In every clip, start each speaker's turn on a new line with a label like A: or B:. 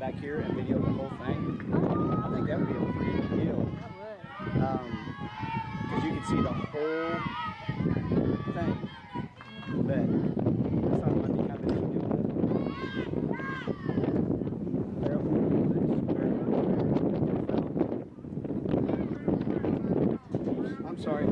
A: back here and video the whole thing, I think that would be a pretty good deal.
B: That would.
A: Because you can see the whole thing. But I thought it might be kind of a neat deal. I'm sorry.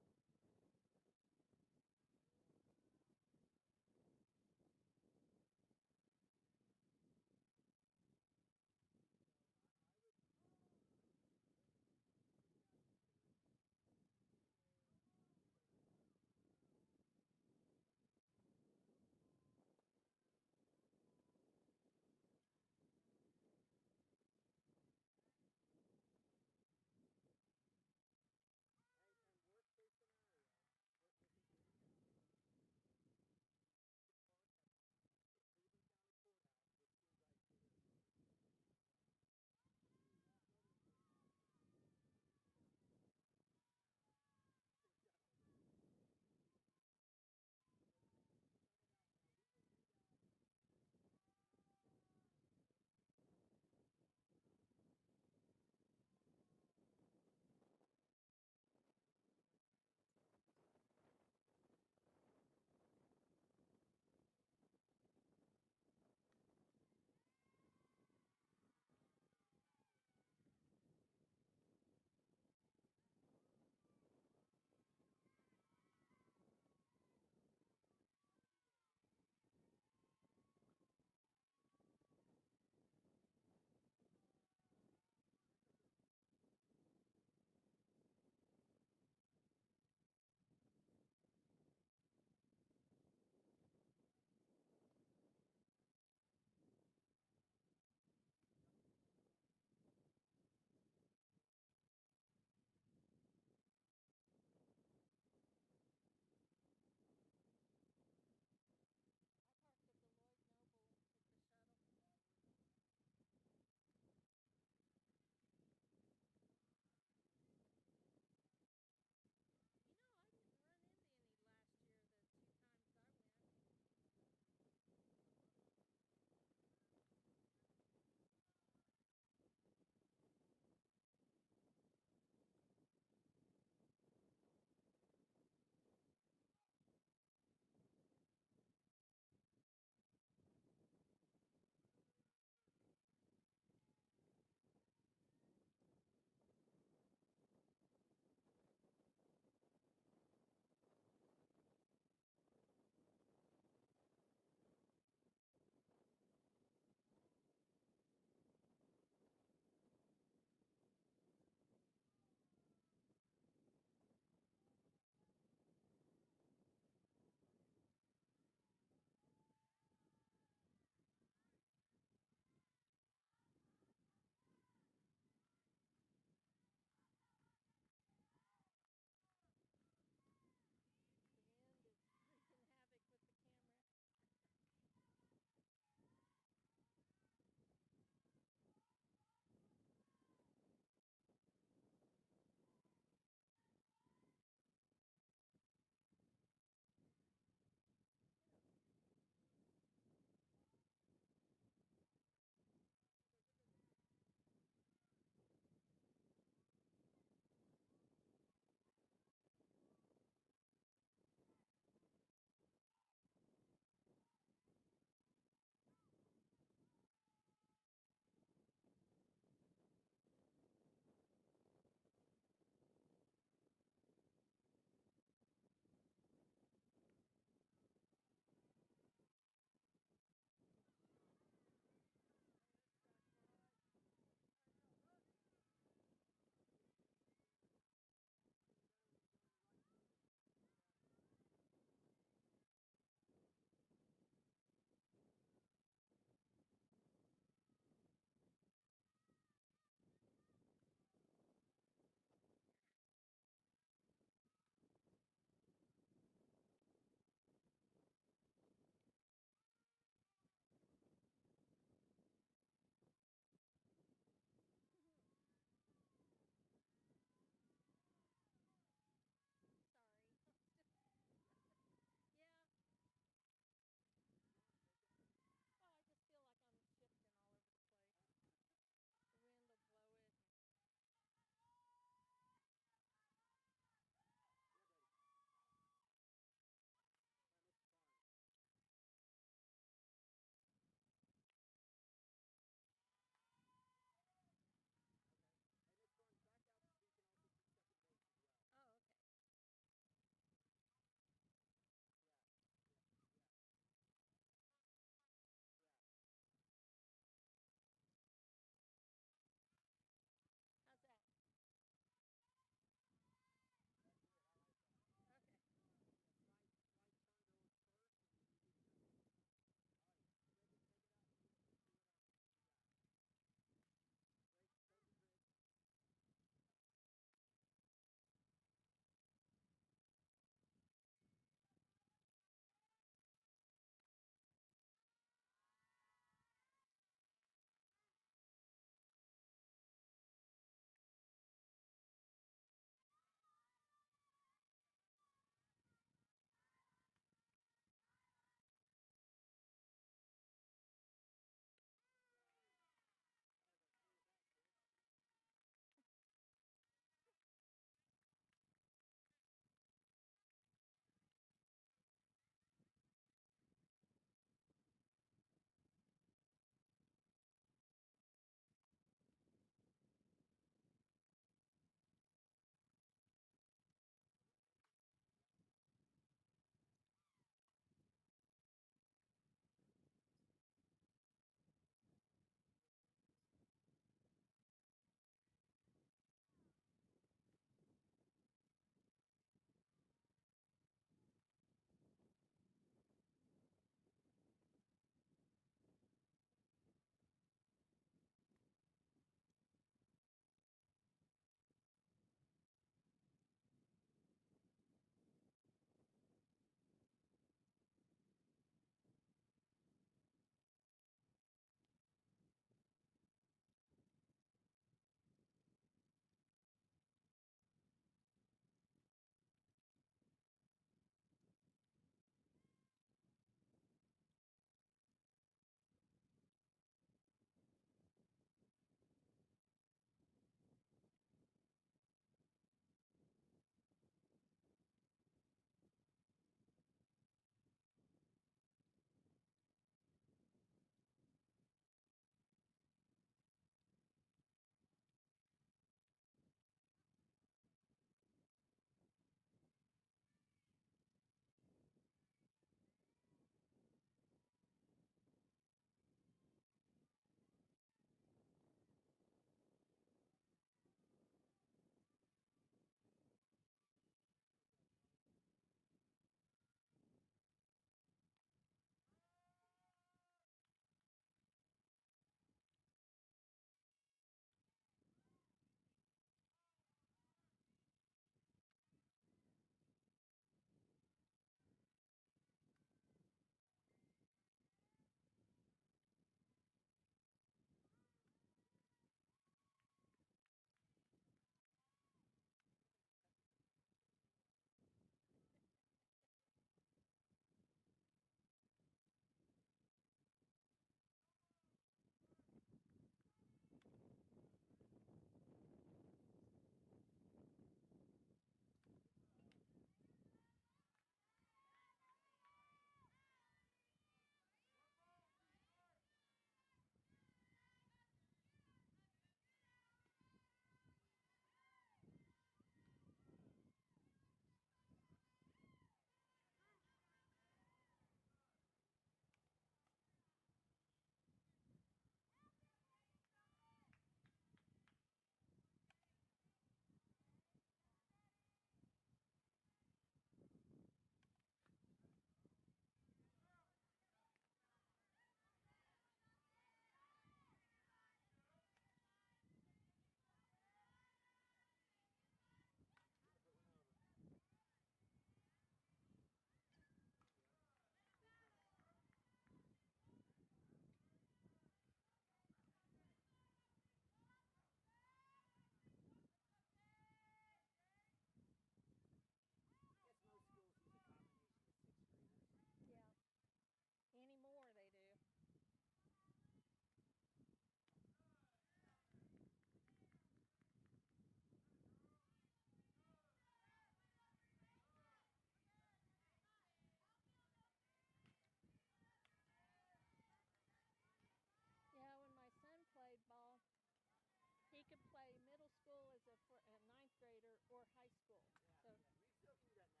B: or high school.
A: Yeah,
B: So
A: yeah. You still do that now.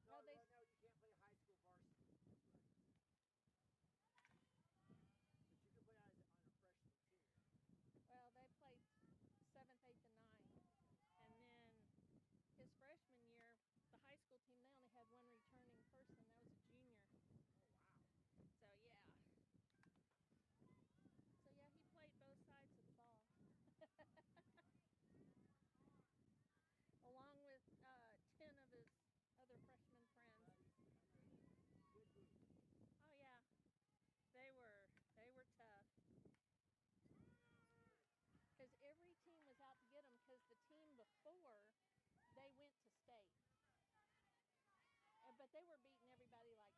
B: no,
A: No,
B: they
A: well, no, you can't play high school varsity. That's right. But you can play on a freshman team.
B: well they played 7th, 8th, and 9th, and then his freshman year, the high school team they only had one returning person. That was a junior.
A: Oh, wow.
B: So yeah. So yeah, he played both sides of the ball. Along with 10 of his other freshman friends.
A: I know he did. Good boots.
B: Oh yeah, they were tough because every team was out to get them because the team before they went to state, but they were beating everybody like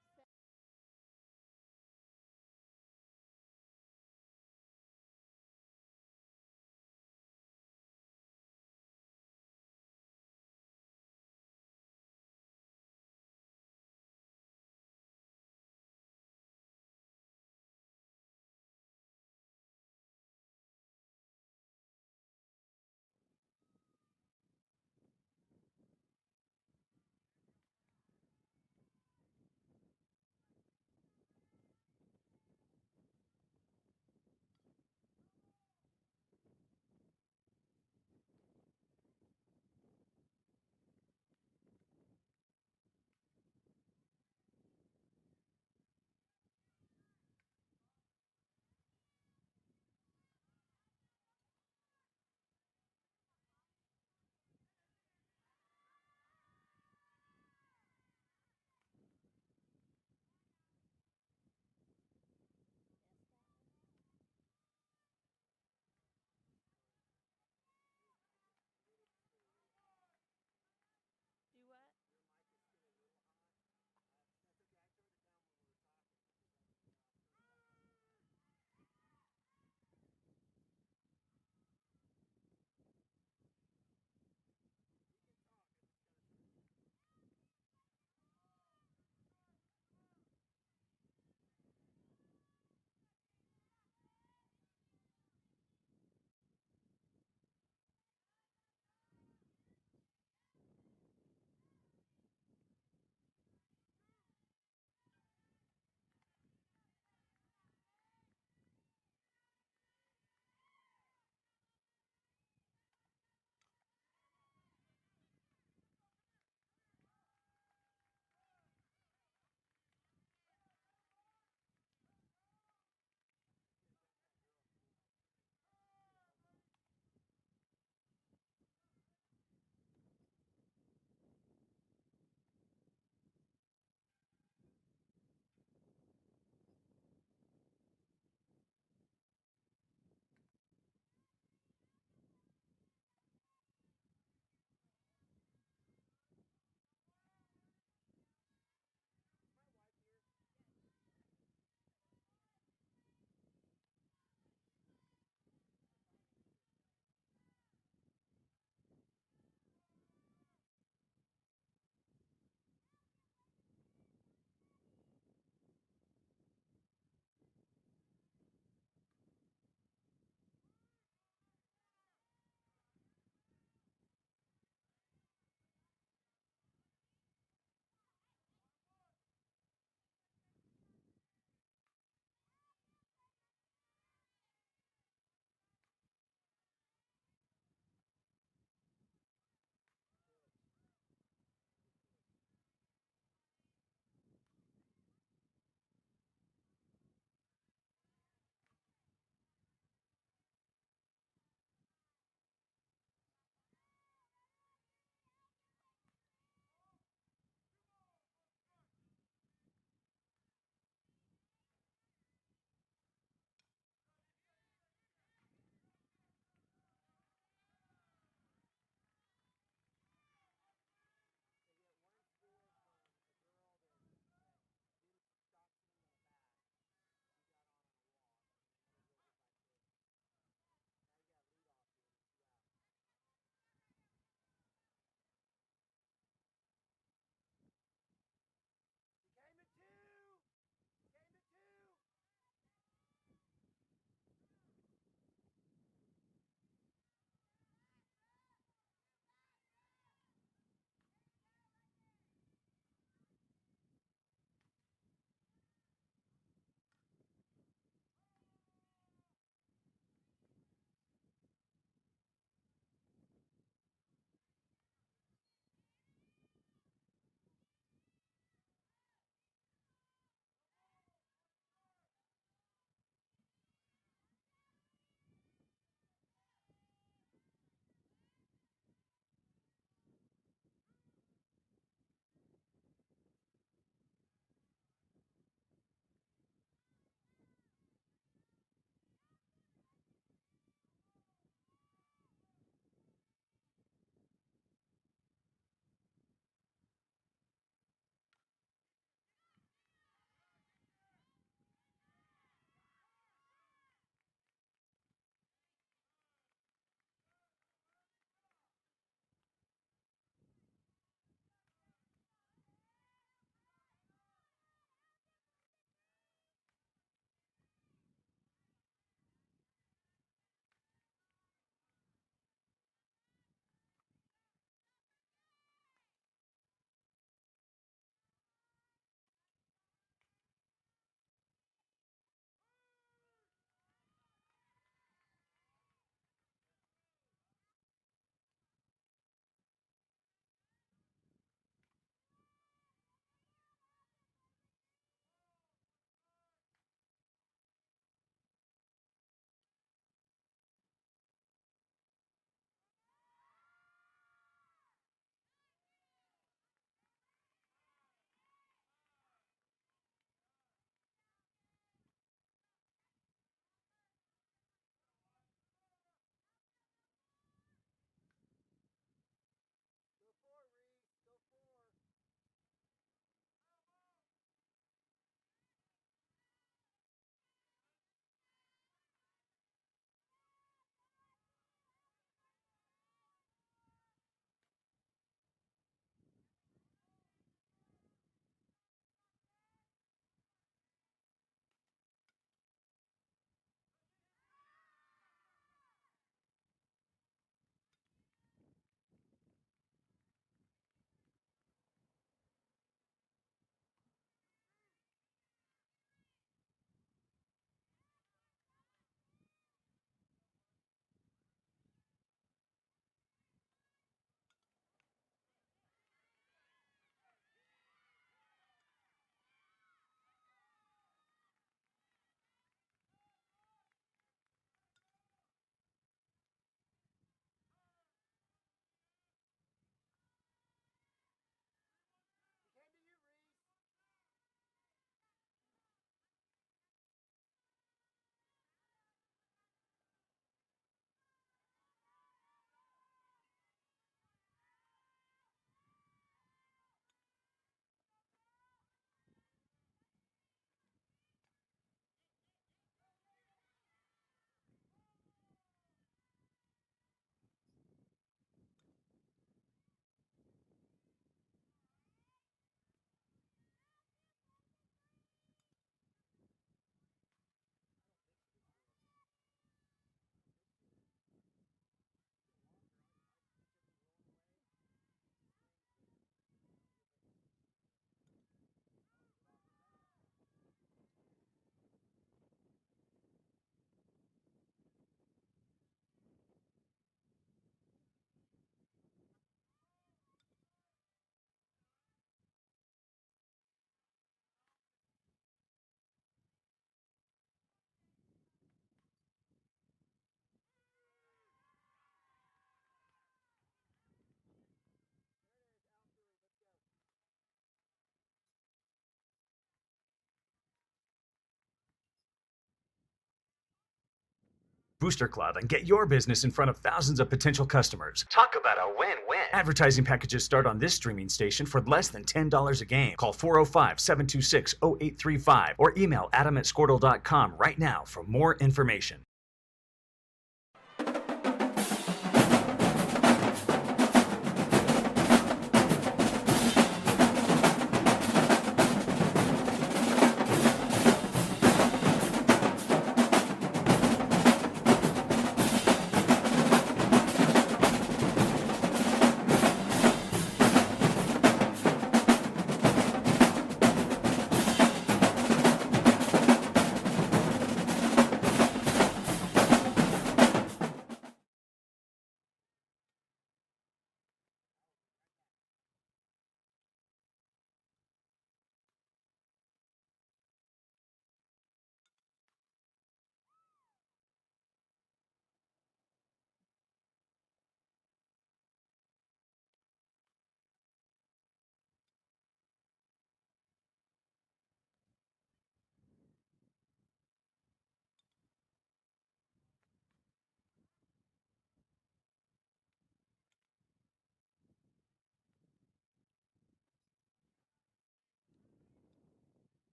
C: Booster Club and get your business in front of thousands of potential customers. Talk about a win-win. Advertising packages start on this streaming station for less than $10 a game. Call 405-726-0835 or email adam@squirtle.com right now for more information.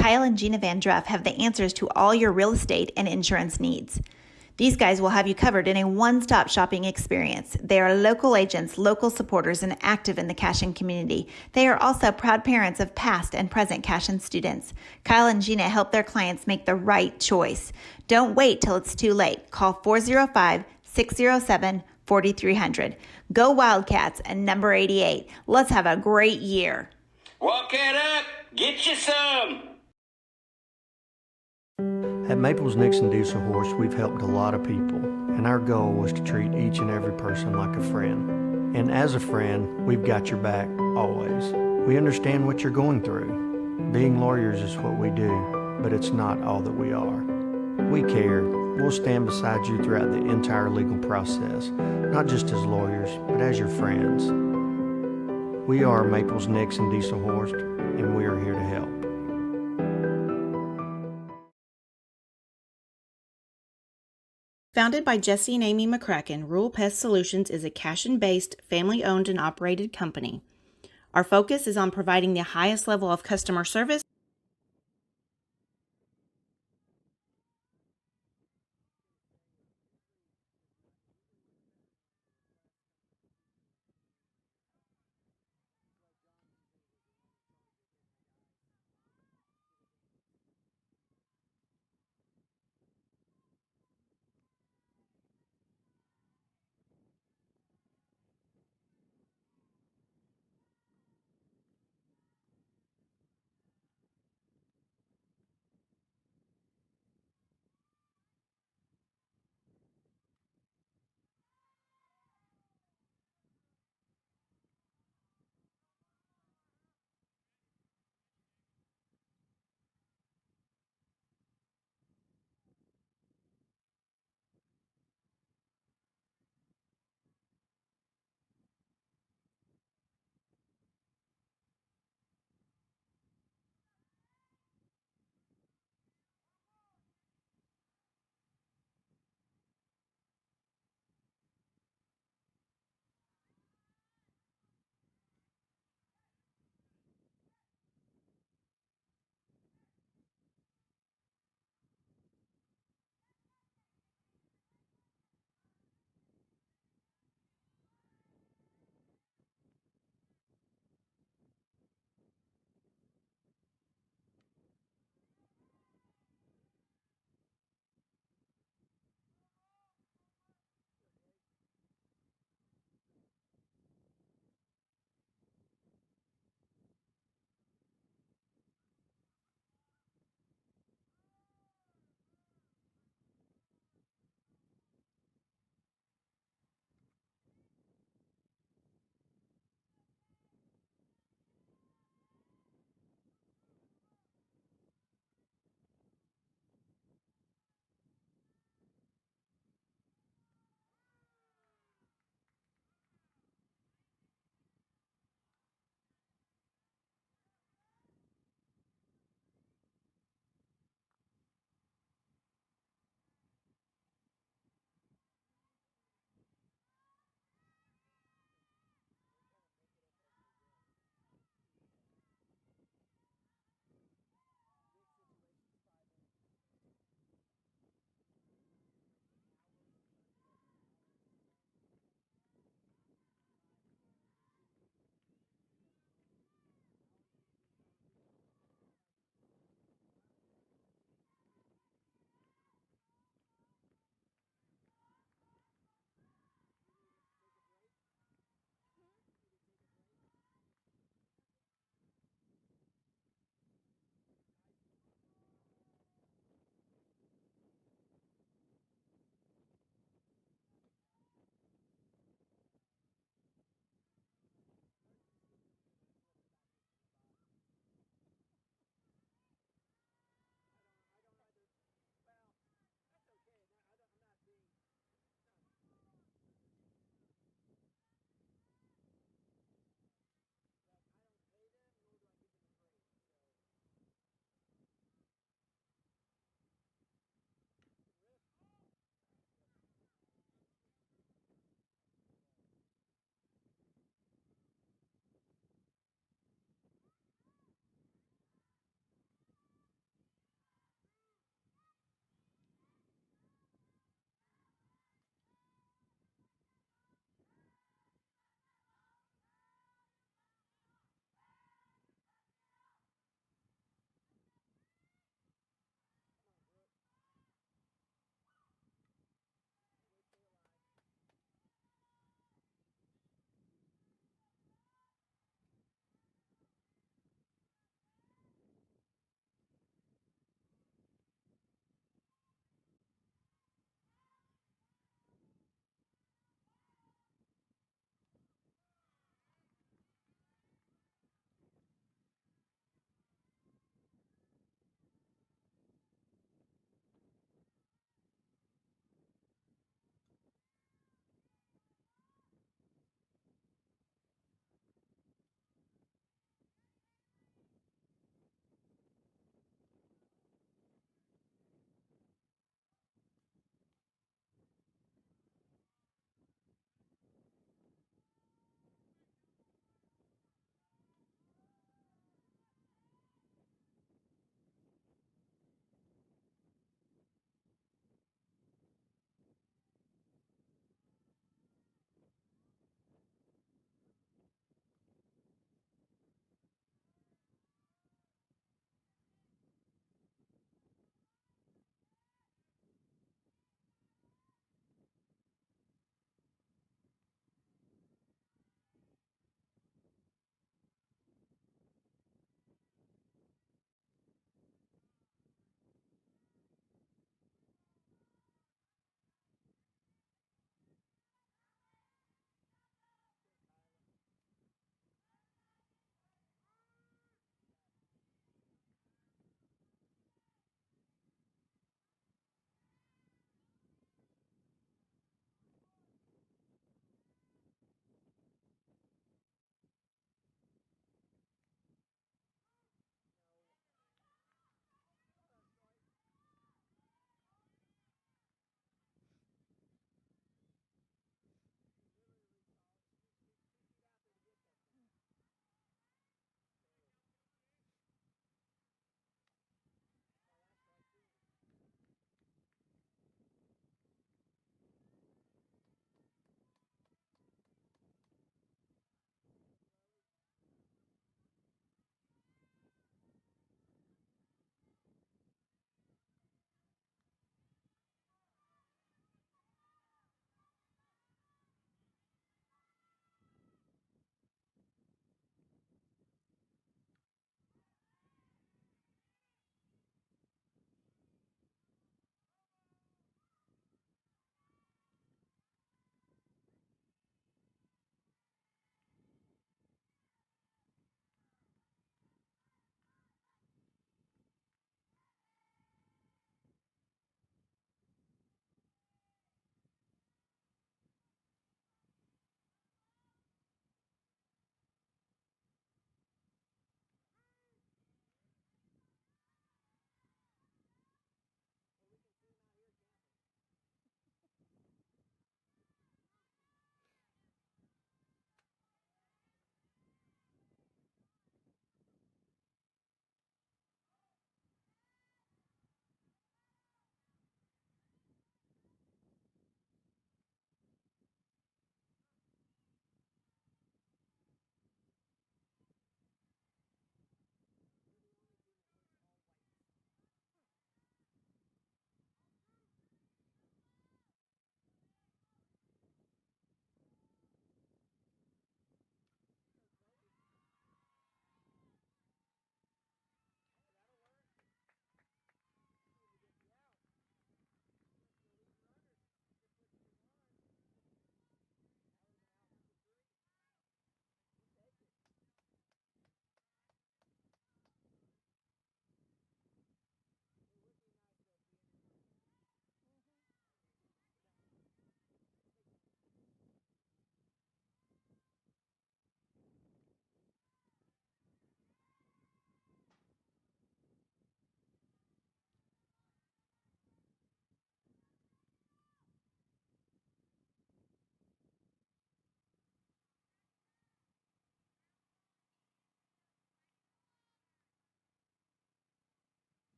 D: Kyle and Gina Van Druff have the answers to all your real estate and insurance needs. These guys will have you covered in a one-stop shopping experience. They are local agents, local supporters, and active in the Cashion community. They are also proud parents of past and present Cashion students. Kyle and Gina help their clients make the right choice. Don't wait till it's too late. Call 405-607-4300. Go Wildcats and number 88. Let's have a great year.
E: Walk it up, get you some.
F: At Maples Nixon Diesel Horse, we've helped a lot of people, and our goal was to treat each and every person like a friend. And as a friend, we've got your back, always. We understand what you're going through. Being lawyers is what we do, but it's not all that we are. We care. We'll stand beside you throughout the entire legal process, not just as lawyers, but as your friends. We are Maples Nixon Diesel Horse, and we are here to help.
G: Founded by Jesse and Amy McCracken, Rural Pest Solutions is a Cashion-based, family-owned and operated company. Our focus is on providing the highest level of customer service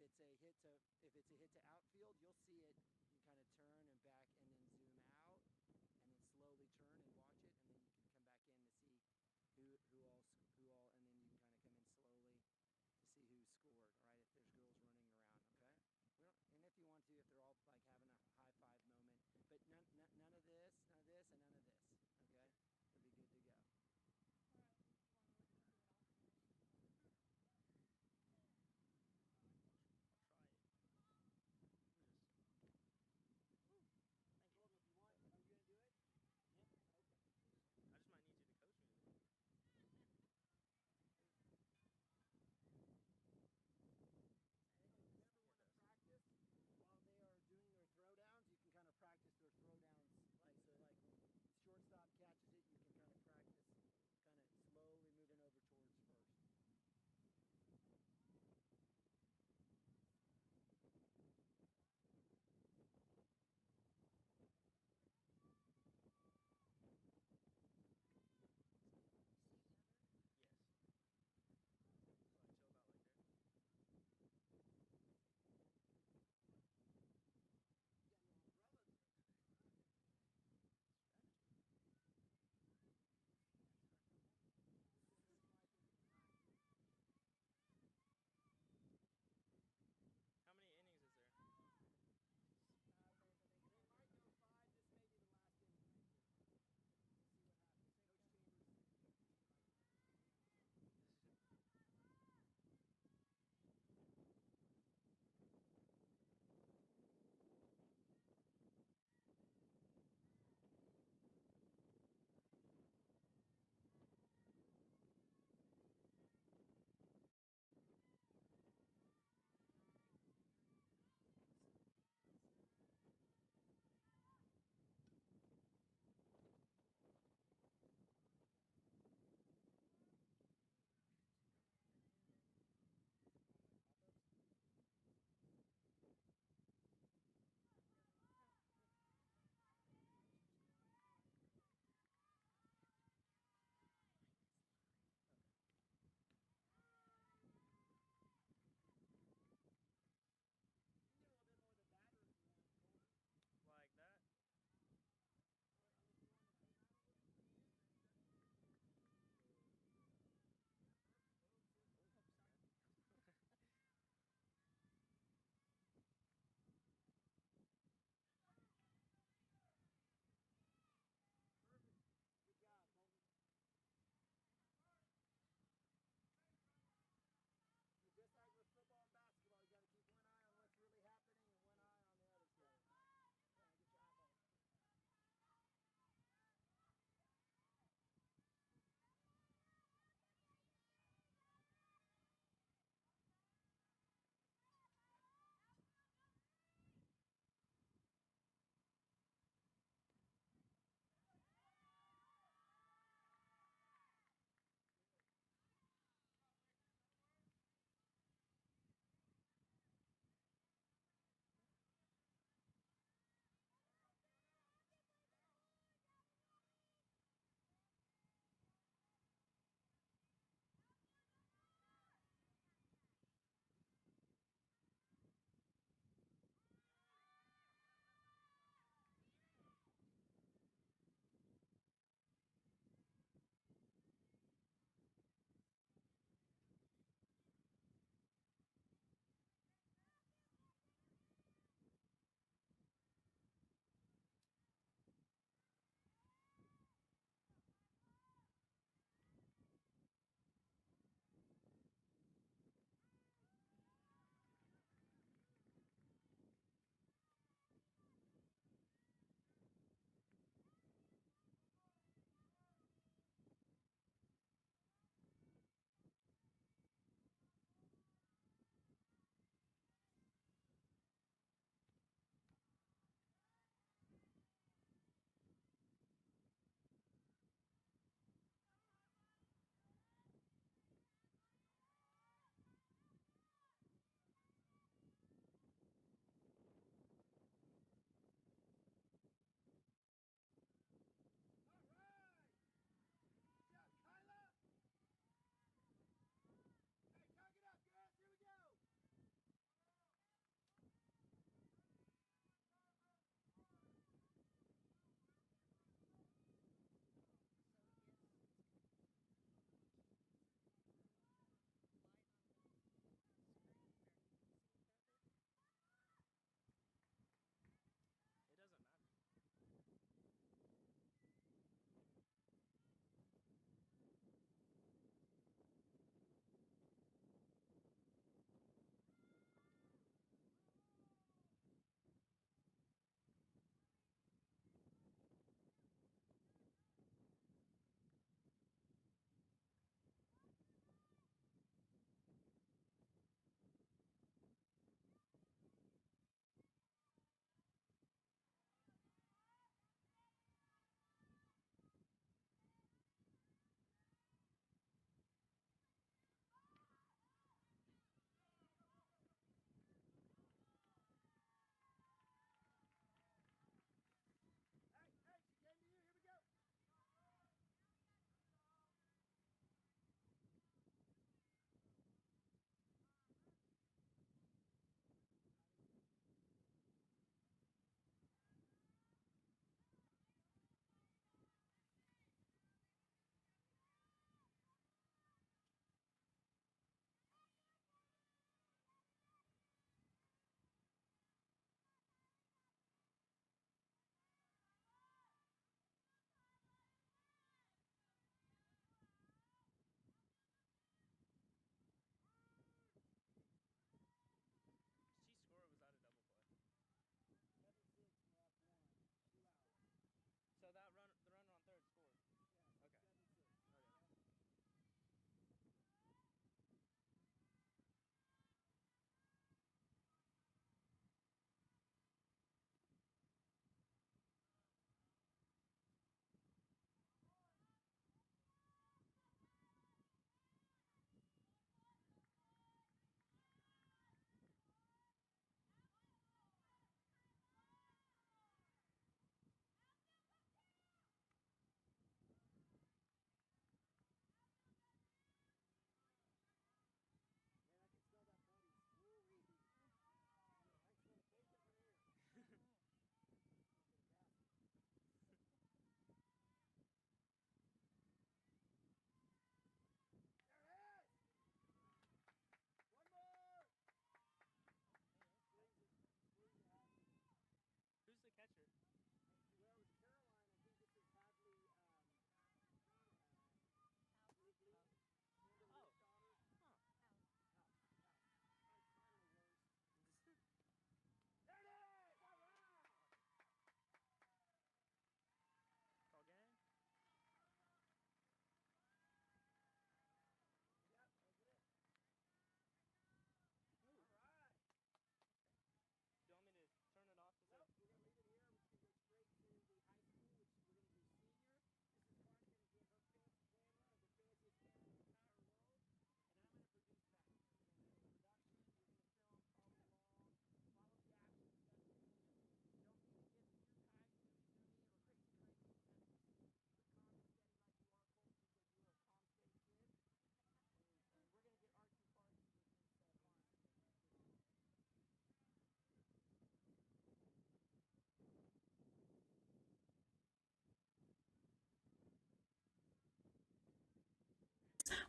A: it's a hit to outfield, you'll see it. You kind of turn and back and then zoom out, and then slowly turn and watch it, and then you can come back in to see who all, and then you can kind of come in slowly to see who scored. All right, if there's girls running around, okay. And if you want to, if they're all like having a high five moment, but none of this, and none of this. Okay, it'll be good to go.
B: All right, you want to let me do it alternate?
A: I'll try it.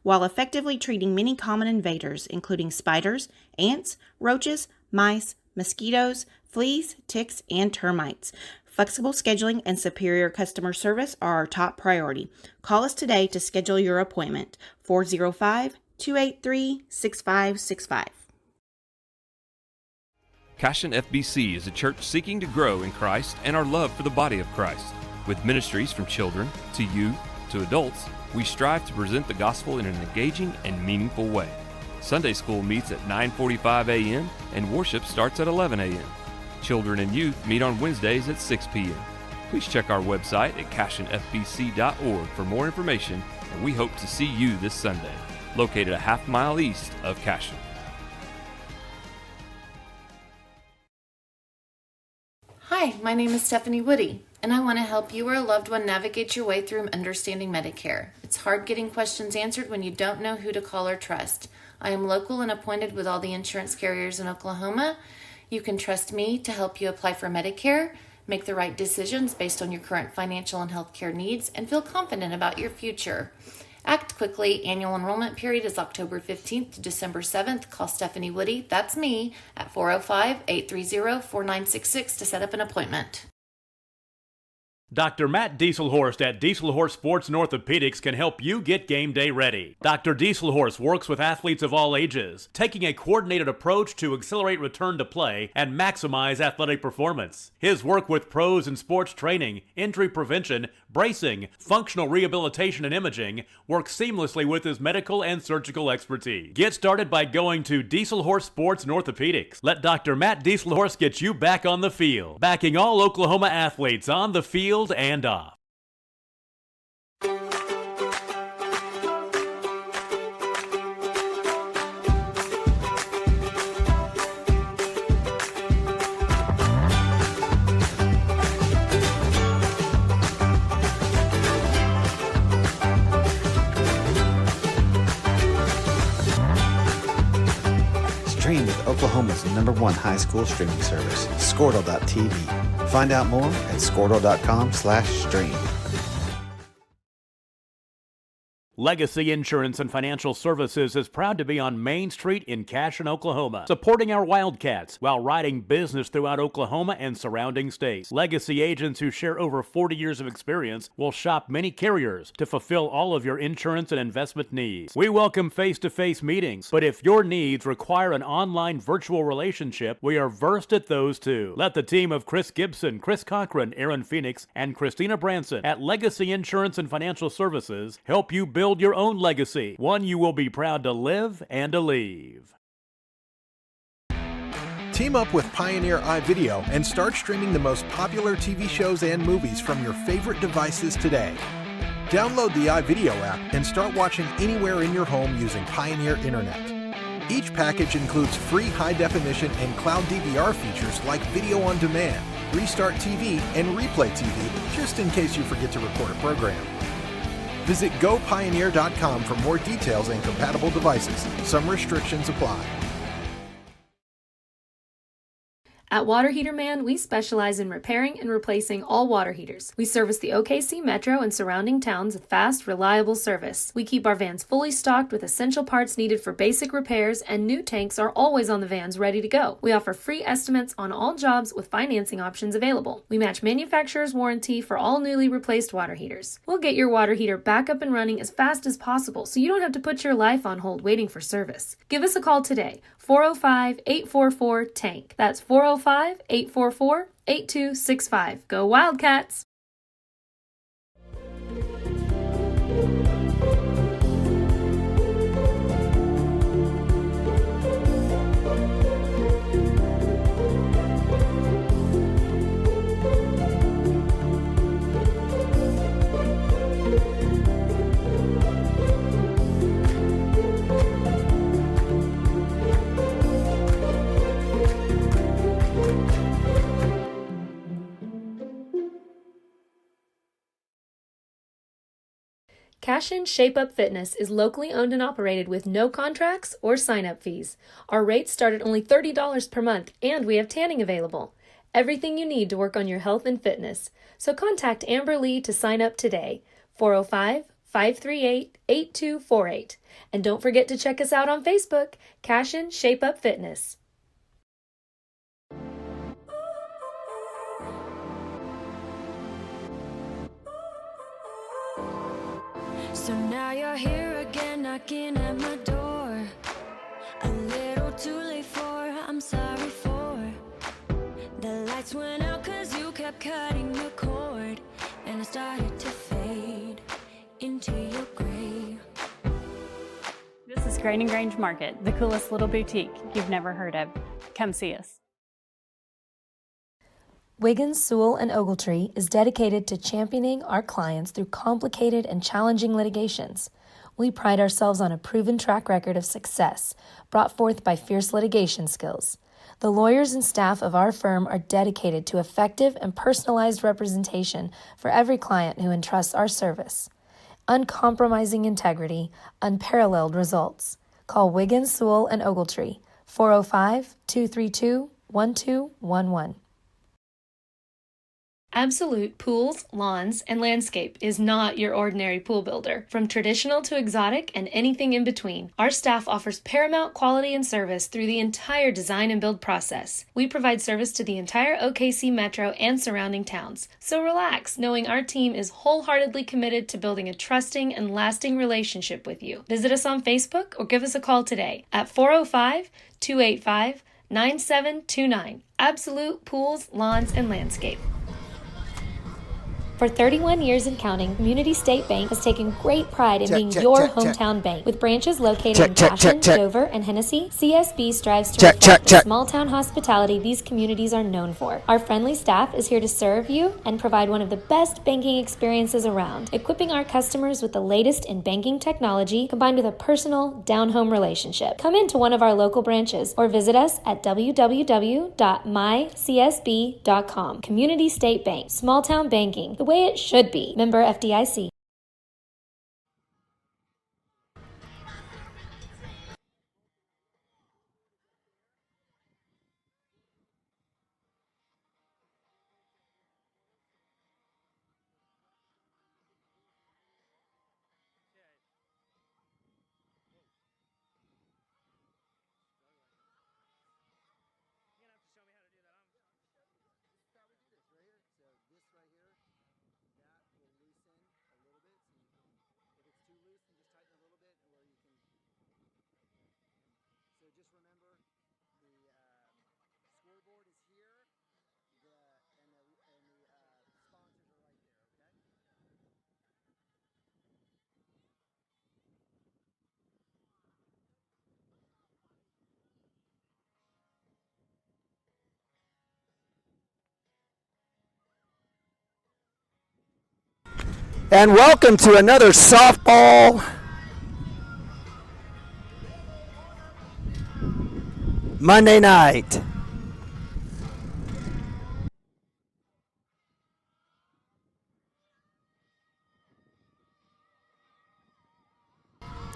G: while effectively treating many common invaders, including spiders, ants, roaches, mice, mosquitoes, fleas, ticks, and termites. Flexible scheduling and superior customer service are our top priority. Call us today to schedule your appointment. 405-283-6565.
H: Cashion FBC is a church seeking to grow in Christ and our love for the body of Christ. With ministries from children to youth to adults, we strive to present the gospel in an engaging and meaningful way. Sunday school meets at 9:45 a.m. and worship starts at 11 a.m. Children and youth meet on Wednesdays at 6 p.m. Please check our website at cashionfbc.org for more information, and we hope to see you this Sunday, located a half-mile east of Cashion.
I: Hi, my name is Stephanie Woody, and I want to help you or a loved one navigate your way through understanding Medicare. It's hard getting questions answered when you don't know who to call or trust. I am local and appointed with all the insurance carriers in Oklahoma. You can trust me to help you apply for Medicare, make the right decisions based on your current financial and healthcare needs, and feel confident about your future. Act quickly. Annual enrollment period is October 15th to December 7th. Call Stephanie Woody, that's me, at 405-830-4966 to set up an appointment.
J: Dr. Matt Dieselhorst at Dieselhorst Sports and Orthopedics can help you get game day ready. Dr. Dieselhorst works with athletes of all ages, taking a coordinated approach to accelerate return to play and maximize athletic performance. His work with pros in sports training, injury prevention, bracing, functional rehabilitation, and imaging works seamlessly with his medical and surgical expertise. Get started by going to Dieselhorst Sports and Orthopedics. Let Dr. Matt Dieselhorst get you back on the field, backing all Oklahoma athletes on the field and off.
K: Stream with Oklahoma's #1 high school streaming service, Squirtle.tv. Find out more at squirtle.com/stream.
J: Legacy Insurance and Financial Services is proud to be on Main Street in Cashion, Oklahoma, supporting our Wildcats while riding business throughout Oklahoma and surrounding states. Legacy agents who share over 40 years of experience will shop many carriers to fulfill all of your insurance and investment needs. We welcome face-to-face meetings, but if your needs require an online virtual relationship, we are versed at those too. Let the team of Chris Gibson, Chris Cochran, Aaron Phoenix, and Christina Branson at Legacy Insurance and Financial Services help you build your own legacy, one you will be proud to live and to leave.
L: Team up with Pioneer iVideo and start streaming the most popular TV shows and movies from your favorite devices today. Download the iVideo app and start watching anywhere in your home using Pioneer Internet. Each package includes free high-definition and cloud DVR features like video on demand, Restart TV, and Replay TV, just in case you forget to record a program. Visit GoPioneer.com for more details and compatible devices. Some restrictions apply.
M: At Water Heater Man, we specialize in repairing and replacing all water heaters. We service the OKC Metro and surrounding towns with fast, reliable service. We keep our vans fully stocked with essential parts needed for basic repairs, and new tanks are always on the vans ready to go. We offer free estimates on all jobs with financing options available. We match manufacturer's warranty for all newly replaced water heaters. We'll get your water heater back up and running as fast as possible so you don't have to put your life on hold waiting for service. Give us a call today, 405-844-TANK. That's 405-844-8265. Go Wildcats! Cashion Shape Up Fitness is locally owned and operated with no contracts or sign-up fees. Our rates start at only $30 per month, and we have tanning available. Everything you need to work on your health and fitness. So contact Amber Lee to sign up today. 538-8248. And don't forget to check us out on Facebook, Cashion Shape Up Fitness.
N: So now you're here again, knocking at my door. A little too late for, I'm sorry for. The lights went out 'cause you kept cutting the cord, and I started to fade into your gray.
O: This is Grain and Grange Market, the coolest little boutique you've never heard of. Come see us.
M: Wiggins, Sewell, and Ogletree is dedicated to championing our clients through complicated and challenging litigations. We pride ourselves on a proven track record of success brought forth by fierce litigation skills. The lawyers and staff of our firm are dedicated to effective and personalized representation for every client who entrusts our service. Uncompromising integrity, unparalleled results. Call Wiggins, Sewell, and Ogletree, 405-232-1211. Absolute Pools, Lawns, and Landscape is not your ordinary pool builder. From traditional to exotic and anything in between, our staff offers paramount quality and service through the entire design and build process. We provide service to the entire OKC Metro and surrounding towns. So relax, knowing our team is wholeheartedly committed to building a trusting and lasting relationship with you. Visit us on Facebook or give us a call today at 405-285-9729. Absolute Pools, Lawns, and Landscape. For 31 years and counting, Community State Bank has taken great pride in being your hometown bank. With branches located in Cashion, Dover, and Hennessy, CSB strives to reflect the small-town hospitality these communities are known for. Our friendly staff is here to serve you and provide one of the best banking experiences around, equipping our customers with the latest in banking technology combined with a personal, down-home relationship. Come into one of our local branches or visit us at www.mycsb.com. Community State Bank, small-town banking, the way it should be. Member FDIC.
P: And welcome to another softball Monday night.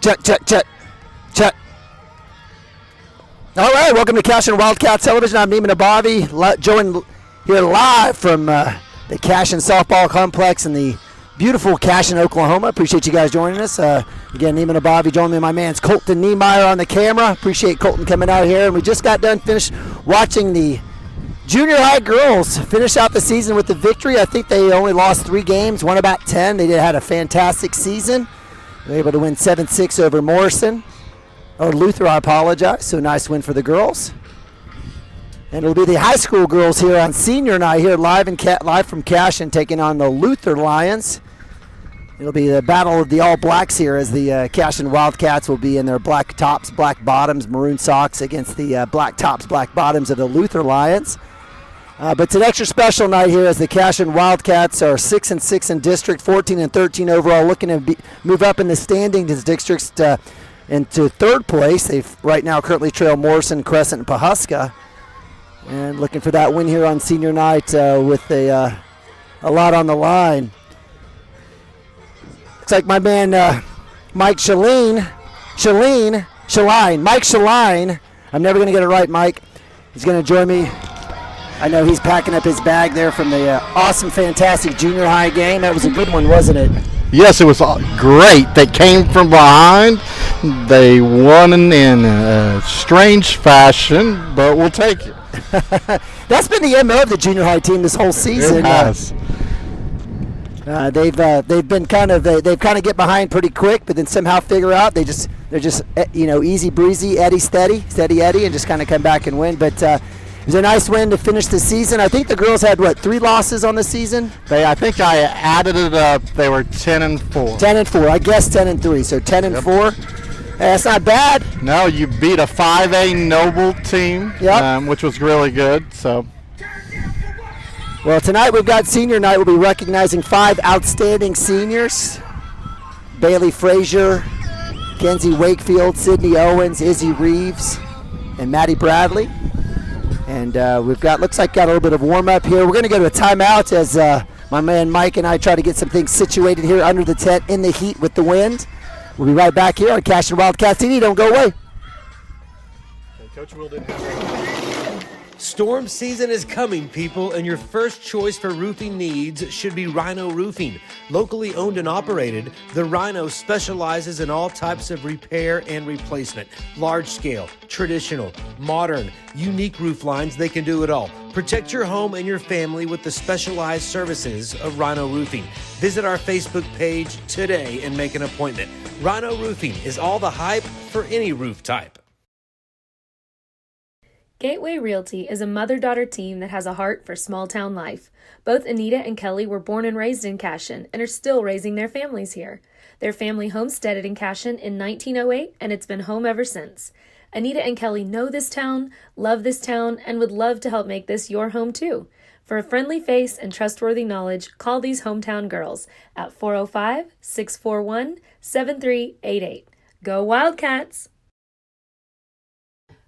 P: Check. All right, welcome to Cashion Wildcat Television. I'm Neiman Abavi, joined here live from the Cashion Softball Complex in the beautiful Cashion, Oklahoma. Appreciate you guys joining us. Again, Neiman Abavi joining me. My man's Colton Niemeyer on the camera. Appreciate Colton coming out here. And we just got done finished watching the junior high girls finish out the season with the victory. I think they only lost 3 games, won about 10. They had a fantastic season. They were able to win 7-6 over Morrison. Or Luther, I apologize. So nice win for the girls. And it'll be the high school girls here on senior night here live from Cashion taking on the Luther Lions. It'll be the battle of the All Blacks here as the Cashion Wildcats will be in their black tops, black bottoms, maroon socks against the black tops, black bottoms of the Luther Lions. But it's an extra special night here as the Cashion Wildcats are 6-6 in district, 14-13 overall, looking to move up in the standings districts into third place. They right now currently trail Morrison, Crescent, and Pawhuska. And looking for that win here on senior night with a lot on the line. It's like my man Mike Shaline. Mike Shaline. I'm never going to get it right, Mike. He's going to join me. I know he's packing up his bag there from the awesome, fantastic junior high game. That was a good one, wasn't it?
Q: Yes, it was great. They came from behind. They won in a strange fashion, but we'll take it.
P: That's been the MO of the junior high team this whole season.
Q: It has.
P: They've kind of get behind pretty quick, but then somehow figure out they're just easy breezy, steady Eddie, and just kind of come back and win. But it was a nice win to finish the season. I think the girls had 3 losses on the season.
Q: I think I added it up. They were 10-4.
P: 10-4. I guess 10-3. So 10-4. That's not bad.
Q: No, you beat a 5A Noble team, which was really good. So.
P: Well, tonight we've got senior night. We'll be recognizing 5 outstanding seniors: Bailey Frazier, Kenzie Wakefield, Sydney Owens, Izzy Reeves, and Maddie Bradley. And we've got a little bit of warm up here. We're going to go to a timeout as my man Mike and I try to get some things situated here under the tent in the heat with the wind. We'll be right back here on Cashion Wildcats TV. Don't go away.
R: Coach Will didn't have Storm season is coming, people, and your first choice for roofing needs should be Rhino Roofing. Locally owned and operated, the Rhino specializes in all types of repair and replacement. Large scale, traditional, modern, unique roof lines, they can do it all. Protect your home and your family with the specialized services of Rhino Roofing. Visit our Facebook page today and make an appointment. Rhino Roofing is all the hype for any roof type.
M: Gateway Realty is a mother-daughter team that has a heart for small-town life. Both Anita and Kelly were born and raised in Cashion and are still raising their families here. Their family homesteaded in Cashion in 1908, and it's been home ever since. Anita and Kelly know this town, love this town, and would love to help make this your home too. For a friendly face and trustworthy knowledge, call these hometown girls at 405-641-7388. Go Wildcats!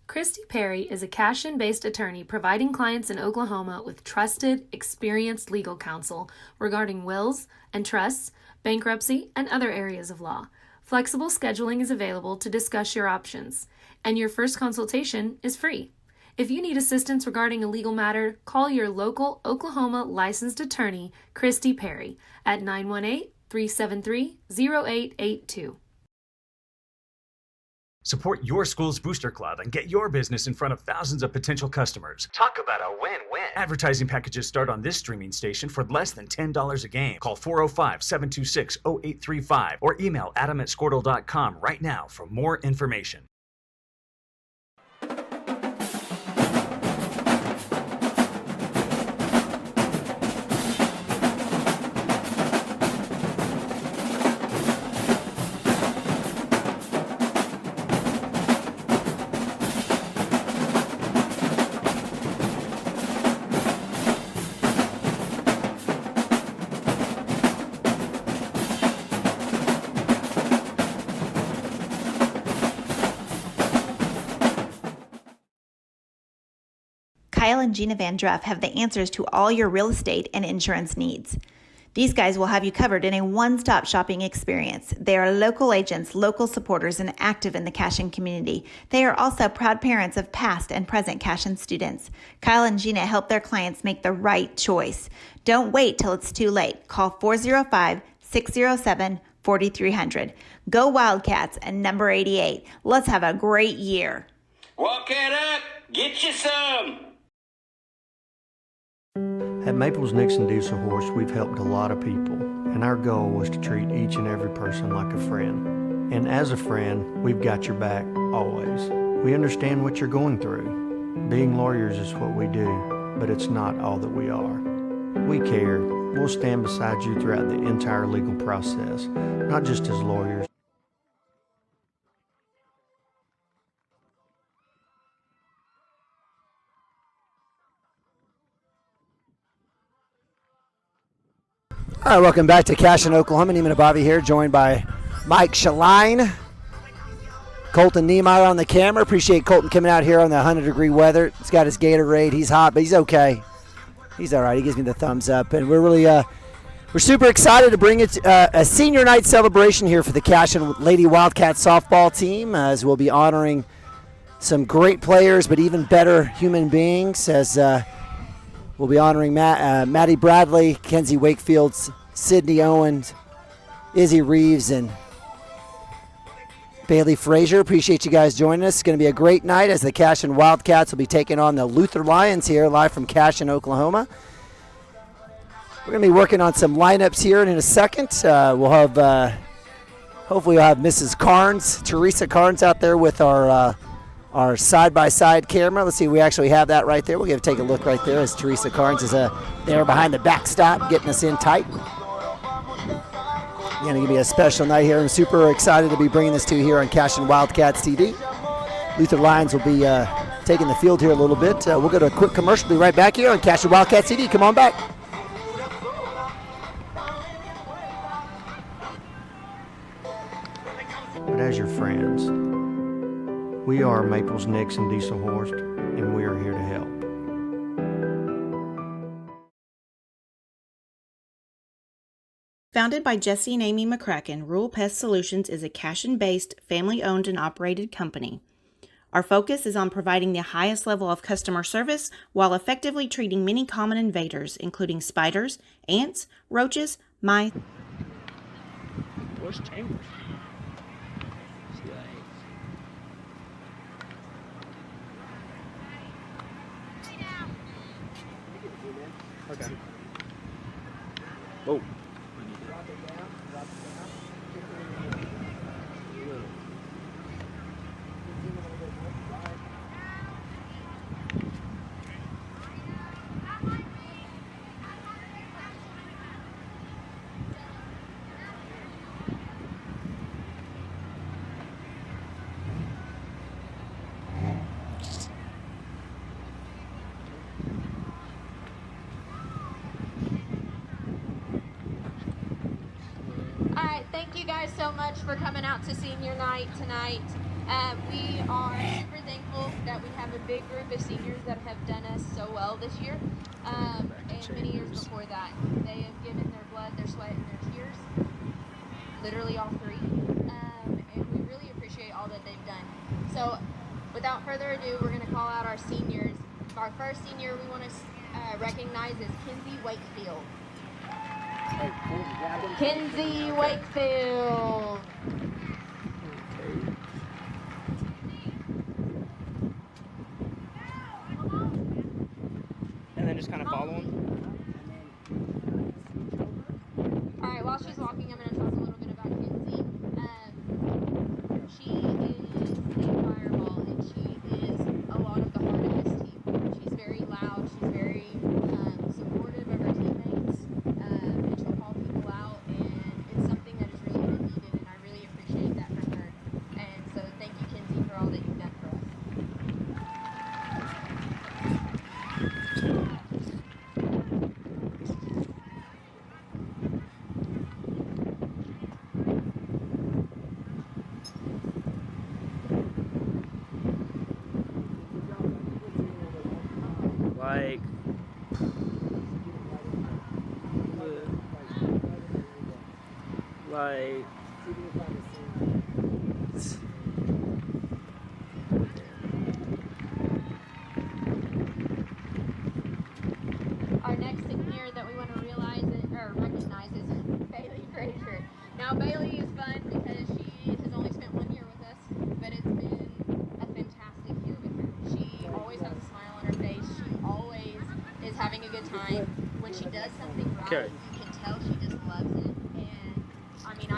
M: Christy Perry is a Cashion-based attorney providing clients in Oklahoma with trusted, experienced legal counsel regarding wills and trusts, bankruptcy, and other areas of law. Flexible scheduling is available to discuss your options, and your first consultation is free. If you need assistance regarding a legal matter, call your local Oklahoma licensed attorney, Christy Perry, at 918-373-0882.
C: Support your school's booster club and get your business in front of thousands of potential customers. Talk about a win-win. Advertising packages start on this streaming station for less than $10 a game. Call 405-726-0835 or email adam@squirtle.com right now for more information.
D: Kyle and Gina Van Druff have the answers to all your real estate and insurance needs. These guys will have you covered in a one-stop shopping experience. They are local agents, local supporters, and active in the Cashion community. They are also proud parents of past and present Cashion students. Kyle and Gina help their clients make the right choice. Don't wait till it's too late. Call 405-607-4300. Go Wildcats and number 88. Let's have a great year.
E: Walk it up. Get you some.
F: At Maples Nixon Diesel Horse, we've helped a lot of people, and our goal was to treat each and every person like a friend. And as a friend, we've got your back always. We understand what you're going through. Being lawyers is what we do, but it's not all that we are. We care. We'll stand beside you throughout the entire legal process, not just as lawyers.
P: All right, welcome back to Cashion, Oklahoma. Neiman Abavi here, joined by Mike Shaline, Colton Niemeyer on the camera. Appreciate Colton coming out here on the 100-degree weather. He's got his Gatorade. He's hot, but he's okay. He's all right. He gives me the thumbs up, and we're really we're super excited to bring it a senior night celebration here for the Cashion Lady Wildcats softball team, as we'll be honoring some great players, but even better human beings, as we'll be honoring Maddie Bradley, Kenzie Wakefield, Sydney Owens, Izzy Reeves and Bailey Frazier. Appreciate you guys joining us. It's going to be a great night as the Cashion Wildcats will be taking on the Luther Lions here live from Cashion, Oklahoma. We're going to be working on some lineups here in a second. We'll have, hopefully we'll have Mrs. Carnes, Teresa Carnes out there with our side-by-side camera. Let's see, we actually have that right there. We'll take a look right there as Teresa Carnes is there behind the backstop getting us in tight. Going to give you a special night here. I'm super excited to be bringing this to you here on Cashion Wildcats TV. Luther Lions will be taking the field here a little bit. We'll go to a quick commercial. Be right back here on Cashion Wildcats TV. Come on back.
F: But as your friends, we are Maples, Nix, and Diesel Horst, and we are here to help.
G: Founded by Jesse and Amy McCracken, Rural Pest Solutions is a Cashion-based, family-owned and operated company. Our focus is on providing the highest level of customer service while effectively treating many common invaders, including spiders, ants, roaches, mice.
A: Where's Chambers? Okay. Oh.
S: Thank you guys so much for coming out to senior night tonight. We are super thankful that we have a big group of seniors that have done us so well this year, and many years before that. They have given their blood, their sweat, and their tears, literally all three, and we really appreciate all that they've done. So without further ado, we're going to call out our seniors. Our first senior we want to recognize is Kinsey Wakefield. Kinsey Wakefield.
T: And then just kind of follow them.
S: All right, while she's walking, I'm going to talk a little bit about Kinsey. She is a fireball, and she is a lot of the heart of this team. She's very loud. She's very supportive of her teammates. And she'll call people out, and it's something that is really needed, and I really appreciate that from her. And so thank you, Kinsey, for all that you've done for us.
A: Like
S: our next senior that we want to recognize is Bailey Frazier. Now Bailey is fun because she has only spent 1 year with us, but it's been a fantastic year with her. She always has a smile on her face. She always is having a good time. When she does something right, you can tell she just loves it. And I mean,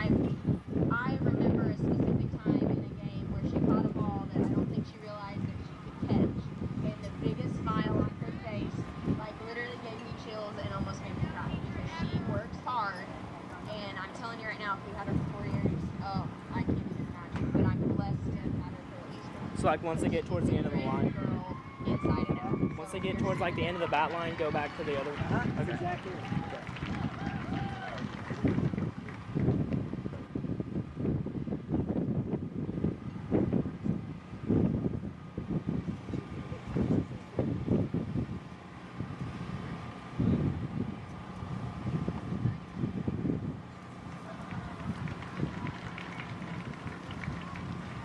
S: I remember a specific time in a game where she caught a ball that I don't think she realized that she could catch, and the biggest smile on her face, like literally gave me chills and almost made me cry because she works hard. And I'm telling you right now, if we had her for 4 years, oh, I can't even imagine. But I'm blessed to have had her for at least 1.
T: So like once they get towards the end of the line,
S: inside and out.
T: once they get towards like the end of the bat line, go back to the other. Okay.
A: exactly.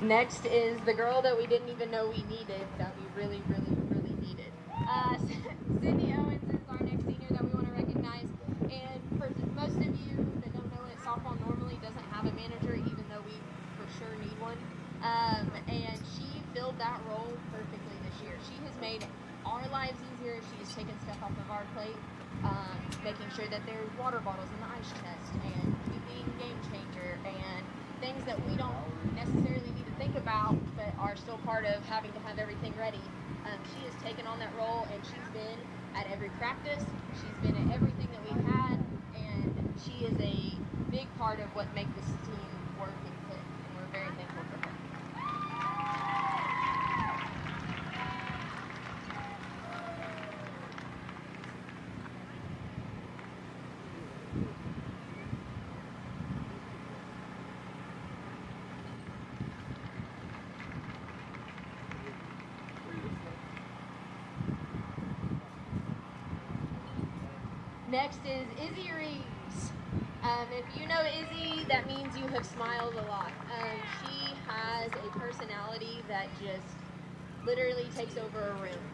S: Next is the girl that we didn't even know we needed, that we really, really, really needed. Sydney Owens is our next senior that we want to recognize. And for most of you that don't know what softball normally taking stuff off of our plate, making sure that there's water bottles in the ice chest, and keeping game changer, and things that we don't necessarily need to think about, but are still part of having to have everything ready. She has taken on that role, and she's been at every practice. She's been at everything that we've had, and she is a big part of what makes this team work and fit, and we're very thankful for her. Next is Izzy Reeves. If you know Izzy, that means you have smiled a lot. She has a personality that just literally takes over a room.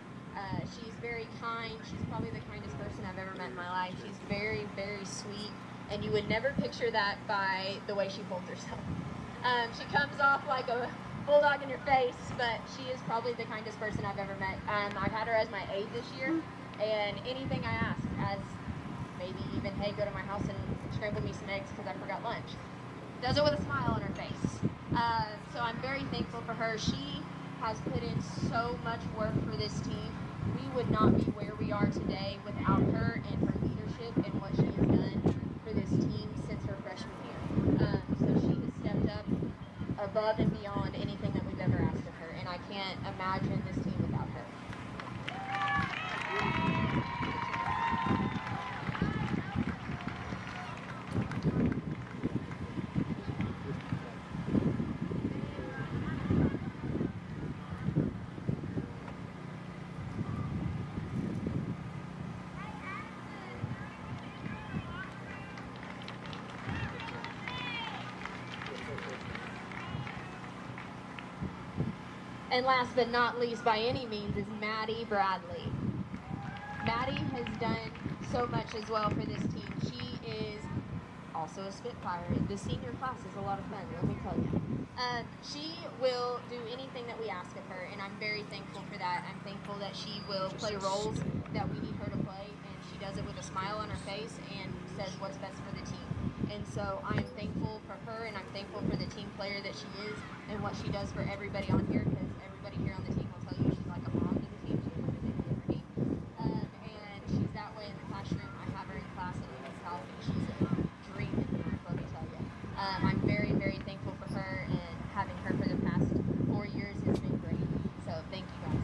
S: She's very kind. She's probably the kindest person I've ever met in my life. She's very, very sweet, and you would never picture that by the way she holds herself. She comes off like a bulldog in your face, but she is probably the kindest person I've ever met. I've had her as my aide this year, and anything I ask, as maybe even, hey, go to my house and scramble me some eggs because I forgot lunch, does it with a smile on her face. So I'm very thankful for her. She has put in so much work for this team. We would not be where we are today without her and her leadership and what she has done for this team since her freshman year. So she has stepped up above and beyond anything that we've ever asked of her, and I can't imagine this team without her. And last but not least by any means is Maddie Bradley. Maddie has done so much as well for this team. She is also a Spitfire. The senior class is a lot of fun, let me tell you. She will do anything that we ask of her, and I'm very thankful for that. I'm thankful that she will play roles that we need her to play, and she does it with a smile on her face and says what's best for the team. And so I'm thankful for her, and I'm thankful for the team player that she is and what she does for everybody on here, because everybody here on the team will tell you she's like a mom to the team. She's everything to every team. And she's that way in the classroom. I have her in class at Amy South, and she's a dream in here, let me tell you. I'm very, very thankful for her, and having her for the past 4 years has been great. So thank you guys.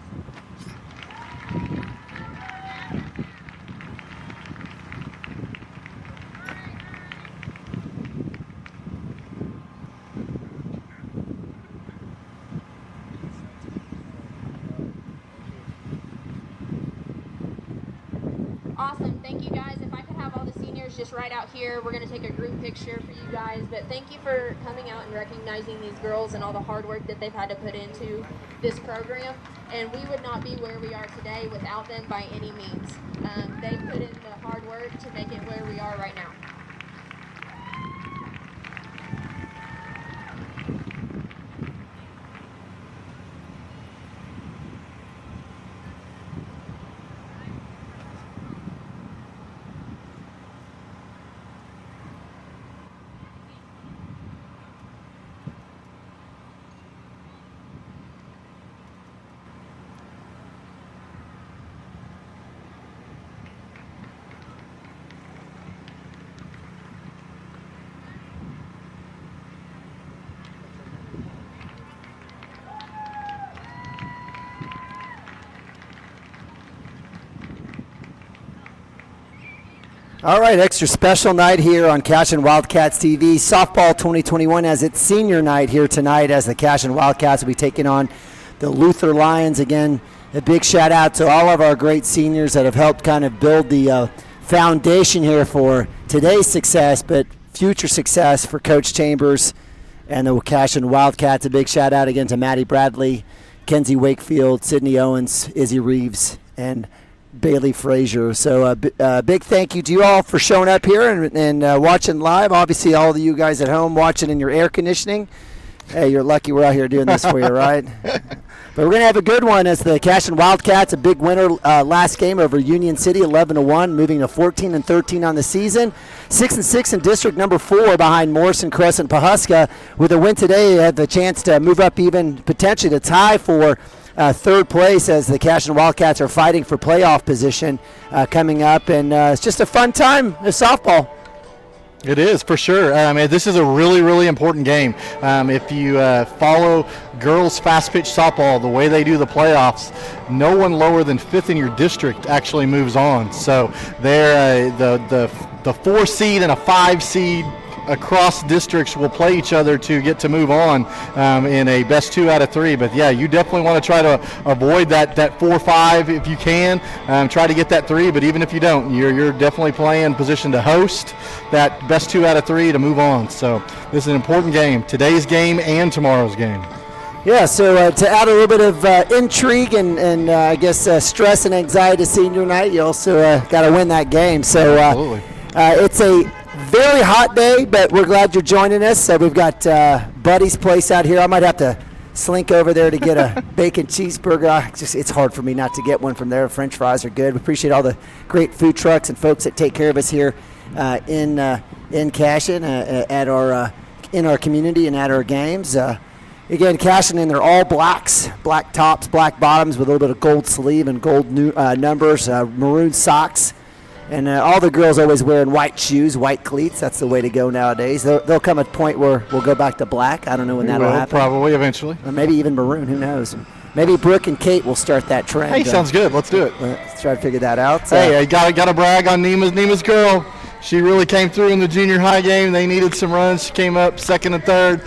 S: Awesome, thank you guys. If I could have all the seniors just right out here, we're going to take a group picture for you guys. But thank you for coming out and recognizing these girls and all the hard work that they've had to put into this program. And we would not be where we are today without them by any means. They put in the hard work to make it where we are right now.
P: All right, extra special night here on Cashion Wildcats TV. Softball 2021 as its senior night here tonight as the Cashion Wildcats will be taking on the Luther Lions. Again, a big shout out to all of our great seniors that have helped kind of build the foundation here for today's success, but future success for Coach Chambers and the Cashion Wildcats. A big shout out again to Maddie Bradley, Kenzie Wakefield, Sydney Owens, Izzy Reeves, and Bailey Frazier. So a big thank you to you all for showing up here and watching live. Obviously, all of you guys at home watching in your air conditioning. Hey, you're lucky we're out here doing this for you, right? But we're going to have a good one as the Cashion Wildcats, a big winner last game over Union City, 11-1, moving to 14-13 on the season. 6-6 in district number 4 behind Morrison, Crescent, Pawhuska. With a win today, they have the chance to move up even potentially to tie for third place as the Cashion Wildcats are fighting for playoff position coming up. And it's just a fun time of softball.
Q: It is, for sure. This is a really, really important game. If you follow girls fast-pitch softball, the way they do the playoffs, no one lower than 5th in your district actually moves on. So they're the 4 seed and a 5 seed across districts will play each other to get to move on in a best 2 out of 3. But yeah, you definitely want to try to avoid that 4-5 if you can. Try to get that 3, but even if you don't, you're definitely playing position to host that best 2 out of 3 to move on. So this is an important game, today's game and tomorrow's game.
P: Yeah, so to add a little bit of intrigue and I guess stress and anxiety to senior night, you also got to win that game. So it's a very hot day, but we're glad you're joining us. We've got Buddy's Place out here. I might have to slink over there to get a bacon cheeseburger. It's hard for me not to get one from there. French fries are good. We appreciate all the great food trucks and folks that take care of us here in Cashion in our community and at our games. Again, Cashion in their all blacks, black tops, black bottoms with a little bit of gold sleeve and gold numbers, maroon socks. And all the girls always wearing white shoes, white cleats. That's the way to go nowadays. There'll come a point where we'll go back to black. I don't know when that'll happen.
Q: Probably eventually.
P: Or maybe even maroon. Who knows? Maybe Brooke and Kate will start that trend.
Q: Hey, sounds good. Let's do it.
P: Let's try to figure that out.
Q: Hey, I got to brag on Nema's girl. She really came through in the junior high game. They needed some runs. She came up 2nd and 3rd,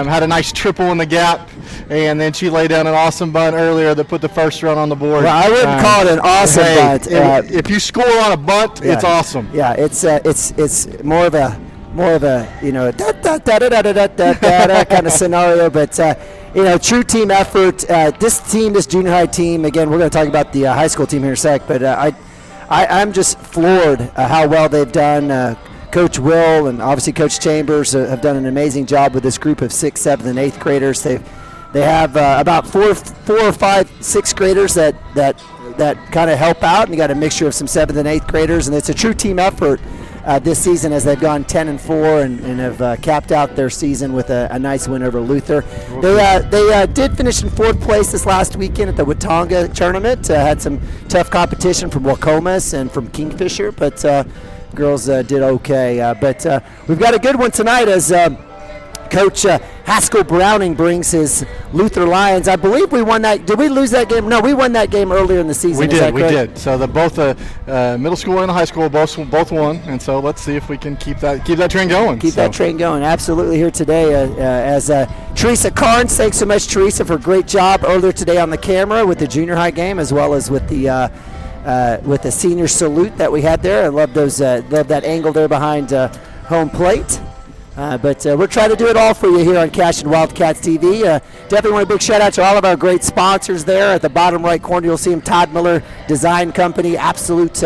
Q: had a nice triple in the gap, and then she laid down an awesome bunt earlier that put the first run on the board.
P: Well, I wouldn't call it an awesome bunt.
Q: If you score on a bunt, it's awesome.
P: Yeah, it's more of a da da da da da da da da kind of scenario, but true team effort. This junior high team. Again, we're going to talk about the high school team here in a sec, but I'm just floored how well they've done. Coach Will and obviously Coach Chambers have done an amazing job with this group of 6th, 7th, and 8th graders. They have about four or five 6th graders that kind of help out, and you got a mixture of some 7th and 8th graders, and it's a true team effort this season as they've gone 10-4 and have capped out their season with a nice win over Luther. They did finish in 4th place this last weekend at the Watonga tournament. Had some tough competition from Wacomas and from Kingfisher, but girls did okay. But we've got a good one tonight as Coach Haskell Browning brings his Luther Lions. I believe we won that. Did we lose that game? No, we won that game earlier in the season.
Q: We did. So both middle school and high school both won, and so let's see if we can keep that trend going.
P: Keep that train going. Absolutely here today as Teresa Carnes. Thanks so much, Teresa, for a great job earlier today on the camera with the junior high game as well as with the senior salute that we had there. I love love that angle there behind home plate. But we're trying to do it all for you here on Cashion Wildcats TV. Definitely want a big shout out to all of our great sponsors there. At the bottom right corner, you'll see them, Todd Miller Design Company, Absolute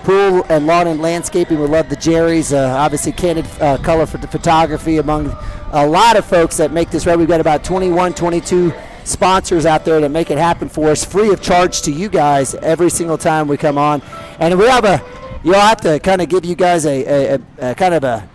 P: Pool and Lawn and Landscaping. We love the Jerry's. Obviously, Candid Color for the photography, among a lot of folks that make this right. We've got about 21, 22 sponsors out there that make it happen for us, free of charge to you guys every single time we come on. And we have you'll have to kind of give you guys a kind of a,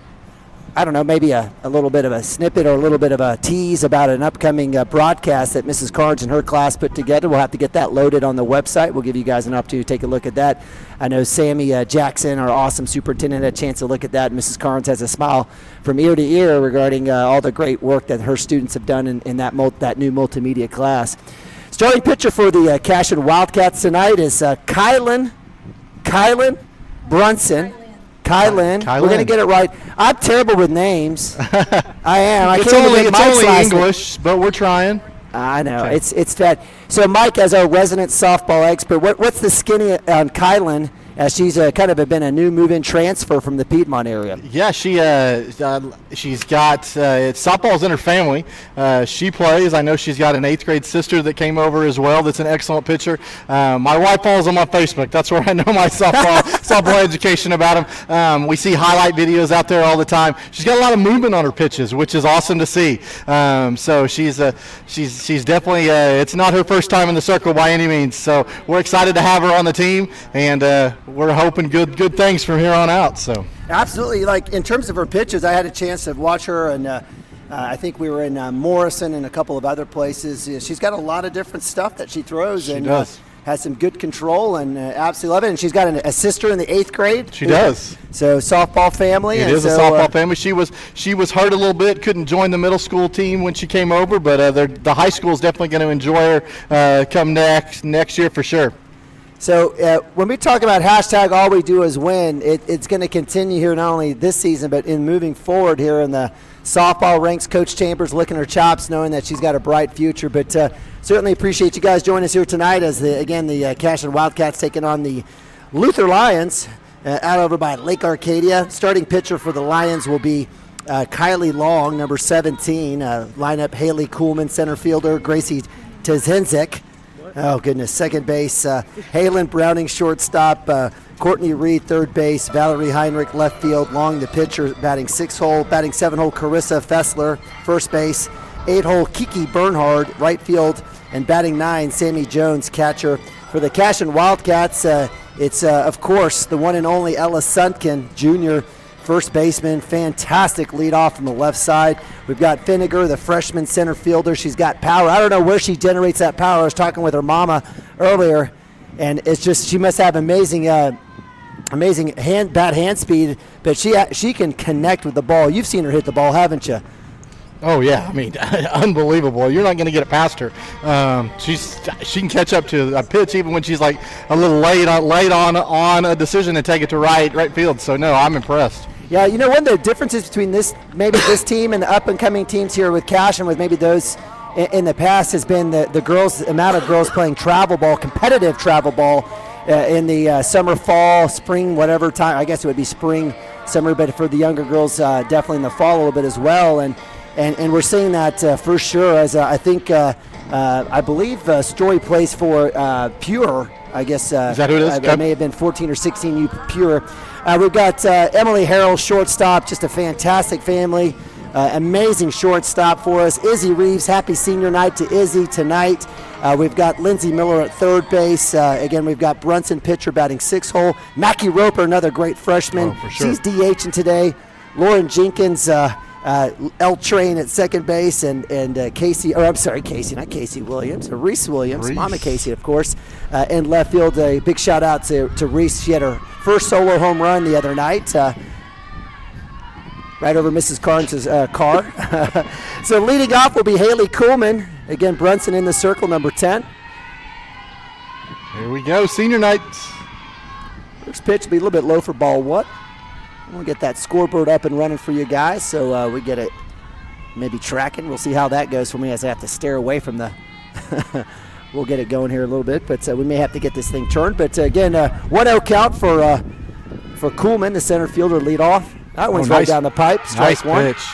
P: I don't know, maybe a little bit of a snippet or a little bit of a tease about an upcoming broadcast that Mrs. Carnes and her class put together. We'll have to get that loaded on the website. We'll give you guys an opportunity to take a look at that. I know Sammy Jackson, our awesome superintendent, had a chance to look at that. Mrs. Carnes has a smile from ear to ear regarding all the great work that her students have done in that new multimedia class. Starting pitcher for the Cashion Wildcats tonight is Kylan Brunson. Kylan. We're going to get it right. I'm terrible with names. I am.
Q: It's only English, but we're trying.
P: I know. Okay. It's that. So Mike, as our resident softball expert, what's the skinny on Kylan? She's kind of been a new move-in transfer from the Piedmont area.
Q: Yeah, she's got softball's in her family. She plays. I know she's got an 8th grade sister that came over as well. That's an excellent pitcher. My wife follows on my Facebook. That's where I know my softball softball education about him. We see highlight videos out there all the time. She's got a lot of movement on her pitches, which is awesome to see. So she's definitely it's not her first time in the circle by any means. So we're excited to have her on the team, and we're hoping good things from here on out. So
P: absolutely, like in terms of her pitches, I had a chance to watch her, and I think we were in Morrison and a couple of other places. She's got a lot of different stuff that she throws.
Q: She
P: and
Q: does.
P: Has some good control, and absolutely love it. And she's got a sister in the 8th grade.
Q: She does.
P: So softball family.
Q: It is a softball family. She was hurt a little bit. Couldn't join the middle school team when she came over, but the high school is definitely going to enjoy her come next year for sure.
P: So when we talk about hashtag all we do is win, it's going to continue here not only this season, but in moving forward here in the softball ranks. Coach Chambers licking her chops, knowing that she's got a bright future. But certainly appreciate you guys joining us here tonight as the Cashion Wildcats taking on the Luther Lions out over by Lake Arcadia. Starting pitcher for the Lions will be Kylie Long, number 17. Lineup: Haley Kuhlman, center fielder; Gracie Tzenzik. Oh, goodness. Second base, Halen Browning, shortstop, Courtney Reed, third base, Valerie Heinrich, left field, Long, the pitcher, batting 7-hole, Carissa Fessler, first base, 8-hole, Kiki Bernhard, right field, and batting 9, Sammy Jones, catcher. For the Cashion Wildcats, it's, of course, the one and only Ella Suntken, junior, first baseman. Fantastic leadoff from the left side. We've got Finnegar, the freshman center fielder. She's got power. I don't know where she generates that power. I was talking with her mama earlier, and it's just she must have amazing bat hand speed, but she can connect with the ball. You've seen her hit the ball, haven't you?
Q: Oh, yeah. I mean, unbelievable. You're not going to get it past her. She can catch up to a pitch even when she's like a little late on a decision and take it to right field. So, no, I'm impressed.
P: Yeah, you know, one of the differences between this team and the up-and-coming teams here with Cashion with maybe those in the past has been the amount of girls playing travel ball, competitive travel ball in the summer, fall, spring, whatever time. I guess it would be spring, summer, but for the younger girls, definitely in the fall a little bit as well. And we're seeing that for sure. As I think, I believe Story plays for Pure. I guess
Q: is that who it is?
P: It may have been 14 or 16 Pure. We've got Emily Harrell, shortstop, just a fantastic family. Amazing shortstop for us. Izzy Reeves, happy senior night to Izzy tonight. We've got Lindsay Miller at third base. Again, we've got Brunson, pitcher, batting 6-hole. Mackie Roper, another great freshman.
Q: Oh, for sure.
P: She's DHing today. Lauren Jenkins, L Train at second base, and Casey, or I'm sorry, Casey, not Casey Williams, Reese Williams, Mama Casey, of course, in left field. A big shout out to Reese. She had her first solo home run the other night, right over Mrs. Carnes' car. So leading off will be Haley Kuhlman. Again, Brunson in the circle, number 10.
Q: Here we go, senior night.
P: First pitch will be a little bit low for ball one. We'll get that scoreboard up and running for you guys, so we get it maybe tracking. We'll see how that goes for me as I have to stare away from the we'll get it going here a little bit, but we may have to get this thing turned. But again, 1-0 count for Kuhlman, the center fielder, lead off. That one's right down the pipe. Strike one.
Q: Pitch.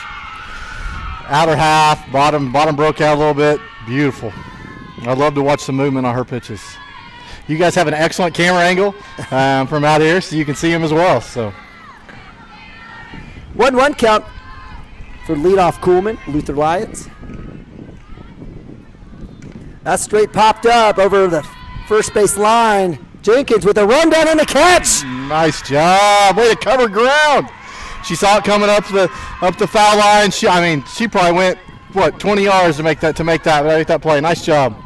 Q: Outer half, bottom broke out a little bit. Beautiful. I love to watch the movement on her pitches. You guys have an excellent camera angle from out here, so you can see them as well. So
P: 1-1 count for leadoff Kuhlman, Luther Lions. That straight popped up over the first base line. Jenkins with a rundown and a catch.
Q: Nice job. Way to cover ground. She saw it coming up the foul line. She probably went 20 yards to make that play. Nice job.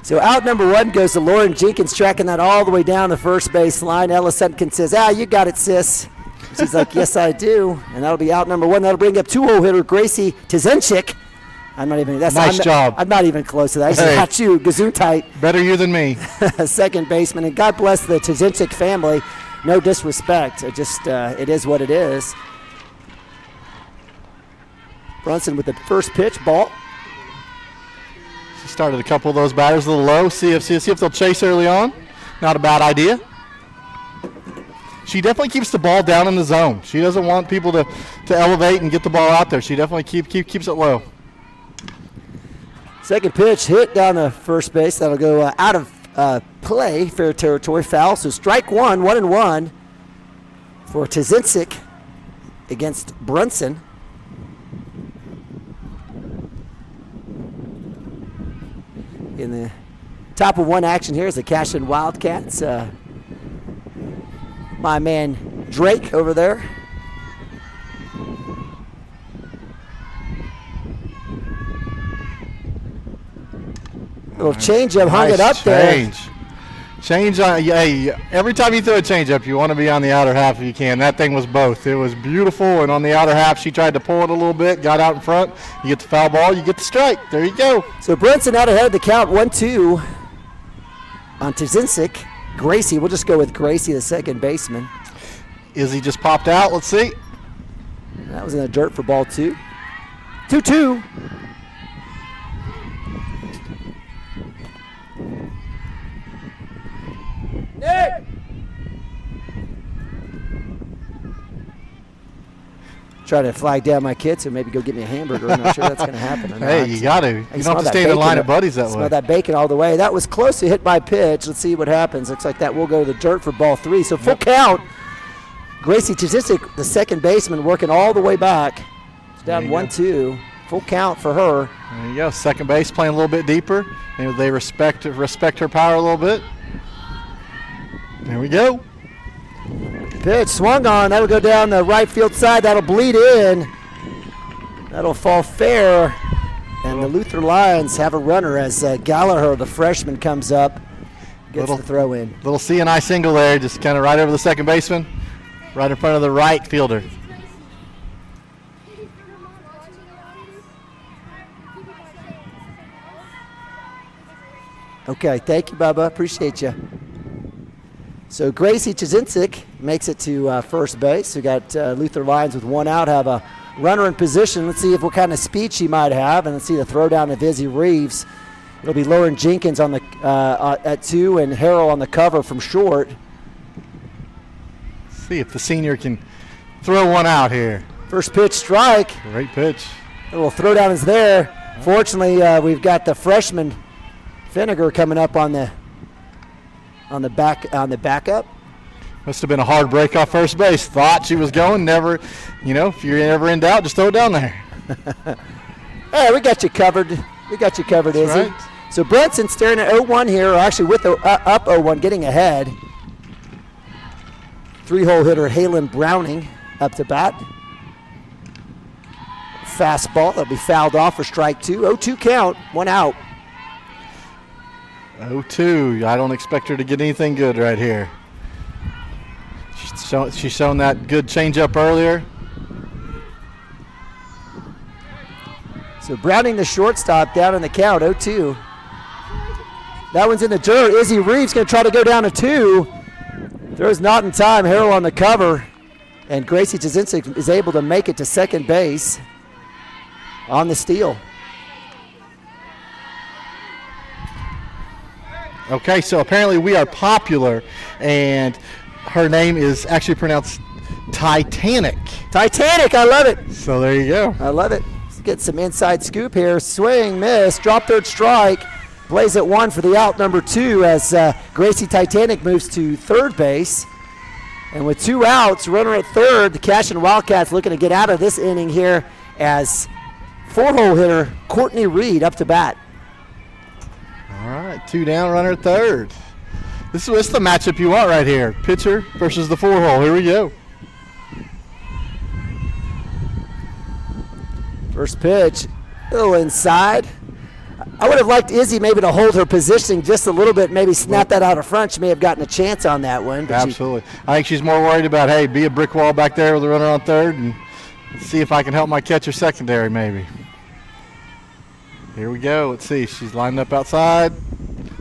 P: So out number one goes to Lauren Jenkins, tracking that all the way down the first base line. Ella Sutton says, you got it, sis. She's like, yes, I do. And that'll be out number one. That'll bring up 2-hole hitter Gracie Tzenzik.
Q: Nice job.
P: I'm not even close to that. He's got you, Gesundheit.
Q: Better you than me.
P: Second baseman. And God bless the Tzenzik family. No disrespect. It is what it is. Brunson with the first pitch, ball.
Q: She started a couple of those batters a little low. See if they'll chase early on. Not a bad idea. She definitely keeps the ball down in the zone. She doesn't want people to elevate and get the ball out there. She definitely keeps it low.
P: Second pitch hit down the first base. That'll go out of play, fair territory, foul. So strike one, 1-1. for Tzinczyk against Brunson. In the top of one action here is the Cashion Wildcats. My man Drake over there. Little changeup, hung it up there.
Q: Change on, hey, every time you throw a changeup, you want to be on the outer half if you can. That thing was both. It was beautiful, and on the outer half, she tried to pull it a little bit, got out in front. You get the foul ball, you get the strike. There you go.
P: So Brunson out ahead of the count, 1-2 on Tzinczyk. Gracie, we'll just go with Gracie, the second baseman.
Q: Izzy just popped out. Let's see.
P: That was in the dirt for ball 2. 2-2. Nick! Try to flag down my kids and maybe go get me a hamburger. I'm not sure that's going to happen.
Q: Hey, you got to. You don't have to stay in the line of buddies that way.
P: Smell that bacon all the way. That was close to hit my pitch. Let's see what happens. Looks like that will go to the dirt for ball 3. So full count. Gracie Tzinczyk, the second baseman, working all the way back. It's down 1-2. Full count for her.
Q: There you go. Second base playing a little bit deeper. And they respect her power a little bit. There we go.
P: Pitch swung on. That'll go down the right field side. That'll bleed in. That'll fall fair. And the Luther Lions have a runner as Gallagher, the freshman, comes up, gets the throw in.
Q: Little C&I single there, just kind of right over the second baseman, right in front of the right fielder.
P: Okay, thank you, Bubba. Appreciate you. So Gracie Tzinczyk makes it to first base. We got Luther Lions with one out, have a runner in position. Let's see what kind of speed she might have, and let's see the throw down to Izzy Reeves. It'll be Lauren Jenkins on the at 2 and Harrell on the cover from short.
Q: Let's see if the senior can throw one out here.
P: First pitch, strike.
Q: Great pitch.
P: A little throw down is there. Fortunately, we've got the freshman Finnegar coming up on the backup.
Q: Must have been a hard break off first base. Thought she was going. Never, if you're ever in doubt, just throw it down there.
P: Hey, we got you covered. We got you covered, Izzy.
Q: Right.
P: So Brunson staring at 0-1 here, or actually with the up 0-1, getting ahead. 3-hole hitter Halen Browning up to bat. Fastball that'll be fouled off for strike 2. 0-2 count, 1 out.
Q: 0-2. I don't expect her to get anything good right here. She's shown that good changeup earlier.
P: So Browning, the shortstop, down in the count, 0-2. That one's in the dirt. Izzy Reeves going to try to go down to 2. Throws not in time. Harrell on the cover. And Gracie Tzinczyk is able to make it to second base on the steal.
Q: Okay, so apparently we are popular, and her name is actually pronounced Titanic.
P: Titanic, I love it.
Q: So there you go.
P: I love it. Let's get some inside scoop here. Swing, miss, drop third strike. Plays at 1 for the out number 2 as Gracie Titanic moves to third base. And with 2 outs, runner at third, the Cashion Wildcats looking to get out of this inning here as 4-hole hitter Courtney Reed up to bat.
Q: All right, 2 down, runner at third. This is the matchup you want right here. Pitcher versus the 4-hole. Here we go.
P: First pitch, a little inside. I would have liked Izzy maybe to hold her positioning just a little bit, maybe snap that out of front. She may have gotten a chance on that one. But
Q: absolutely. I think she's more worried about, hey, be a brick wall back there with the runner on third and see if I can help my catcher secondary maybe. Here we go. Let's see. She's lined up outside.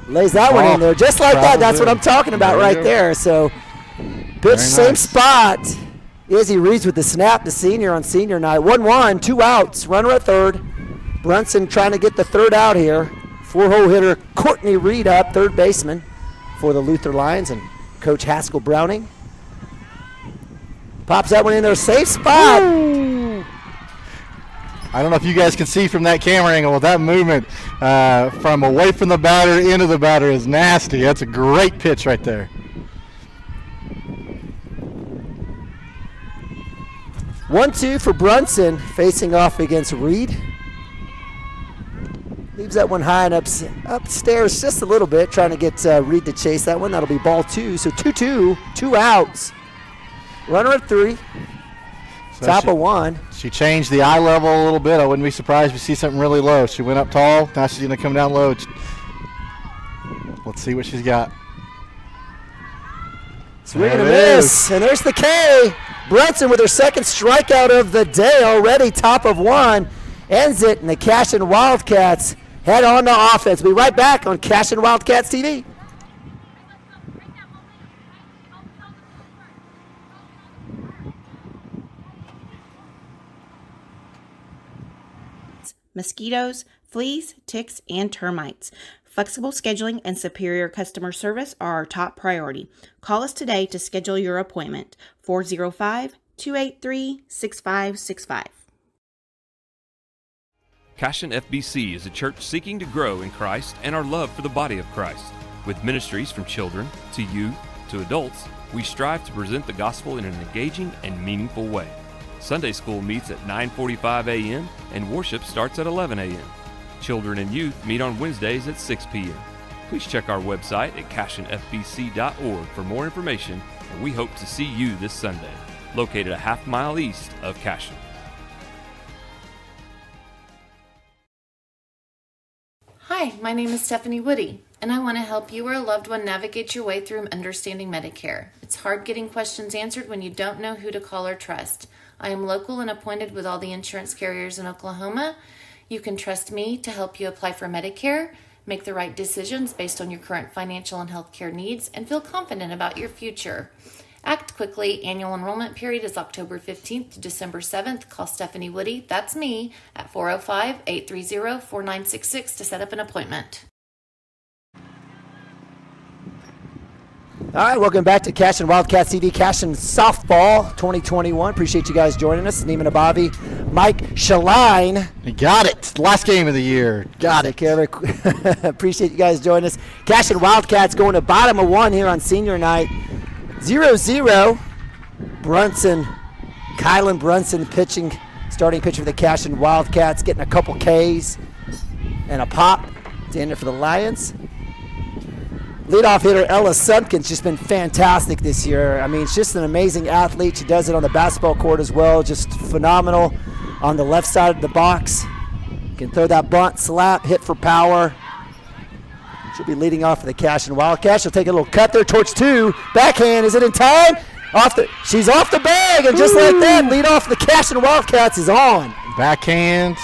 P: Lays that one in there just like that. That's what I'm talking about right there. So pitch, same spot. Izzy Reeves with the snap, the senior on senior night. 1-1, 2 outs, runner at third. Brunson trying to get the third out here. 4-hole hitter Courtney Reed up, third baseman for the Luther Lions, and Coach Haskell Browning. Pops that one in there, safe spot.
Q: Ooh. I don't know if you guys can see from that camera angle, that movement from away from the batter into the batter is nasty. That's a great pitch right there.
P: 1-2 for Brunson, facing off against Reed. Leaves that one high and upstairs just a little bit, trying to get Reed to chase that one. That'll be ball 2. So 2-2, 2 outs. Runner at 3. So top of 1.
Q: She changed the eye level a little bit. I wouldn't be surprised if we see something really low. She went up tall. Now she's going to come down low. Let's see what she's got.
P: Swing and a miss. And there's the K. Brunson with her second strikeout of the day already. Top of 1. Ends it, and the Cashion Wildcats head on to offense. We'll be right back on Cashion Wildcats TV.
G: Mosquitoes, fleas, ticks, and termites. Flexible scheduling and superior customer service are our top priority. Call us today to schedule your appointment. 405-283-6565.
H: Cashion FBC is a church seeking to grow in Christ and our love for the body of Christ. With ministries from children to youth to adults, we strive to present the gospel in an engaging and meaningful way. Sunday school meets at 9:45 a.m. and worship starts at 11 a.m. Children and youth meet on Wednesdays at 6 p.m. Please check our website at cashionfbc.org for more information, and we hope to see you this Sunday, located a half-mile east of Cashion.
I: Hi, my name is Stephanie Woody, and I want to help you or a loved one navigate your way through understanding Medicare. It's hard getting questions answered when you don't know who to call or trust. I am local and appointed with all the insurance carriers in Oklahoma. You can trust me to help you apply for Medicare, make the right decisions based on your current financial and healthcare needs, and feel confident about your future. Act quickly. Annual enrollment period is October 15th to December 7th. Call Stephanie Woody, that's me, at 405-830-4966 to set up an appointment.
P: All right, welcome back to Cashion Wildcats TV, Cashion Softball 2021. Appreciate you guys joining us. Neiman Abavi, Mike Shaline.
Q: You got it. Last game of the year. Got it.
P: Appreciate you guys joining us. Cashion Wildcats going to bottom of 1 here on senior night. 0-0. Brunson, Kylan Brunson starting pitcher for the Cashion Wildcats, getting a couple Ks and a pop to end it for the Lions. Leadoff hitter Ella Sundkin's just been fantastic this year. I mean, she's just an amazing athlete. She does it on the basketball court as well. Just phenomenal on the left side of the box. Can throw that bunt, slap, hit for power. She'll be leading off for the Cashion Wildcats. She'll take a little cut there towards 2. Backhand, is it in time? She's off the bag, and just like that, lead off the Cashion Wildcats is on.
Q: Backhand.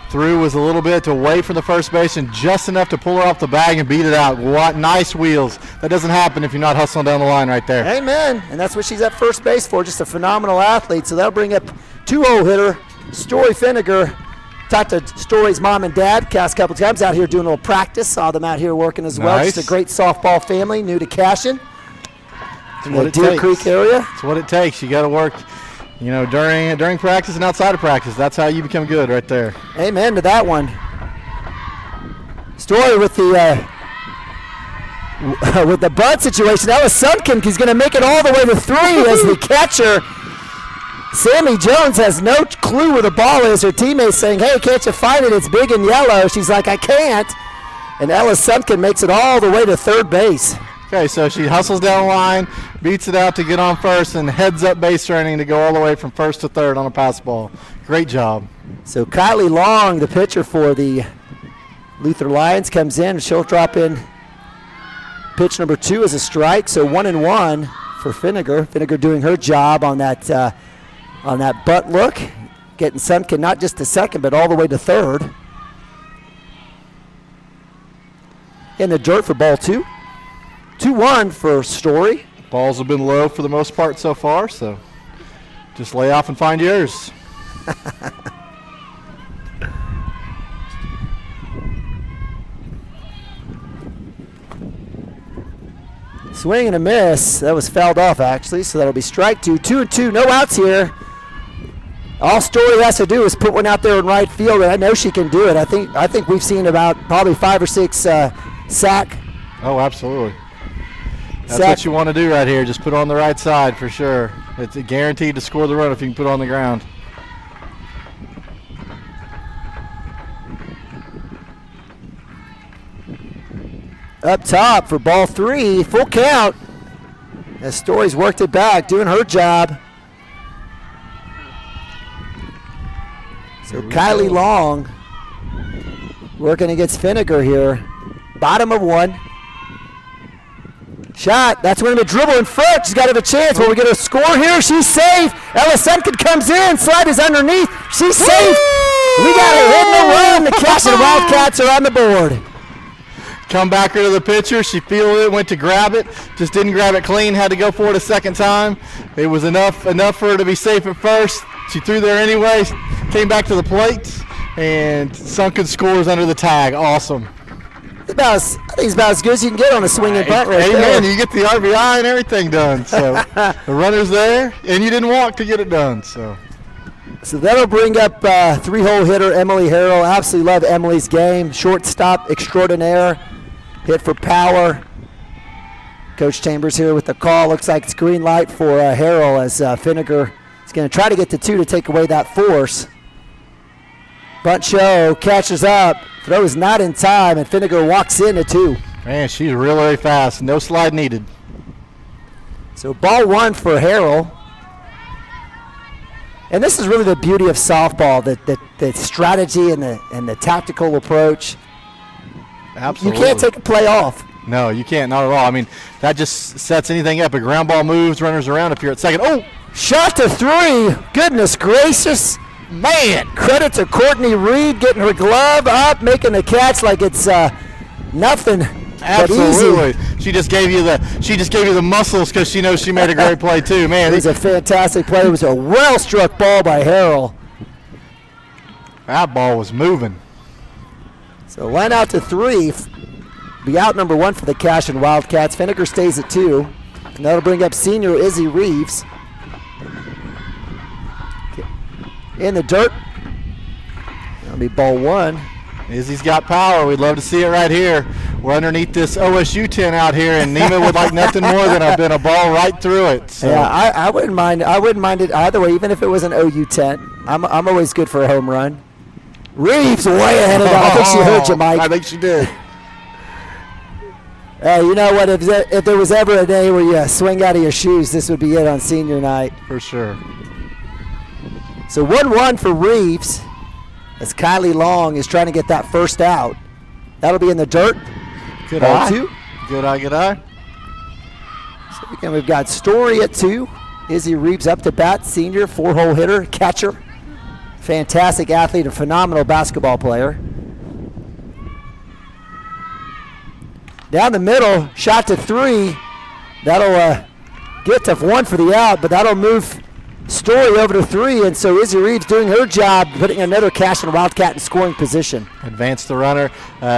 Q: Through was a little bit away from the first baseman, just enough to pull her off the bag and beat it out. What nice wheels. That doesn't happen if you're not hustling down the line right there.
P: Amen. And that's what she's at first base for, just a phenomenal athlete. So that'll bring up 2-0 hitter, Story Finnegar. Talked to Story's mom and dad cast a couple times out here doing a little practice. Saw them out here working as well.
Q: Nice.
P: Just a great softball family, new to Cashion.
Q: That's what it
P: Deer
Q: takes.
P: Creek area.
Q: That's what it takes. You got to work, during practice and outside of practice. That's how you become good right there.
P: Amen to that one. Story with the bunt situation. That was Sundkin. He's going to make it all the way to 3 as the catcher. Sammy Jones has no clue where the ball is. Her teammates saying, hey, can't you find it? It's big and yellow. She's like, I can't. And Ella Sundkin makes it all the way to third base.
Q: Okay, so she hustles down the line, beats it out to get on first, and heads up base running to go all the way from first to third on a pass ball. Great job.
P: So Kylie Long, the pitcher for the Luther Lions, comes in. She'll drop in pitch number 2 as a strike. So 1-1 for Finnegar. Finnegar doing her job on that butt look, getting Sundkin not just to second, but all the way to third. In the dirt for ball 2. 2-1 for Story.
Q: Balls have been low for the most part so far, so just lay off and find yours.
P: Swing and a miss. That was fouled off, actually, so that'll be strike 2. 2-2, no outs here. All Story has to do is put one out there in right field, and I know she can do it. I think we've seen about probably 5 or 6 sack.
Q: Oh, absolutely. That's what you want to do right here. Just put it on the right side for sure. It's guaranteed to score the run if you can put it on the ground.
P: Up top for ball 3, full count. As Story's worked it back, doing her job. So Kylie Long working against Finnegar here. Bottom of 1. Shot, that's when the dribble in front. She's got to have a chance. Will we get a score here? She's safe. Ella Semkin comes in. Slide is underneath. She's safe. We got a hit and a run. The Cashion Wildcats are on the board.
Q: Come back her to the pitcher. She fielded it, went to grab it, just didn't grab it clean, had to go for it a second time. It was enough for her to be safe at first. She threw there anyway, came back to the plate, and Sunken scores under the tag. Awesome.
P: I think it's about as good as you can get on a swinging bunt right there.
Q: Amen. You get the RBI and everything done. So the runner's there, and you didn't walk to get it done. So
P: that'll bring up 3-hole hitter Emily Harrell. Absolutely love Emily's game. Shortstop extraordinaire. Hit for power. Coach Chambers here with the call. Looks like it's green light for Harrell as Finnegar is going to try to get to 2 to take away that force. Bunt show, catches up, throw is not in time, and Finnegar walks in at 2.
Q: Man, she's really fast. No slide needed.
P: So ball 1 for Harrell. And this is really the beauty of softball, the strategy and the tactical approach.
Q: Absolutely.
P: You can't take a play off.
Q: No, you can't, not at all. I mean, that just sets anything up. A ground ball moves, runners around up here at second. Oh!
P: Shot to 3. Goodness gracious. Man, credit to Courtney Reed getting her glove up, making the catch like it's nothing.
Q: Absolutely. She just gave you the muscles because she knows she made a great play too. Man,
P: it was a fantastic play. It was a well-struck ball by Harrell.
Q: That ball was moving.
P: So line out to 3. Be out number 1 for the Cashion Wildcats. Finnegar stays at 2. And that'll bring up senior Izzy Reeves. In the dirt. That'll be ball 1.
Q: Izzy's got power. We'd love to see it right here. We're underneath this OSU tent out here, and Nima would like nothing more than a ball right through it. So.
P: Yeah, I wouldn't mind. I wouldn't mind it either way, even if it was an OU tent. I'm always good for a home run. Reeves way ahead of that. I think she heard you, Mike.
Q: I think she did.
P: You know what? If there was ever a day where you swing out of your shoes, this would be it on senior night.
Q: For sure.
P: So 1-1 for Reeves as Kylie Long is trying to get that first out. That'll be in the dirt.
Q: Good
P: ball
Q: eye.
P: 2.
Q: Good eye, good eye.
P: So again, we've got Story at 2. Izzy Reeves up to bat, senior, 4-hole hitter, catcher. Fantastic athlete, a phenomenal basketball player. Down the middle, shot to 3. That'll get to 1 for the out, but that'll move Story over to 3, and so Izzy Reeves doing her job, putting another Cashion Wildcat in scoring position.
Q: Advanced the runner.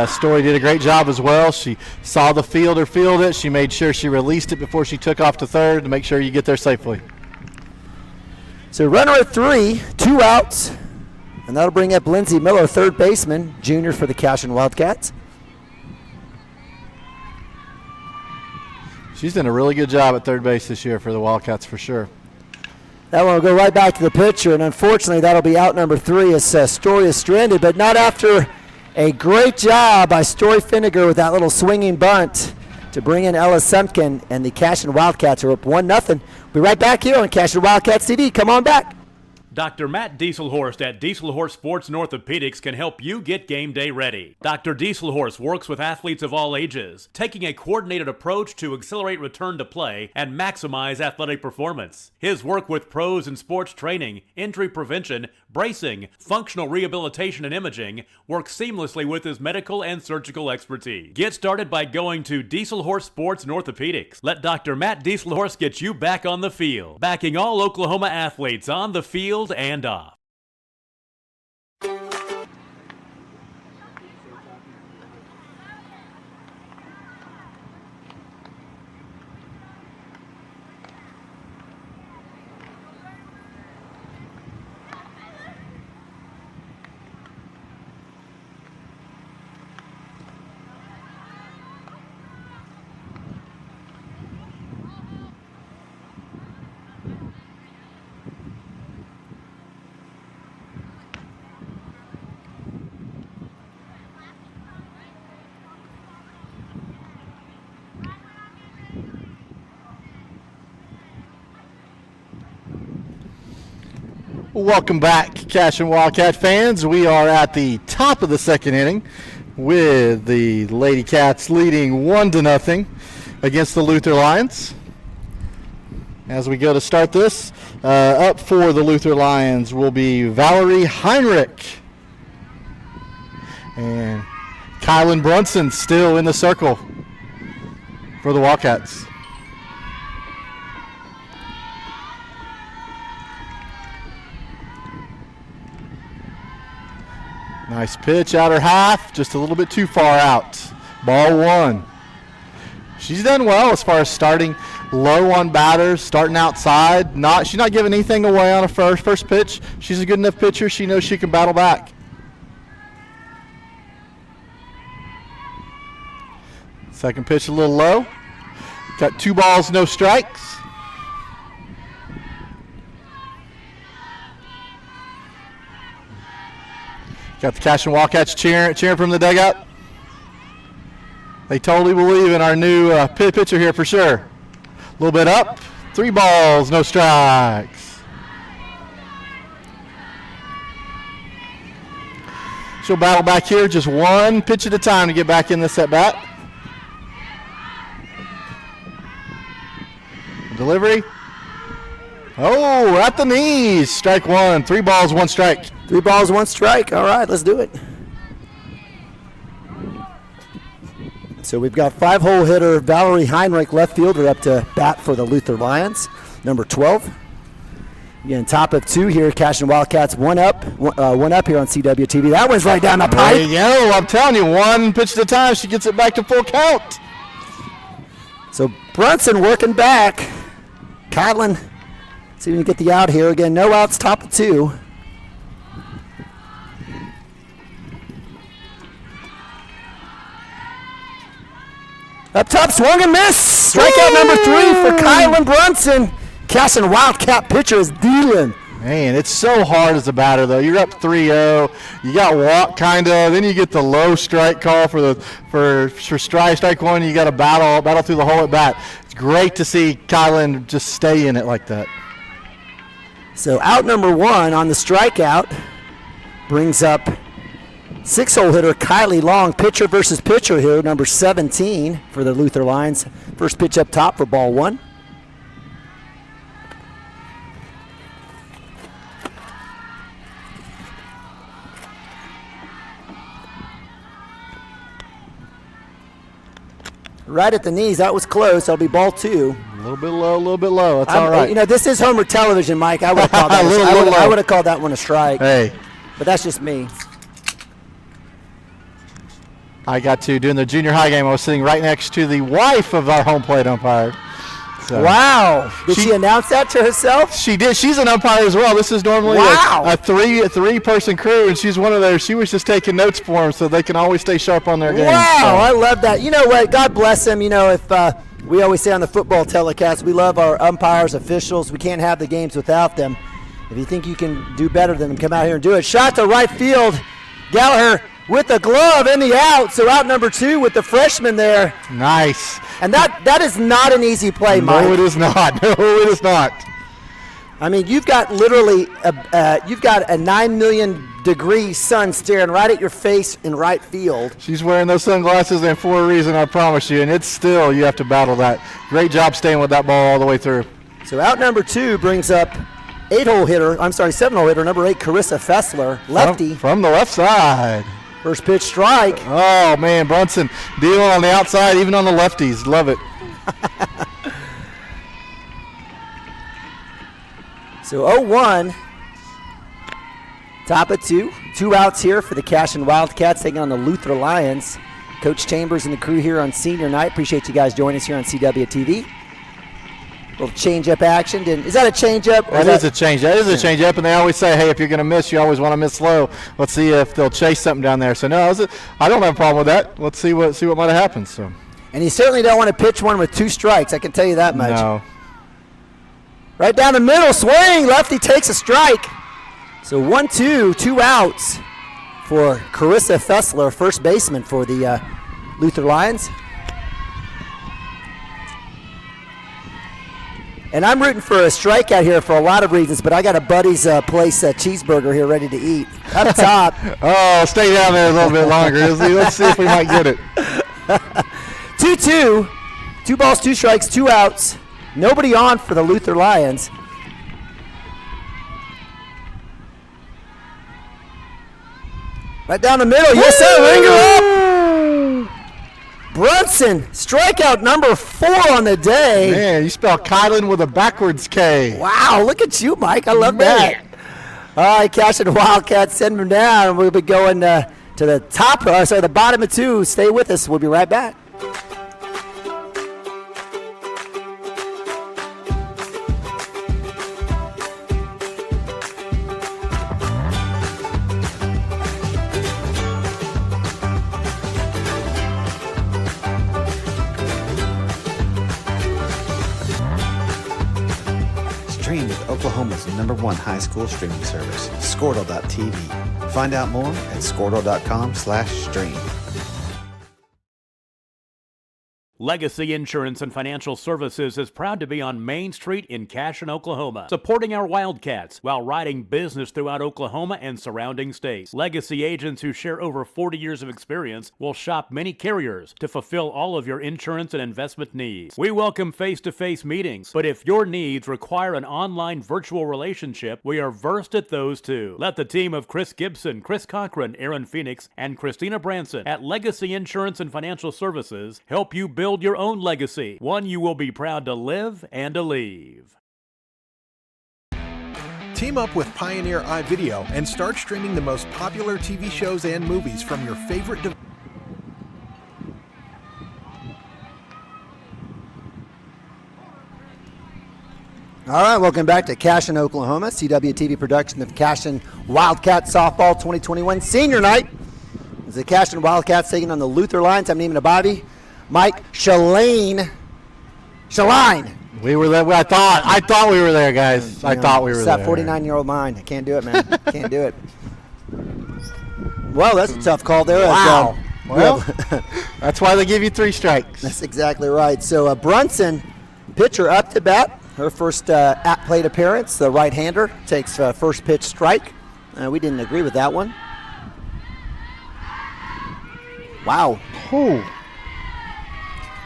Q: Story did a great job as well. She saw the fielder field it. She made sure she released it before she took off to third to make sure you get there safely.
P: So runner at 3, 2 outs, and that'll bring up Lindsay Miller, third baseman, junior for the Cashion Wildcats.
Q: She's done a really good job at third base this year for the Wildcats for sure.
P: That one will go right back to the pitcher, and unfortunately that'll be out number 3 as Story is stranded, but not after a great job by Story Finnegar with that little swinging bunt to bring in Ella Semkin, and the Cashion Wildcats are up 1-0. We'll be right back here on Cashion Wildcats TV. Come on back.
J: Dr. Matt Dieselhorst at Dieselhorst Sports and Orthopedics can help you get game day ready. Dr. Dieselhorst works with athletes of all ages, taking a coordinated approach to accelerate return to play and maximize athletic performance. His work with pros in sports training, injury prevention, bracing, functional rehabilitation, and imaging works seamlessly with his medical and surgical expertise. Get started by going to Dieselhorst Sports and Orthopedics. Let Dr. Matt Dieselhorst get you back on the field, backing all Oklahoma athletes on the field and off.
Q: Welcome back, Cashion Wildcat fans. We are at the top of the second inning with the Lady Cats leading 1-0 against the Luther Lions. As we go to start this, up for the Luther Lions will be Valerie Heinrich. And Kylan Brunson still in the circle for the Wildcats. Nice pitch, outer half, just a little bit too far out. Ball 1. She's done well as far as starting low on batters, starting outside. She's not giving anything away on a first pitch. She's a good enough pitcher. She knows she can battle back. Second pitch a little low. Got 2 balls, no strikes. Got the Cashion Wildcats cheering from the dugout. They totally believe in our new pitcher here for sure. A little bit up. 3 balls, no strikes. She'll battle back here, just 1 pitch at a time to get back in this at bat. Delivery. Oh, at the knees. Strike 1. 3 balls, 1 strike.
P: 3 balls, 1 strike. All right, let's do it. So we've got 5-hole hitter Valerie Heinrich, left fielder, up to bat for the Luther Lions, number 12. Again, top of 2 here. Cashion Wildcats one up here on CWTV. That one's right down the pipe.
Q: There you go. I'm telling you, 1 pitch at a time. She gets it back to full count.
P: So Brunson working back. Kylan, see if we can get the out here. Again, no outs, top of 2. Up top, swung and miss. Strikeout number 3 for Kylan Brunson. Cashion Wildcat pitcher is dealing.
Q: Man, it's so hard as a batter, though. You're up 3-0. You got walk, kind of. Then you get the low strike call for strike 1. You got to battle through the whole at bat. It's great to see Kylan just stay in it like that.
P: So out number 1 on the strikeout brings up 6-hole hitter Kylie Long, pitcher versus pitcher here, number 17 for the Luther Lions. First pitch up top for ball 1. Right at the knees. That was close. That'll be ball 2.
Q: A little bit low. That's all right.
P: You know, this is Homer television, Mike. I would have called that I would have called that one a strike.
Q: Hey.
P: But that's just me.
Q: I got to, during the junior high game, I was sitting right next to the wife of our home plate umpire. So
P: wow. Did she announce that to herself?
Q: She did. She's an umpire as well. This is normally a three-person crew, and she's one of theirs. She was just taking notes for them so they can always stay sharp on their game.
P: Wow,
Q: so.
P: I love that. You know what? God bless them. You know, if we always say on the football telecast, we love our umpires, officials. We can't have the games without them. If you think you can do better than them, come out here and do it. Shot to right field. Gallagher with the glove in the out. So out number 2 with the freshman there.
Q: Nice.
P: And that is not an easy play, Mike.
Q: No, it is not. No, it is not.
P: I mean, you've got literally you've got a 9 million degree sun staring right at your face in right field.
Q: She's wearing those sunglasses and for a reason, I promise you. And it's still, you have to battle that. Great job staying with that ball all the way through.
P: So out number 2 brings up 7-hole hitter, number 8, Carissa Fessler, lefty.
Q: From the left side.
P: First pitch strike.
Q: Oh, man, Brunson dealing on the outside, even on the lefties. Love it.
P: So 0-1. Top of 2. 2 outs here for the Cashion Wildcats taking on the Luther Lions. Coach Chambers and the crew here on senior night. Appreciate you guys joining us here on CWTV. Little change-up action. Is that a change-up?
Q: That is a change. That is a change-up, and they always say, hey, if you're going to miss, you always want to miss slow. Let's see if they'll chase something down there. So, no, I don't have a problem with that. Let's see what might have happened. So.
P: And you certainly don't want to pitch one with 2 strikes. I can tell you that much.
Q: No.
P: Right down the middle, swing. Lefty takes a strike. So 1-2, 2 outs for Carissa Fessler, first baseman for the Luther Lions. And I'm rooting for a strikeout here for a lot of reasons, but I got a buddy's place cheeseburger here ready to eat. Up top.
Q: Oh, stay down there a little bit longer. Let's see if we might get it.
P: 2-2. 2 balls, 2 strikes, 2 outs. Nobody on for the Luther Lions. Right down the middle. Yes, sir. Ringer up. Brunson, strikeout number 4 on the day.
Q: Man, you spell Kylan with a backwards K.
P: Wow, look at you, Mike. I love that. All right, Cashion Wildcats, send them down. We'll be going to the top, the bottom of 2. Stay with us. We'll be right back.
K: Stream with Oklahoma's #1 high school streaming service, Squirtle.tv. Find out more at Squirtle.com/stream.
J: Legacy Insurance and Financial Services is proud to be on Main Street in Cashion, Oklahoma, supporting our Wildcats while riding business throughout Oklahoma and surrounding states. Legacy agents who share over 40 years of experience will shop many carriers to fulfill all of your insurance and investment needs. We welcome face-to-face meetings, but if your needs require an online virtual relationship, we are versed at those too. Let the team of Chris Gibson, Chris Cochran, Aaron Phoenix, and Christina Branson at Legacy Insurance and Financial Services help you build your own legacy, one you will be proud to live and to leave.
L: Team up with Pioneer iVideo and start streaming the most popular TV shows and movies from your favorite device.
P: All right, welcome back to Cashion, Oklahoma. CWTV production of Cashion Wildcat Softball 2021 Senior Night. It's the Cashion Wildcats taking on the Luther Lions. I'm Neiman Abavi. Mike Shaline.
Q: We were there. I thought we were there, guys. I thought we were there.
P: It's that 49-year-old mind. I can't do it, man. Can't do it. Well, that's a tough call there.
Q: Wow. Well, that's why they give you 3 strikes.
P: That's exactly right. So Brunson, pitcher up to bat. Her first at-plate appearance. The right-hander takes first pitch strike. We didn't agree with that one. Wow.
Q: Ooh.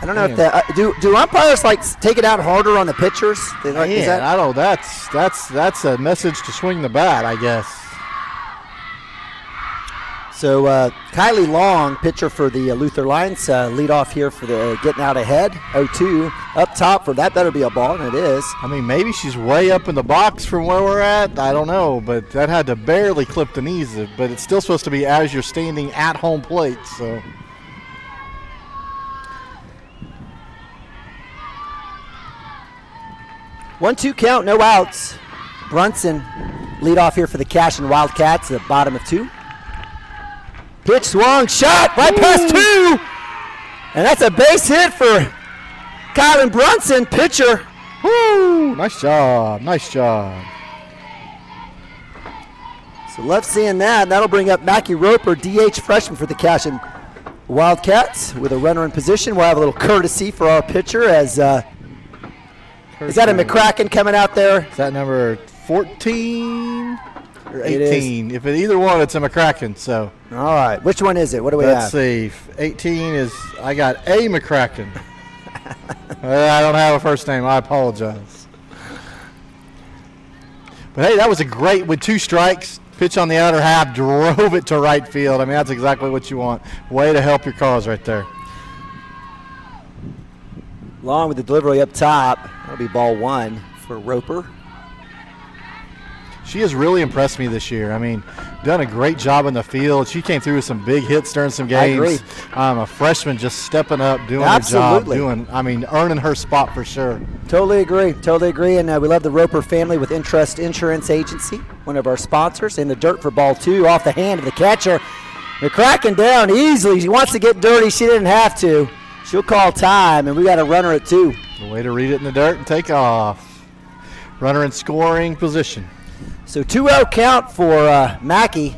P: I don't know if that do umpires take it out harder on the pitchers?
Q: I don't. That's a message to swing the bat, I guess.
P: So Kylie Long, pitcher for the Luther Lions, lead off here for the getting out ahead. 0-2 up top for that. Better be a ball, and it is.
Q: I mean, maybe she's way up in the box from where we're at. I don't know, but that had to barely clip the knees. But it's still supposed to be as you're standing at home plate. So.
P: 1-2 count, no outs. Brunson lead off here for the Cashion Wildcats, the bottom of 2. Pitch swung, shot right past 2. And that's a base hit for Kylan Brunson, pitcher.
Q: Woo! Nice job, nice job.
P: So love seeing that. That'll bring up Mackie Roper, DH freshman for the Cashion Wildcats with a runner in position. We'll have a little courtesy for our pitcher as is that a McCracken coming out there?
Q: Is that number 14 or 18? If it either one, it's a McCracken. So.
P: All right. Which one is it? What do we have?
Q: Let's see. 18 is, I got a McCracken. I don't have a first name. I apologize. But, hey, that was a great, with 2 strikes, pitch on the outer half, drove it to right field. I mean, that's exactly what you want. Way to help your cause right there.
P: Long with the delivery up top. That'll be ball 1 for Roper.
Q: She has really impressed me this year. I mean, done a great job in the field. She came through with some big hits during some games.
P: I agree.
Q: A freshman just stepping up, doing her job, earning her spot for sure.
P: Totally agree. Totally agree. And we love the Roper family with Interest Insurance Agency, one of our sponsors. In the dirt for ball 2, off the hand of the catcher. McCracken down easily. She wants to get dirty. She didn't have to. She'll call time, and we got a runner at 2.
Q: The way to read it in the dirt and take off. Runner in scoring position.
P: So 2-0 count for Mackey.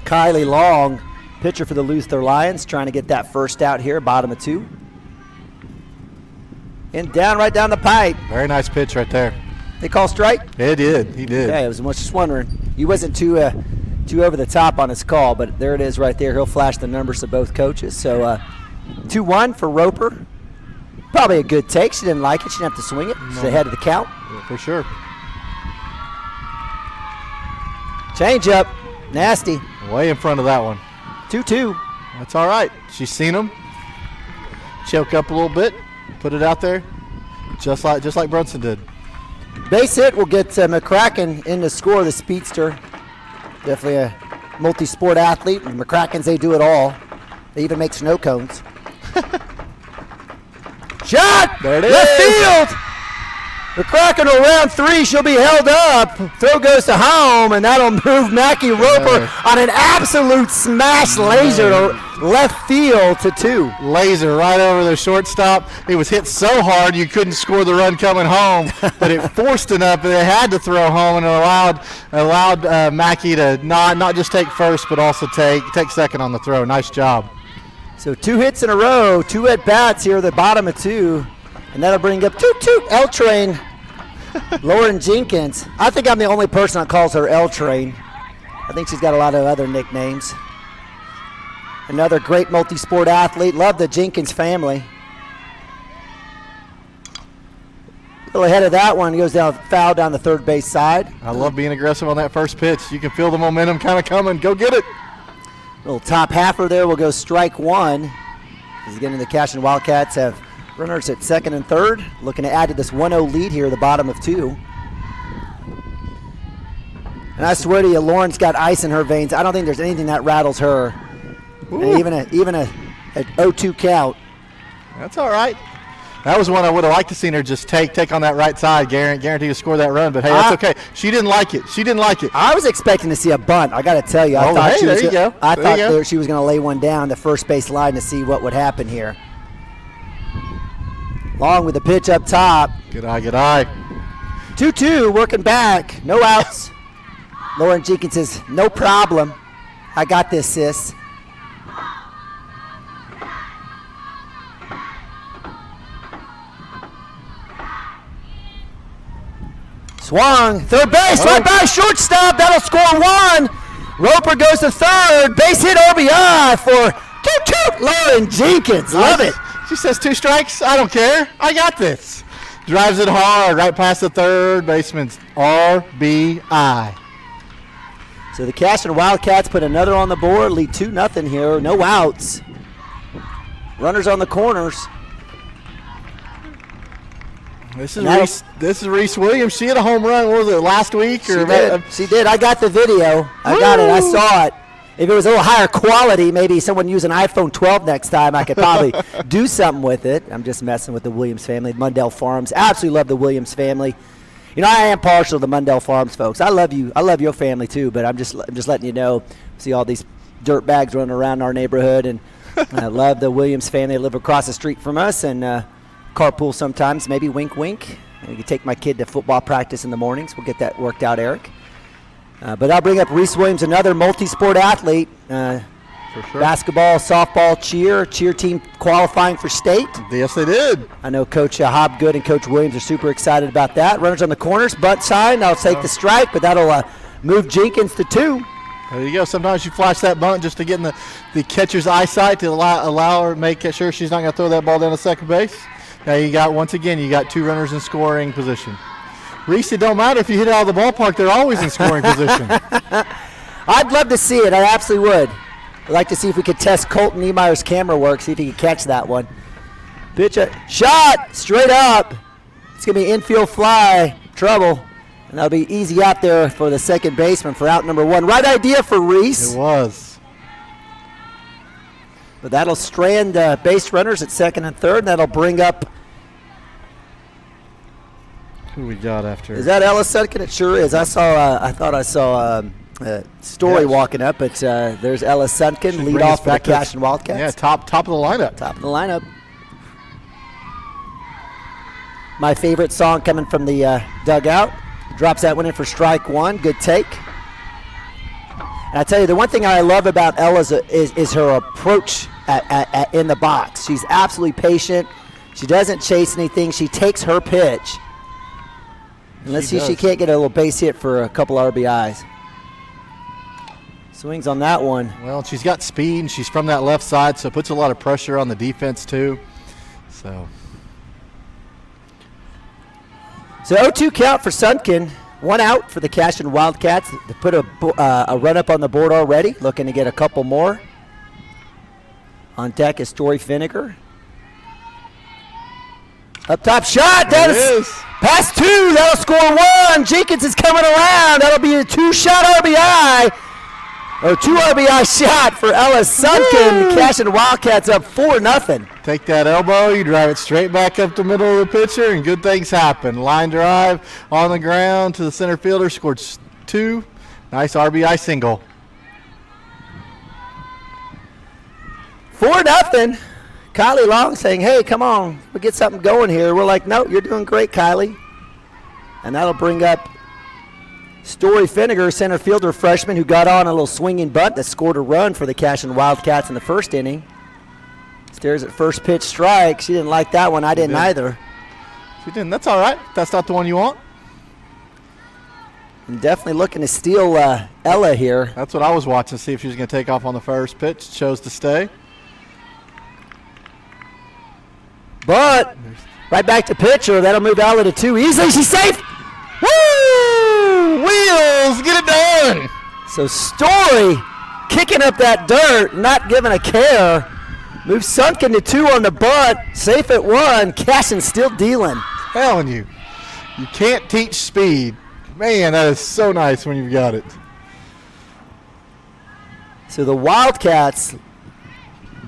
P: Kylie Long, pitcher for the Luther Lions, trying to get that first out here, bottom of 2. And down, right down the pipe.
Q: Very nice pitch right there.
P: They call strike?
Q: It did. He did.
P: Okay, I was just wondering. He wasn't too over the top on his call, but there it is right there. He'll flash the numbers of both coaches. So 2-1 for Roper. Probably a good take. She didn't like it. She didn't have to swing it. She's ahead of the count.
Q: Yeah, for sure.
P: Change up. Nasty.
Q: Way in front of that one.
P: 2-2.
Q: That's all right. She's seen him. Choke up a little bit. Put it out there. Just like Brunson did.
P: Base hit will get McCracken in to score, the speedster. Definitely a multi-sport athlete. And McCrackens, they do it all. They even make snow cones. Shot!
Q: There it is.
P: Left field! McCracken will round 3. She'll be held up. Throw goes to home, and that'll move Mackie Roper on an absolute smash laser to left field to 2.
Q: Laser right over the shortstop. It was hit so hard you couldn't score the run coming home, but it forced enough that they had to throw home, and it allowed Mackie to not just take first, but also take second on the throw. Nice job.
P: So 2 hits in a row, 2 at-bats here at the bottom of 2. And that'll bring up toot L-Train, Lauren Jenkins. I think I'm the only person that calls her L-Train. I think she's got a lot of other nicknames. Another great multi-sport athlete. Love the Jenkins family. A little ahead of that one. Goes down, foul down the third base side.
Q: I love being aggressive on that first pitch. You can feel the momentum kind of coming. Go get it.
P: Little top halfer there will go strike 1. As again, the Cashion Wildcats have runners at second and third, looking to add to this 1-0 lead here at the bottom of 2. And I swear to you, Lauren's got ice in her veins. I don't think there's anything that rattles her. And even a 0-2 count.
Q: That's all right. That was one I would have liked to seen her just take on that right side, guarantee to score that run. But hey, that's okay. She didn't like it.
P: I was expecting to see a bunt. I got to tell you, I thought she was going to lay one down the first base line to see what would happen here. Long with the pitch up top.
Q: Good eye.
P: 2-2, working back. No outs. Lauren Jenkins says, no problem. I got this, sis. Swung, third base, right by shortstop. That'll score 1. Roper goes to third. Base hit RBI for toot Lauren Jenkins. Love it.
Q: She says 2 strikes. I don't care. I got this. Drives it hard right past the third baseman's RBI.
P: So the Cashion Wildcats put another on the board. Lead 2-0 here. No outs. Runners on the corners.
Q: This is Reese Williams. She had a home run. What was it, last week?
P: She did. I got the video. I got it. I saw it. If it was a little higher quality, maybe someone use an iPhone 12 next time, I could probably do something with it. I'm just messing with the Williams family, Mundell Farms. Absolutely love the Williams family. You know, I am partial to the Mundell Farms folks. I love you. I love your family too, but I'm just letting you know. See all these dirt bags running around our neighborhood, and I love the Williams family. They live across the street from us, and carpool sometimes. Maybe wink, wink. You can take my kid to football practice in the mornings. We'll get that worked out, Eric. But I'll bring up Reese Williams, another multi-sport athlete.
Q: For sure.
P: Basketball, softball, cheer team qualifying for state.
Q: Yes, they did.
P: I know Coach Hobgood and Coach Williams are super excited about that. Runners on the corners, bunt sign. I'll take the strike, but that'll move Jenkins to 2.
Q: There you go. Sometimes you flash that bunt just to get in the catcher's eyesight to allow her, make sure she's not going to throw that ball down to second base. Now you got 2 runners in scoring position. Reese, it don't matter if you hit it out of the ballpark, they're always in scoring position.
P: I'd love to see it. I absolutely would. I'd like to see if we could test Colton Niemeyer's camera work, see if he can catch that one. Pitch a shot straight up. It's going to be infield fly, trouble. And that'll be easy out there for the second baseman for out number 1. Right idea for Reese.
Q: It was.
P: But that'll strand base runners at second and third. And that'll bring up.
Q: Who we got after?
P: Is that Ellis Sutkin? It sure is. I thought I saw Story walking up, but there's Ellis Sutkin, lead off for the Cashion Wildcats.
Q: Yeah, top of the lineup.
P: Top of the lineup. My favorite song coming from the dugout. Drops that one in for strike 1. Good take. And I tell you, the one thing I love about Ella is her approach in the box. She's absolutely patient. She doesn't chase anything. She takes her pitch. And let's see if she can't get a little base hit for a couple RBIs. Swings on that one.
Q: Well, she's got speed, and she's from that left side, so it puts a lot of pressure on the defense too. So
P: 0-2 count for Sunken. 1 out for the Cashion Wildcats. They put a run up on the board already. Looking to get a couple more. On deck is Story Finnegar. Up top shot. That is past 2. That'll score 1. Jenkins is coming around. That'll be a 2-shot RBI. Or 2 RBI shot for Ella Sunken. Cashion Wildcats up 4-0.
Q: Take that elbow, you drive it straight back up the middle of the pitcher, and good things happen. Line drive on the ground to the center fielder, scored 2. Nice RBI single.
P: 4-0. Kylie Long saying, hey, come on, we'll get something going here. We're like, no, you're doing great, Kylie. And that'll bring up Story Finnegar, center fielder freshman, who got on a little swinging bunt that scored a run for the Cashion Wildcats in the first inning. Stares at first pitch strike. She didn't like that one. I didn't either.
Q: She didn't. That's all right. That's not the one you want.
P: I'm definitely looking to steal Ella here.
Q: That's what I was watching, see if she was going to take off on the first pitch. Chose to stay.
P: But right back to pitcher. That'll move Ella to 2 easily. She's safe. Woo! Wheels, get it done. So Story kicking up that dirt, not giving a care. Moves Sunken to 2 on the bunt. Safe at 1. Cashion still dealing.
Q: Telling you, you can't teach speed. Man, that is so nice when you've got it.
P: So the Wildcats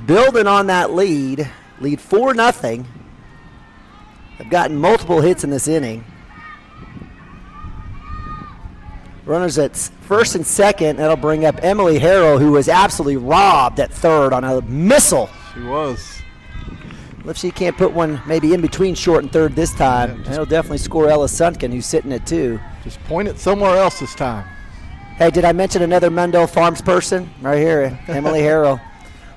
P: building on that lead 4-0. They've gotten multiple hits in this inning. Runners at first and second. That'll bring up Emily Harrell, who was absolutely robbed at third on a missile.
Q: She was.
P: If she can't put one maybe in between short and third this time, that'll definitely score Ella Sunken, who's sitting at 2.
Q: Just point it somewhere else this time.
P: Hey, did I mention another Mundell Farms person? Right here, Emily Harrell.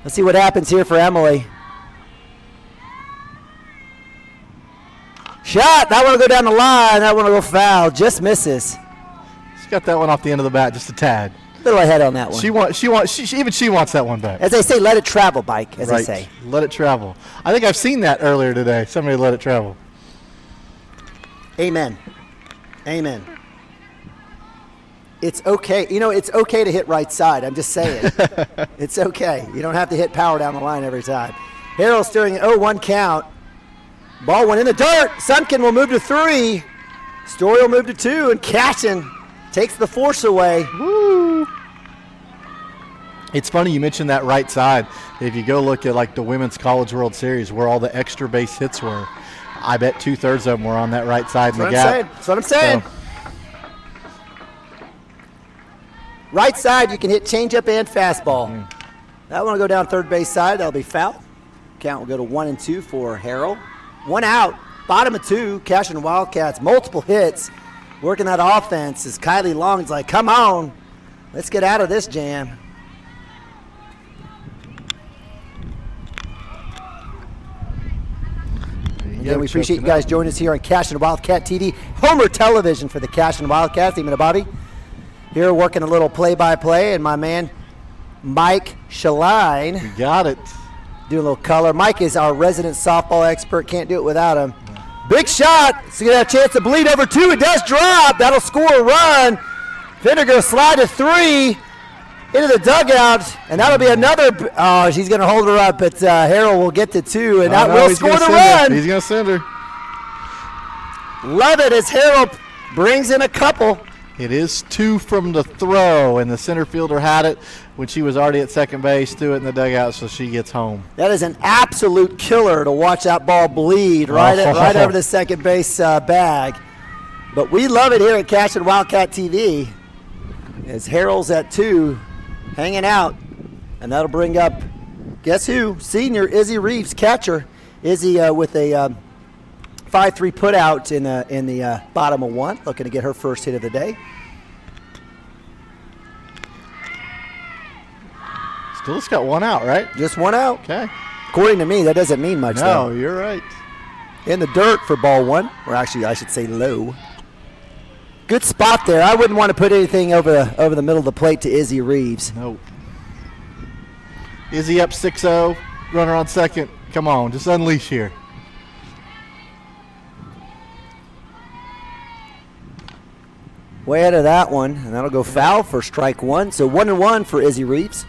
P: Let's see what happens here for Emily. Shot. That one will go down the line. That one will go foul. Just misses.
Q: She got that one off the end of the bat just a tad.
P: A little ahead on that one.
Q: She wants that one back.
P: As they say, let it travel, Mike, as
Q: right.
P: they say.
Q: Let it travel. I think I've seen that earlier today. Somebody let it travel.
P: Amen. Amen. It's okay. You know, it's okay to hit right side. I'm just saying. It's okay. You don't have to hit power down the line every time. Harrell steering an 0-1 count. Ball went in the dirt. Sunken will move to 3. Story will move to 2. And Cashion takes the force away.
Q: Woo! It's funny you mentioned that right side. If you go look at like the Women's College World Series where all the extra base hits were, I bet 2/3 of them were on that right side in the gap.
P: That's what I'm saying. So, right side, you can hit changeup and fastball. That one will go down third base side. That'll be foul. Count will go to 1 and 2 for Harrell. 1 out. Bottom of 2. Cashion Wildcats. Multiple hits. Working that offense as Kylie Long's like, come on. Let's get out of this jam. Again, we appreciate you guys joining us here on Cashion Wildcat TV. Homer Television for the Cashion Wildcats. Even Bobby here working a little play-by-play. And my man, Mike Shaline.
Q: You got it.
P: Doing a little color. Mike is our resident softball expert. Can't do it without him. Big shot. So you got a chance to bleed over 2. It does drop. That'll score a run. Finnegar slide to 3 into the dugout, and that'll be another. Oh, she's going to hold her up, but Harrell will get to 2, and that will score the run.
Q: He's going to send her.
P: Love it as Harrell brings in a couple.
Q: It is 2 from the throw, and the center fielder had it when she was already at second base, threw it in the dugout, so she gets home.
P: That is an absolute killer to watch that ball bleed right over the second base bag. But we love it here at Cashion Wildcat TV as Harrell's at 2, hanging out, and that'll bring up, guess who? Senior Izzy Reeves, catcher. Izzy with a 5-3 put out in the bottom of 1, looking to get her first hit of the day.
Q: Still just got 1 out, right?
P: Just 1 out.
Q: Okay.
P: According to me, that doesn't mean much, though.
Q: No, you're right.
P: in the dirt for ball 1, or actually I should say low. Good spot there. I wouldn't want to put anything over the middle of the plate to Izzy Reeves.
Q: No. Izzy up 6-0, runner on second. Come on, just unleash here.
P: Way out of that one, and that'll go foul for strike 1. So 1-1 for Izzy Reeves.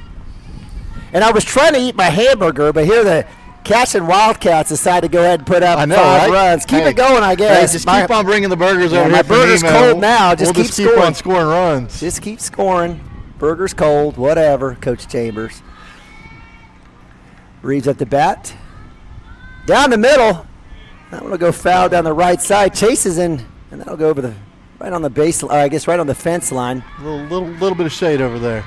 P: And I was trying to eat my hamburger, but here the Cashion Wildcats decide to go ahead and put up 5 runs. Keep it going, I guess.
Q: Hey, just keep on bringing the burgers over here.
P: My burger's cold now.
Q: We'll
P: keep
Q: keep on scoring runs.
P: Just keep scoring. Burger's cold, whatever, Coach Chambers. Reeves at the bat. Down the middle. That one will go foul down the right side. Chases in, and that'll go over right on the base, I guess right on the fence line.
Q: A little bit of shade over there.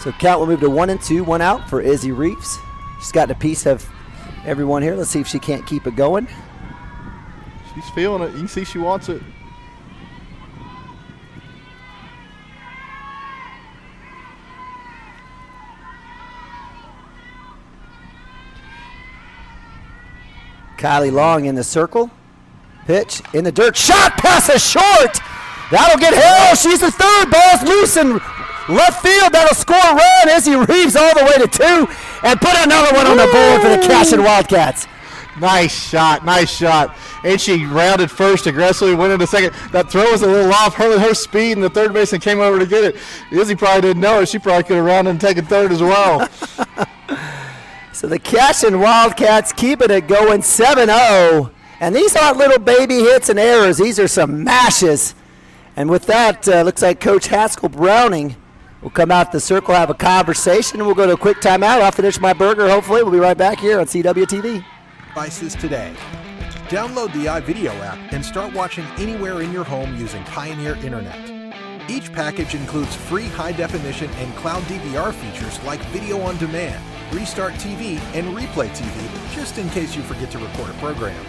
P: So count will move to 1-2, 1 out for Izzy Reeves. She's gotten a piece of everyone here. Let's see if she can't keep it going.
Q: She's feeling it. You can see she wants it.
P: Kylie Long in the circle. Pitch in the dirt. Shot passes short. That'll get held. She's the third. Ball's loose in left field. That'll score a run. Izzy Reeves all the way to 2 and put another one on the board for the Cashion Wildcats.
Q: Nice shot. And she rounded first aggressively, went into second. That throw was a little off her speed, and the third baseman came over to get it. Izzy probably didn't know it. She probably could have rounded and taken third as well.
P: So the Cashion Wildcats keeping it going 7-0. And these aren't little baby hits and errors. These are some mashes. And with that, looks like Coach Haskell Browning will come out the circle, have a conversation, and we'll go to a quick timeout. I'll finish my burger, hopefully. We'll be right back here on CWTV.
L: Devices today. Download the iVideo app and start watching anywhere in your home using Pioneer Internet. Each package includes free high-definition and cloud DVR features like video on demand, Restart TV, and Replay TV, just in case you forget to record a program.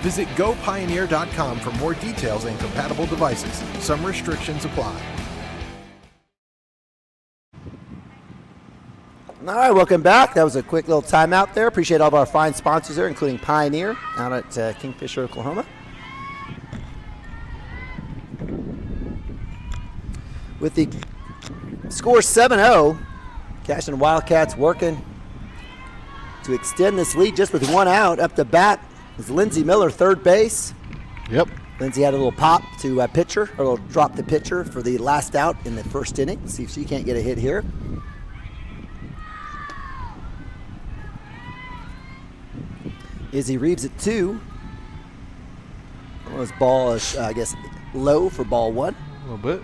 L: Visit gopioneer.com for more details and compatible devices. Some restrictions apply.
P: All right, welcome back. That was a quick little timeout there. Appreciate all of our fine sponsors there, including Pioneer out at Kingfisher, Oklahoma. With the score 7-0, Cashion Wildcats working to extend this lead just with 1 out. Up to bat is Lindsey Miller, third base.
Q: Yep.
P: Lindsey had a little pop to pitcher, or a little drop the pitcher for the last out in the first inning. Let's see if she can't get a hit here. Izzy Reeves at 2. Well, this ball is, I guess, low for ball 1.
Q: A little bit.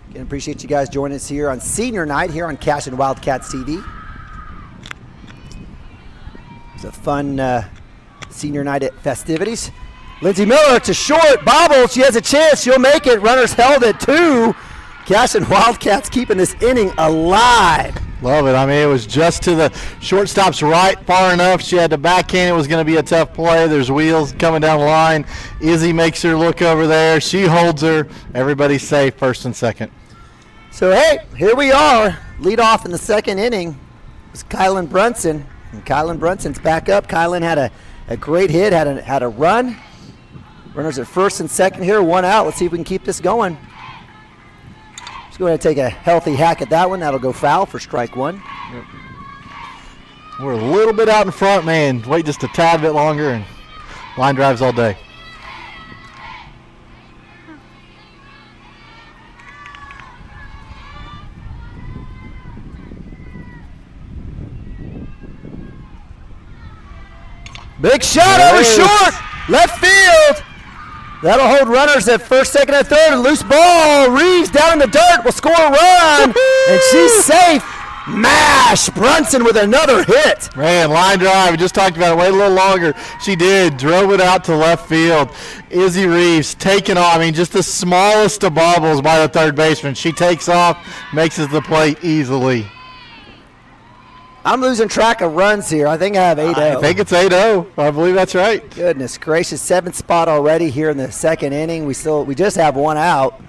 P: Again, appreciate you guys joining us here on senior night here on Cashion Wildcats TV. It's a fun senior night at festivities. Lindsey Miller to short, bobbles. She has a chance. She'll make it. Runners held at 2. Cashion Wildcats keeping this inning alive.
Q: Love it. I mean, it was just to the shortstop's right far enough. She had to backhand. It was going to be a tough play. There's wheels coming down the line. Izzy makes her look over there. She holds her. Everybody's safe, first and second.
P: So, hey, here we are. Lead off in the second inning was Kylan Brunson. And Kylan Brunson's back up. Kylan had a great hit, had a run. Runners at first and second here, 1 out. Let's see if we can keep this going. Go ahead and take a healthy hack at that one. That'll go foul for strike 1.
Q: Yep. We're a little bit out in front, man. Wait just a tad bit longer, and line drives all day.
P: Big shot over short, left field. That'll hold runners at first, second, and third. Loose ball. Reeves down in the dirt will score a run. And she's safe. Mash. Brunson with another hit.
Q: Man, line drive. We just talked about it. Wait a little longer. She did. Drove it out to left field. Izzy Reeves taking off. I mean, just the smallest of bobbles by the third baseman. She takes off, makes it to the plate easily.
P: I'm losing track of runs here. I think I have 8-0.
Q: I think it's 8-0. I believe that's right.
P: Goodness gracious. 7th spot already here in the second inning. We just have 1 out.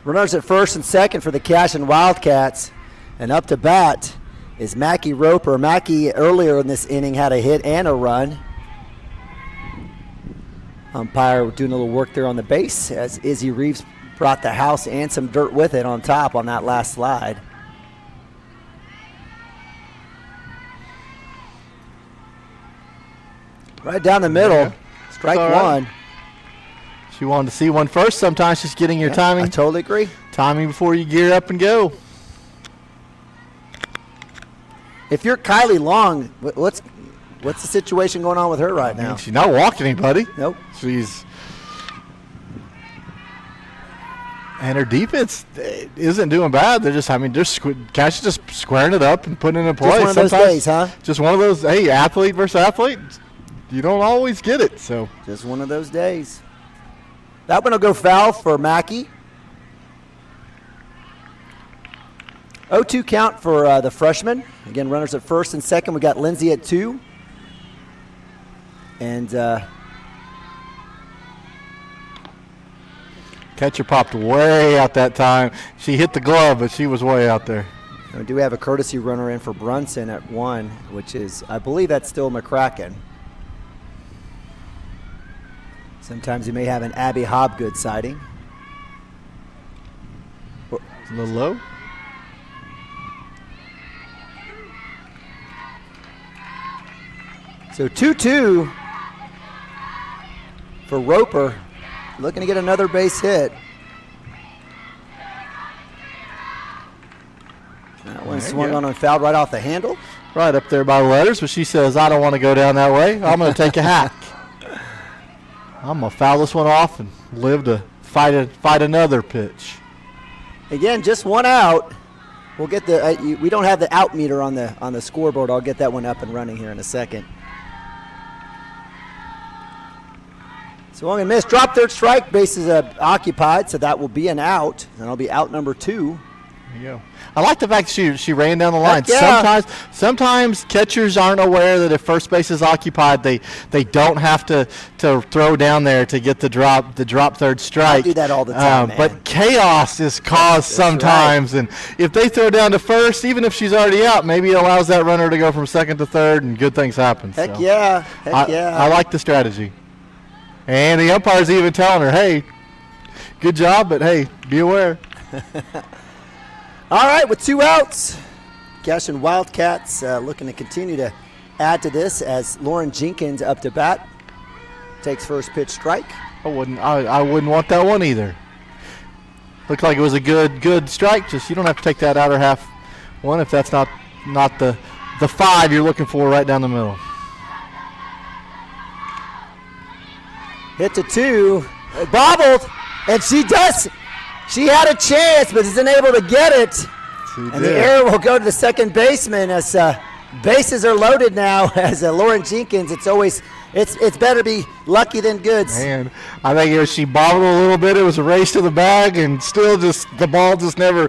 P: Runners at first and second for the Cashion Wildcats. And up to bat is Mackie Roper. Mackie earlier in this inning had a hit and a run. Umpire doing a little work there on the base as Izzy Reeves brought the house and some dirt with it on top on that last slide. Right down the middle. Yeah. Strike one.
Q: She wanted to see one first. Sometimes just getting your timing.
P: I totally agree.
Q: Timing before you gear up and go.
P: If you're Kylie Long, what's the situation going on with her right now?
Q: She's not walking anybody.
P: Nope.
Q: And her defense isn't doing bad. They're just, Cash is just squaring it up and putting it in play.
P: Just one of those days, huh?
Q: Just one of those, hey, athlete versus athlete. You don't always get it, so.
P: Just one of those days. That one will go foul for Mackey. 0-2 count for the freshman. Again, runners at first and second. We got Lindsay at 2. And
Q: catcher popped way out that time. She hit the glove, but she was way out there.
P: We do have a courtesy runner in for Brunson at 1, which is, I believe that's still McCracken. Sometimes you may have an Abby Hobgood sighting.
Q: A little low.
P: So 2-2 for Roper. Looking to get another base hit. That one swung on and fouled right off the handle.
Q: Right up there by the letters, but she says, I don't want to go down that way. I'm going to take a hack. I'm going to foul this one off and live to fight another pitch.
P: Again, just one out. We'll get the we don't have the out meter on the scoreboard. I'll get that one up and running here in a second. Swung and missed. Drop third strike. Bases occupied, so that will be an out. And it'll be out number 2.
Q: There you go. I like the fact that she ran down the line.
P: Yeah.
Q: Sometimes catchers aren't aware that if first base is occupied, they don't have to throw down there to get the drop third strike.
P: I do that all the time, man.
Q: But chaos is caused sometimes,
P: right.
Q: And if they throw down to first, even if she's already out, maybe it allows that runner to go from second to third, and good things happen.
P: Heck
Q: so
P: yeah.
Q: I like the strategy. And the umpire's even telling her, hey, good job, but hey, be aware.
P: All right, with 2 outs, Cashion Wildcats looking to continue to add to this as Lauren Jenkins up to bat takes first pitch strike.
Q: I wouldn't want that one either. Looked like it was a good strike. Just you don't have to take that outer half one if that's not the 5 you're looking for right down the middle.
P: Hit to 2, bobbled, and she had a chance, but isn't able to get it. And the error will go to the second baseman as bases are loaded now. As Lauren Jenkins, it's better to be lucky than good.
Q: Man, I think she bobbled a little bit. It was a race to the bag, and still the ball just never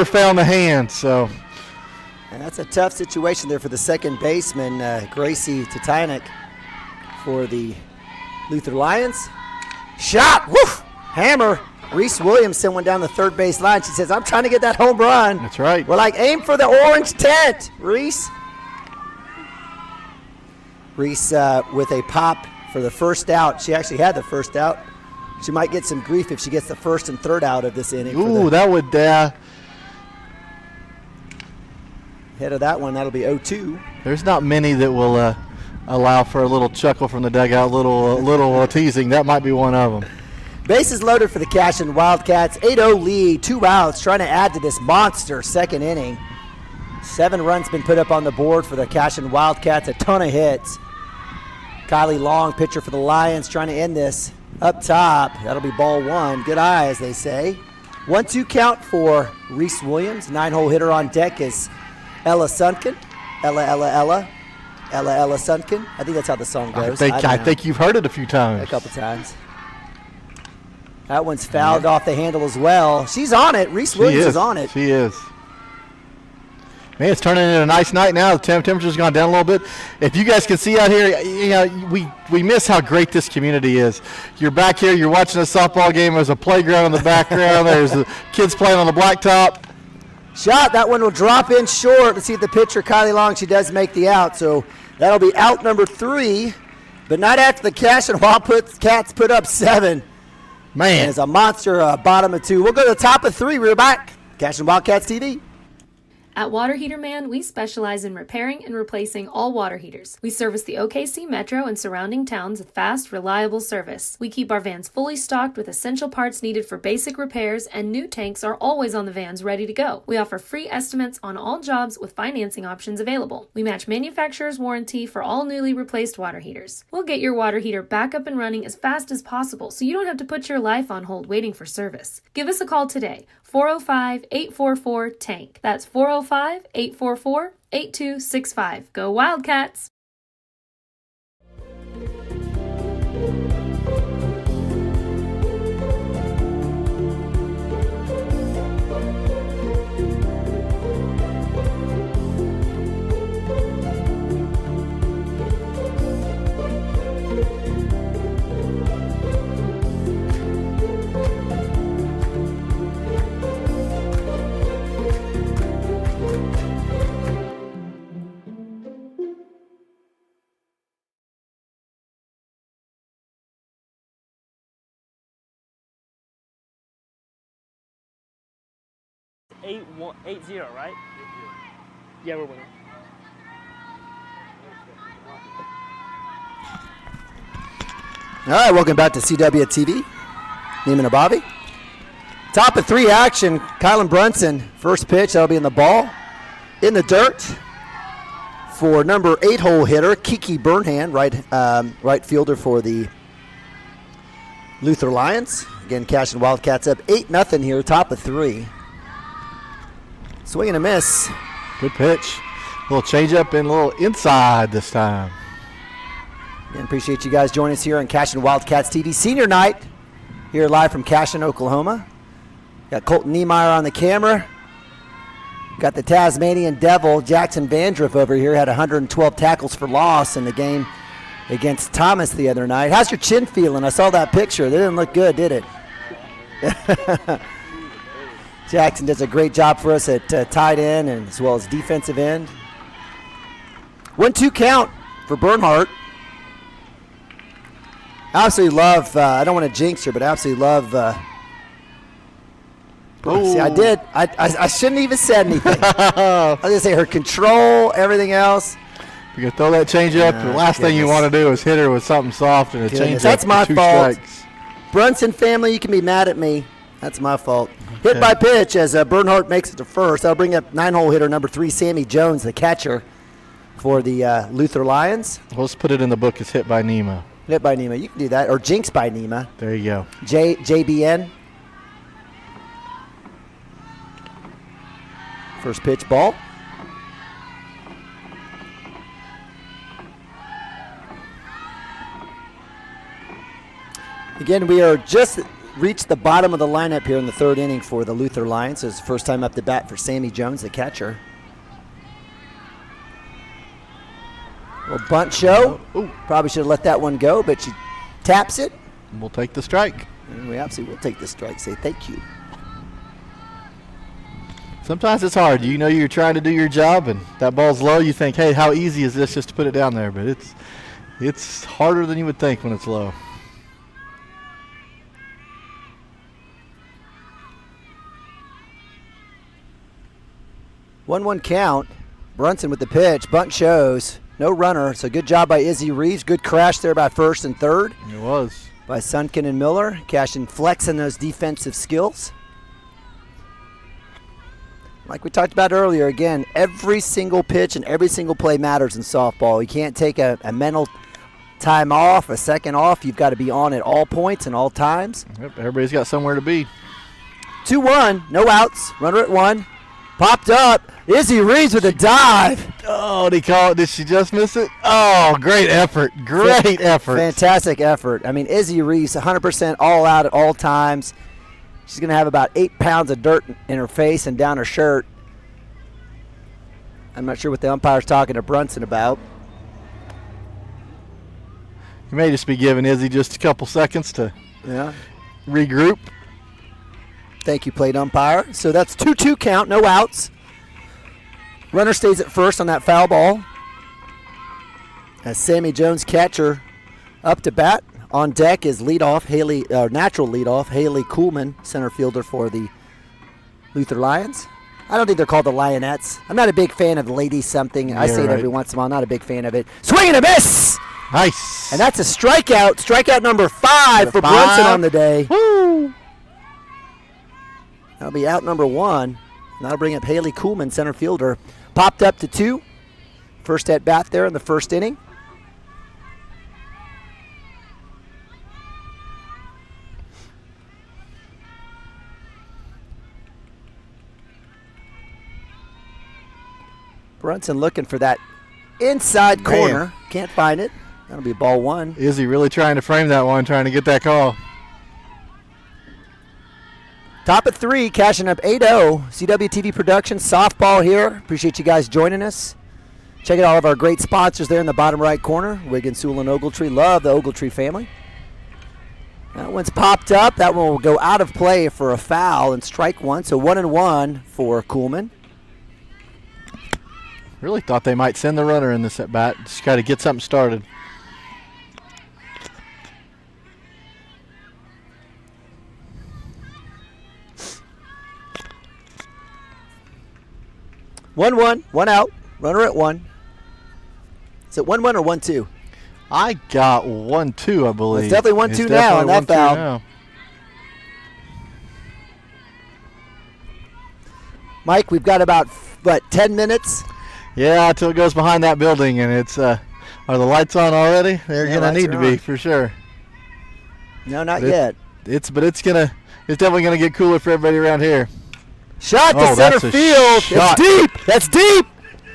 Q: found the hand. So,
P: and that's a tough situation there for the second baseman, Gracie Titanic, for the Luther Lions. Shot, woof, hammer. Reese Williamson went down the third base line. She says, I'm trying to get that home run.
Q: That's right.
P: We're like, aim for the orange tent, Reese. Reese with a pop for the first out. She actually had the first out. She might get some grief if she gets the first and third out of this inning.
Q: Ooh, that would
P: head of that one, that'll be 0-2.
Q: There's not many that will allow for a little chuckle from the dugout, little teasing. That might be one of them.
P: Bases loaded for the Cashion Wildcats. 8-0 lead, 2 outs, trying to add to this monster second inning. 7 runs been put up on the board for the Cashion Wildcats, a ton of hits. Kylie Long, pitcher for the Lions, trying to end this up top. That'll be ball 1. Good eye, as they say. 1-2 count for Reese Williams. 9-hole hitter on deck is Ella Sunken. Ella Sunken. I think that's how the song goes.
Q: I think you've heard it a few times.
P: A couple times. That one's fouled off the handle as well. She's on it. Reese Williams is on it.
Q: She is. Man, it's turning into a nice night now. The temperature's gone down a little bit. If you guys can see out here, we miss how great this community is. You're back here, you're watching a softball game. There's a playground in the background. There's the kids playing on the blacktop.
P: Shot. That one will drop in short. Let's see if the pitcher, Kylie Long, she does make the out. So that'll be out number 3, but not after the Cashion Wildcats put up 7.
Q: Man.
P: It's a monster bottom of 2. We'll go to the top of 3. We're back. Cashion Wildcats TV.
M: At Water Heater Man, we specialize in repairing and replacing all water heaters. We service the OKC Metro and surrounding towns with fast, reliable service. We keep our vans fully stocked with essential parts needed for basic repairs, and new tanks are always on the vans ready to go. We offer free estimates on all jobs with financing options available. We match manufacturer's warranty for all newly replaced water heaters. We'll get your water heater back up and running as fast as possible so you don't have to put your life on hold waiting for service. Give us a call today. 405-844-TANK. That's 405-844-8265. Go Wildcats!
T: Eight 0, right? Yeah, we're winning.
P: All right, welcome back to CW TV. Neiman and Bobby. Top of 3 action. Kylan Brunson, first pitch. That'll be in the ball. In the dirt for number 8-hole hitter, Kiki Burnhand, right fielder for the Luther Lions. Again, Cashion Wildcats up 8-0 here, top of 3. Swing and a miss.
Q: Good pitch. A little change up and a little inside this time.
P: Again, appreciate you guys joining us here on Cashion Wildcats TV Senior Night. Here live from Cashion, Oklahoma. Got Colton Niemeyer on the camera. Got the Tasmanian Devil, Jackson Vandriff over here. Had 112 tackles for loss in the game against Thomas the other night. How's your chin feeling? I saw that picture. They didn't look good, did it? Jackson does a great job for us at tight end and as well as defensive end. 1-2 count for Bernhardt. I absolutely love, I don't want to jinx her, but I absolutely love. See, I did. I shouldn't even said anything. I was going to say her control, everything else.
Q: You can throw that change up. The last thing you want to do is hit her with something soft and a change up.
P: That's my
Q: 2
P: fault.
Q: strikes.
P: Brunson family, you can be mad at me. That's my fault. Hit by pitch as Bernhardt makes it to first. That'll bring up 9-hole hitter number 3, Sammy Jones, the catcher for the Luther Lions.
Q: Let's put it in the book as hit by Nima.
P: Hit by Nima. You can do that. Or jinx by Nima.
Q: There you go.
P: JBN. First pitch ball. Again, we are just reached the bottom of the lineup here in the 3rd inning for the Luther Lions. It's the first time up to bat for Sammy Jones, the catcher. Little bunt show.
Q: Ooh.
P: Probably should have let that one go, but she taps it.
Q: We'll take the strike.
P: And we absolutely will take the strike. Say thank you.
Q: Sometimes it's hard. You know you're trying to do your job, and that ball's low. You think, hey, how easy is this just to put it down there? But it's harder than you would think when it's low.
P: One count. Brunson with the pitch. Bunt shows. No runner. So good job by Izzy Reeves. Good crash there by first and third.
Q: It was.
P: By Sunken and Miller. Cashion flexing those defensive skills. Like we talked about earlier, again, every single pitch and every single play matters in softball. You can't take a mental time off, a second off. You've got to be on at all points and all times.
Q: Yep, everybody's got somewhere to be.
P: 2-1, no outs, runner at 1. Popped up. Izzy Reeves with a dive.
Q: Oh, did he call it? Did she just miss it? Oh, great effort. Great effort.
P: Fantastic effort. I mean, Izzy Reeves, 100% all out at all times. She's going to have about 8 pounds of dirt in her face and down her shirt. I'm not sure what the umpire's talking to Brunson about.
Q: You may just be giving Izzy just a couple seconds to regroup.
P: Thank you, plate umpire. So that's 2-2 count, no outs. Runner stays at first on that foul ball. As Sammy Jones, catcher, up to bat. On deck is natural leadoff, Haley Kuhlman, center fielder for the Luther Lions. I don't think they're called the Lionettes. I'm not a big fan of Lady something. I say it every once in a while. Not a big fan of it. Swing and a miss!
Q: Nice.
P: And that's a strikeout. Strikeout number 5 for Brunson on the day.
Q: Woo!
P: That'll be out number 1. And that'll bring up Haley Kuhlman, center fielder. Popped up to 2. First at bat there in the first inning. Brunson looking for that inside corner. Can't find it. That'll be ball 1.
Q: Is he really trying to frame that one, trying to get that call?
P: Top of 3, cashing up 8-0. CWTV Productions, softball here. Appreciate you guys joining us. Check out all of our great sponsors there in the bottom right corner. Wiggins, Sewell, and Ogletree. Love the Ogletree family. That one's popped up. That one will go out of play for a foul and strike 1. So 1-1 for Kuhlman.
Q: Really thought they might send the runner in this at bat. Just got to get something started.
P: One out. Runner at 1. Is it 1-1 or 1-2?
Q: I got 1-2, I believe.
P: It's definitely 1-2 now on that foul.
Q: Now.
P: Mike, we've got about 10 minutes.
Q: Yeah, until it goes behind that building, and it's are the lights on already? They're gonna need to be for sure.
P: No, not yet.
Q: It's definitely gonna get cooler for everybody around here.
P: Shot to center field.
Q: Shot.
P: It's deep. That's deep.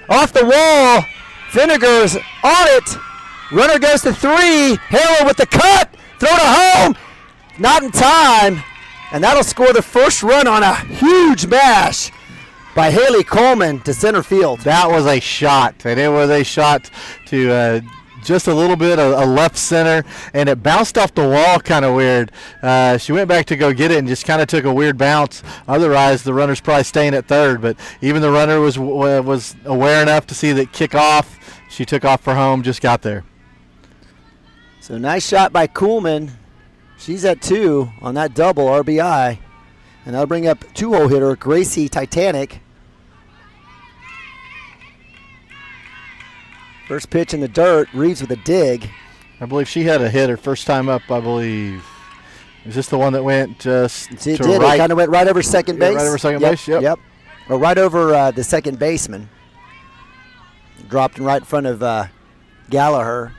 P: Off the wall. Vinegar's on it. Runner goes to 3. Halo with the cut. Throw to home. Not in time. And that'll score the first run on a huge mash by Haley Kuhlman to center field.
Q: That was a shot, and it was a shot to just a little bit of left center, and it bounced off the wall kind of weird. She went back to go get it and just kind of took a weird bounce. Otherwise, the runner's probably staying at third, but even the runner was aware enough to see that kick off. She took off for home, just got there.
P: So nice shot by Kuhlman. She's at 2 on that double RBI. And that'll bring up 2-hole hitter Gracie Titanic. First pitch in the dirt. Reeves with a dig.
Q: I believe she had a hit her first time up, I believe. Is this the one that went just
P: it did. Right? It kind of went right over second base.
Q: Right over second base,
P: yep. Or right over the second baseman. Dropped right in front of Gallagher.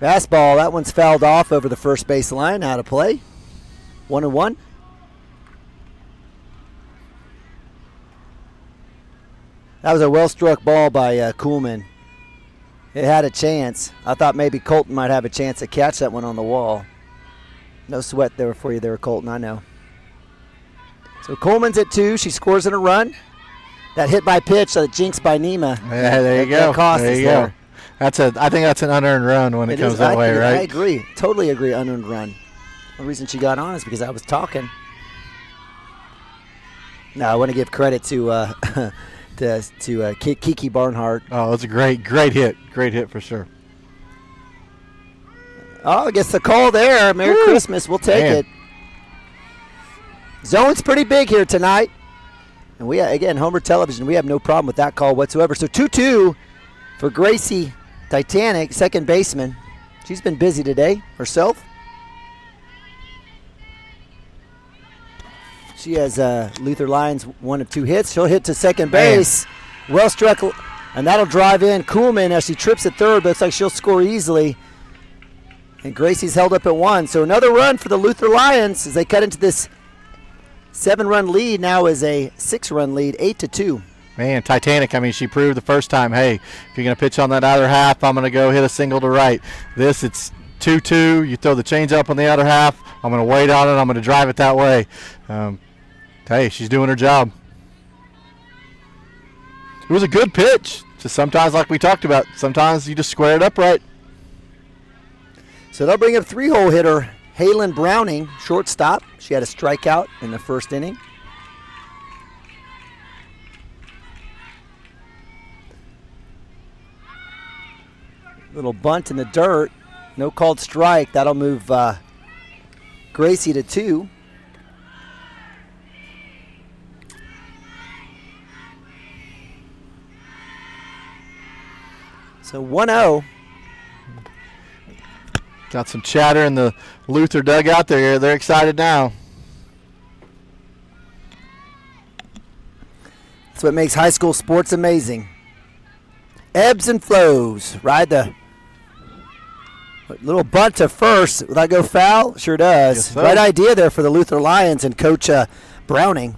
P: Fastball, that one's fouled off over the first base line. Out of play. 1-1. That was a well-struck ball by Kuhlman. It had a chance. I thought maybe Colton might have a chance to catch that one on the wall. No sweat there for you there, Colton, I know. So Coleman's at 2. She scores in a run. That hit by pitch, that jinx by Nima.
Q: Yeah, there you go.
P: That cost
Q: there
P: us
Q: you
P: there.
Q: Go. I think that's an unearned run when it comes that way, right?
P: I agree. Totally agree, unearned run. The reason she got on is because I was talking. No, I want to give credit to Kiki Barnhart.
Q: Oh, that's a great hit. Great hit for sure.
P: Oh, I guess the call there. Merry Christmas. We'll take it. Zone's pretty big here tonight. And we, again, Homer Television, we have no problem with that call whatsoever. So 2-2 for Gracie Titanic, second baseman. She's been busy today herself. She has Luther Lions 1 of 2 hits. She'll hit to second base. Well struck, and that'll drive in Kuhlman as she trips at third, but looks like she'll score easily. And Gracie's held up at 1. So another run for the Luther Lions as they cut into this 7-run lead. Now is a 6-run lead, 8-2.
Q: Man, Titanic, I mean, she proved the first time, hey, if you're going to pitch on that outer half, I'm going to go hit a single to right. This, it's 2-2. You throw the change up on the outer half. I'm going to wait on it. I'm going to drive it that way. Hey, she's doing her job. It was a good pitch. Just sometimes, like we talked about, sometimes you just square it up right.
P: So they'll bring up 3-hole hitter Halen Browning, shortstop. She had a strikeout in the first inning. Little bunt in the dirt. No called strike. That'll move Gracie to 2. So 1-0.
Q: Got some chatter in the Luther dugout there. They're excited now.
P: That's what makes high school sports amazing. Ebbs and flows. Ride the little bunt to first. Will that go foul? Sure does.
Q: Yes, sir.
P: Right idea there for the Luther Lions and Coach Browning.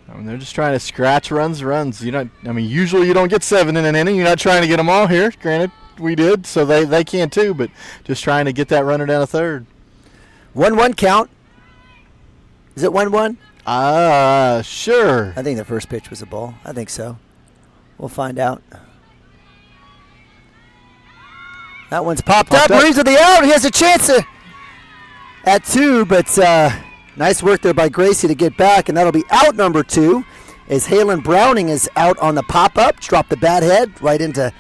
Q: I mean, they're just trying to scratch runs. Usually you don't get 7 in an inning. You're not trying to get them all here. Granted, we did, so they can too, but just trying to get that runner down a third.
P: 1-1 count. Is it 1-1?
Q: Sure.
P: I think the first pitch was a ball. I think so. We'll find out. That one's popped up. Reeves with the out. He has a chance at 2, but nice work there by Gracie to get back, and that'll be out number 2 as Halen Browning is out on the pop-up. Dropped the bat head right into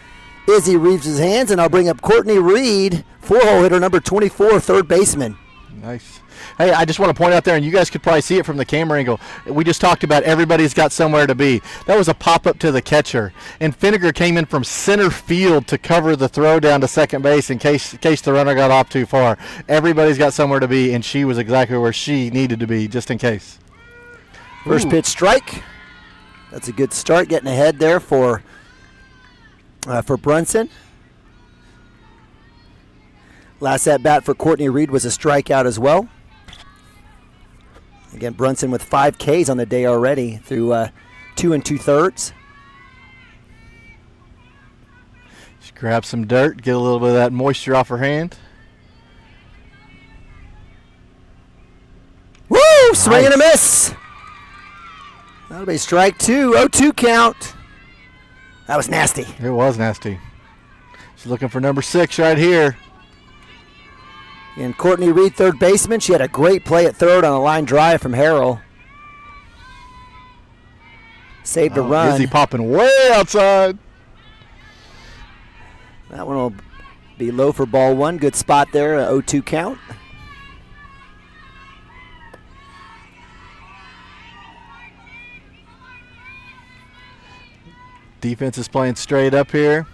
P: Izzy Reeves' hands, and I'll bring up Courtney Reed, 4-hole hitter, number 24, third baseman.
Q: Nice. Hey, I just want to point out there, and you guys could probably see it from the camera angle, we just talked about everybody's got somewhere to be. That was a pop-up to the catcher, and Finnegar came in from center field to cover the throw down to second base in case the runner got off too far. Everybody's got somewhere to be, and she was exactly where she needed to be, just in case.
P: First pitch strike. That's a good start, getting ahead there for Brunson. Last at bat for Courtney Reed was a strikeout as well. Again, Brunson with 5 Ks on the day already through 2 2/3.
Q: Just grab some dirt, get a little bit of that moisture off her hand.
P: Woo! Swing and a miss. That'll be strike 2. 0-2 count. That was nasty.
Q: It was nasty. She's looking for number 6 right here.
P: And Courtney Reed, third baseman. She had a great play at third on a line drive from Harrell. Saved a run.
Q: Izzy popping way outside.
P: That one will be low for ball 1. Good spot there, 0-2 count.
Q: Defense is playing straight up here.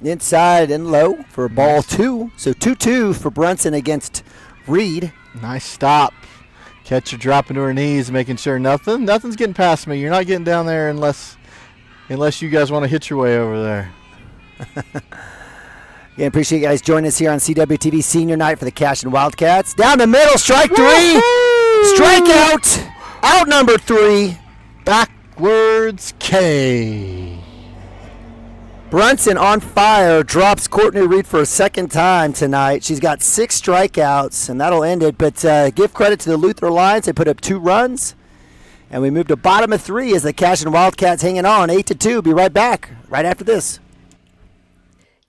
P: Inside and low for ball 2. So 2-2 for Brunson against Reed.
Q: Nice stop. Catcher dropping to her knees, making sure nothing's getting past me. You're not getting down there unless you guys want to hit your way over there.
P: Yeah, appreciate you guys joining us here on CWTV Senior Night for the Cashion Wildcats. Down the middle, strike 3. Strikeout. Out number 3.
Q: Backwards K.
P: Brunson on fire, drops Courtney Reed for a second time tonight. She's got 6 strikeouts, and that'll end it. But give credit to the Luther Lions. They put up 2 runs, and we moved to bottom of 3 as the Cashion Wildcats hanging on 8-2. Be right back right after this.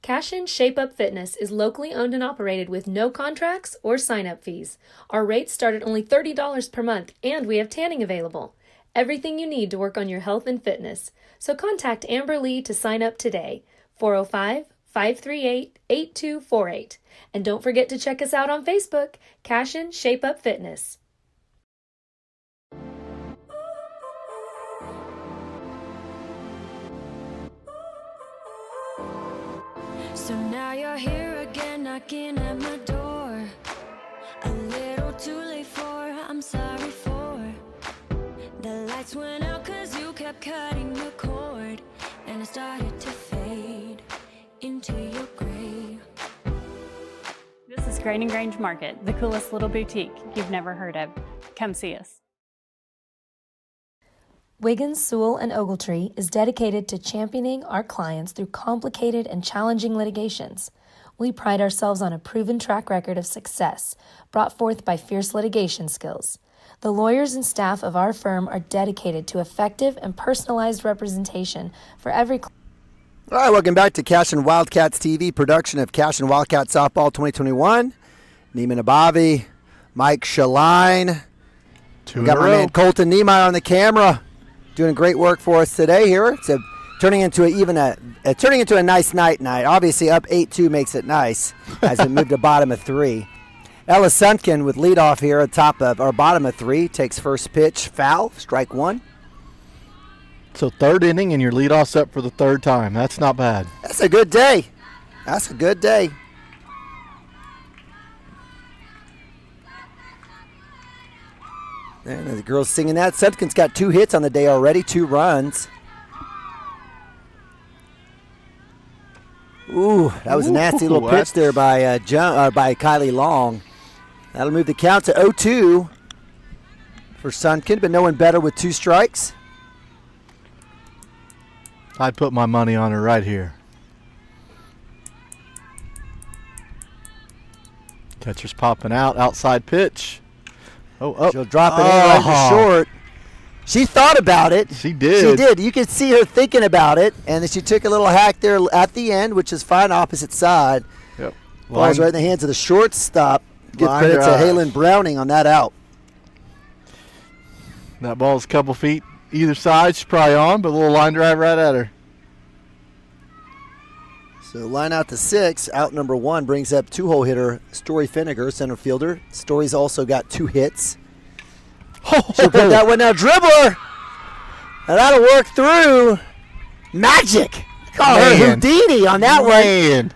M: Cashion Shape Up Fitness is locally owned and operated with no contracts or sign-up fees. Our rates start at only $30 per month, and we have tanning available. Everything you need to work on your health and fitness. So contact Amber Lee to sign up today, 405-538-8248. And don't forget to check us out on Facebook, Cashion Shape Up Fitness.
N: So now you're here again, knocking at my door. A little too late for, I'm sorry for. The lights went out 'cause you kept cutting the cord, and I started to fade into your gray.
O: This is Grain and Grange Market, the coolest little boutique you've never heard of. Come see us.
M: Wiggins, Sewell, and Ogletree is dedicated to championing our clients through complicated and challenging litigations. We pride ourselves on a proven track record of success brought forth by fierce litigation skills. The lawyers and staff of our firm are dedicated to effective and personalized representation for every client.
P: All right, welcome back to Cashion Wildcats TV, production of Cashion Wildcats Softball 2021. Neiman Abavi, Mike Shaline. We got my man Colton Niemeyer on the camera, doing great work for us today here. It's turning into a nice night. Obviously, up 8-2 makes it nice as we move to bottom of 3. Ella Sunkin with leadoff here at top of our bottom of 3 takes first pitch, foul, strike 1.
Q: So third inning and your leadoff's up for the third time. That's not bad.
P: That's a good day. That's a good day. And the girls singing that. Sunkin's got 2 hits on the day already, 2 runs. Ooh, that was a nasty little pitch there by Kylie Long. That'll move the count to 0-2 for Sunkin, but no one better with 2 strikes.
Q: I'd put my money on her right here. Catcher's popping out, outside pitch.
P: She'll drop it in right to short. She thought about it.
Q: She did.
P: You could see her thinking about it, and then she took a little hack there at the end, which is fine, opposite side.
Q: Yep.
P: Ball's right in the hands of the shortstop. Give credit to Halen Browning on that out.
Q: That ball's a couple feet either side. She's probably on, but a little line drive right at her.
P: So line out to 6. Out number 1 brings up 2-hole hitter Story Finnegar, center fielder. Story's also got 2 hits. She'll put that one now. Dribbler. Now that'll work through. Magic. Call her Houdini on that one.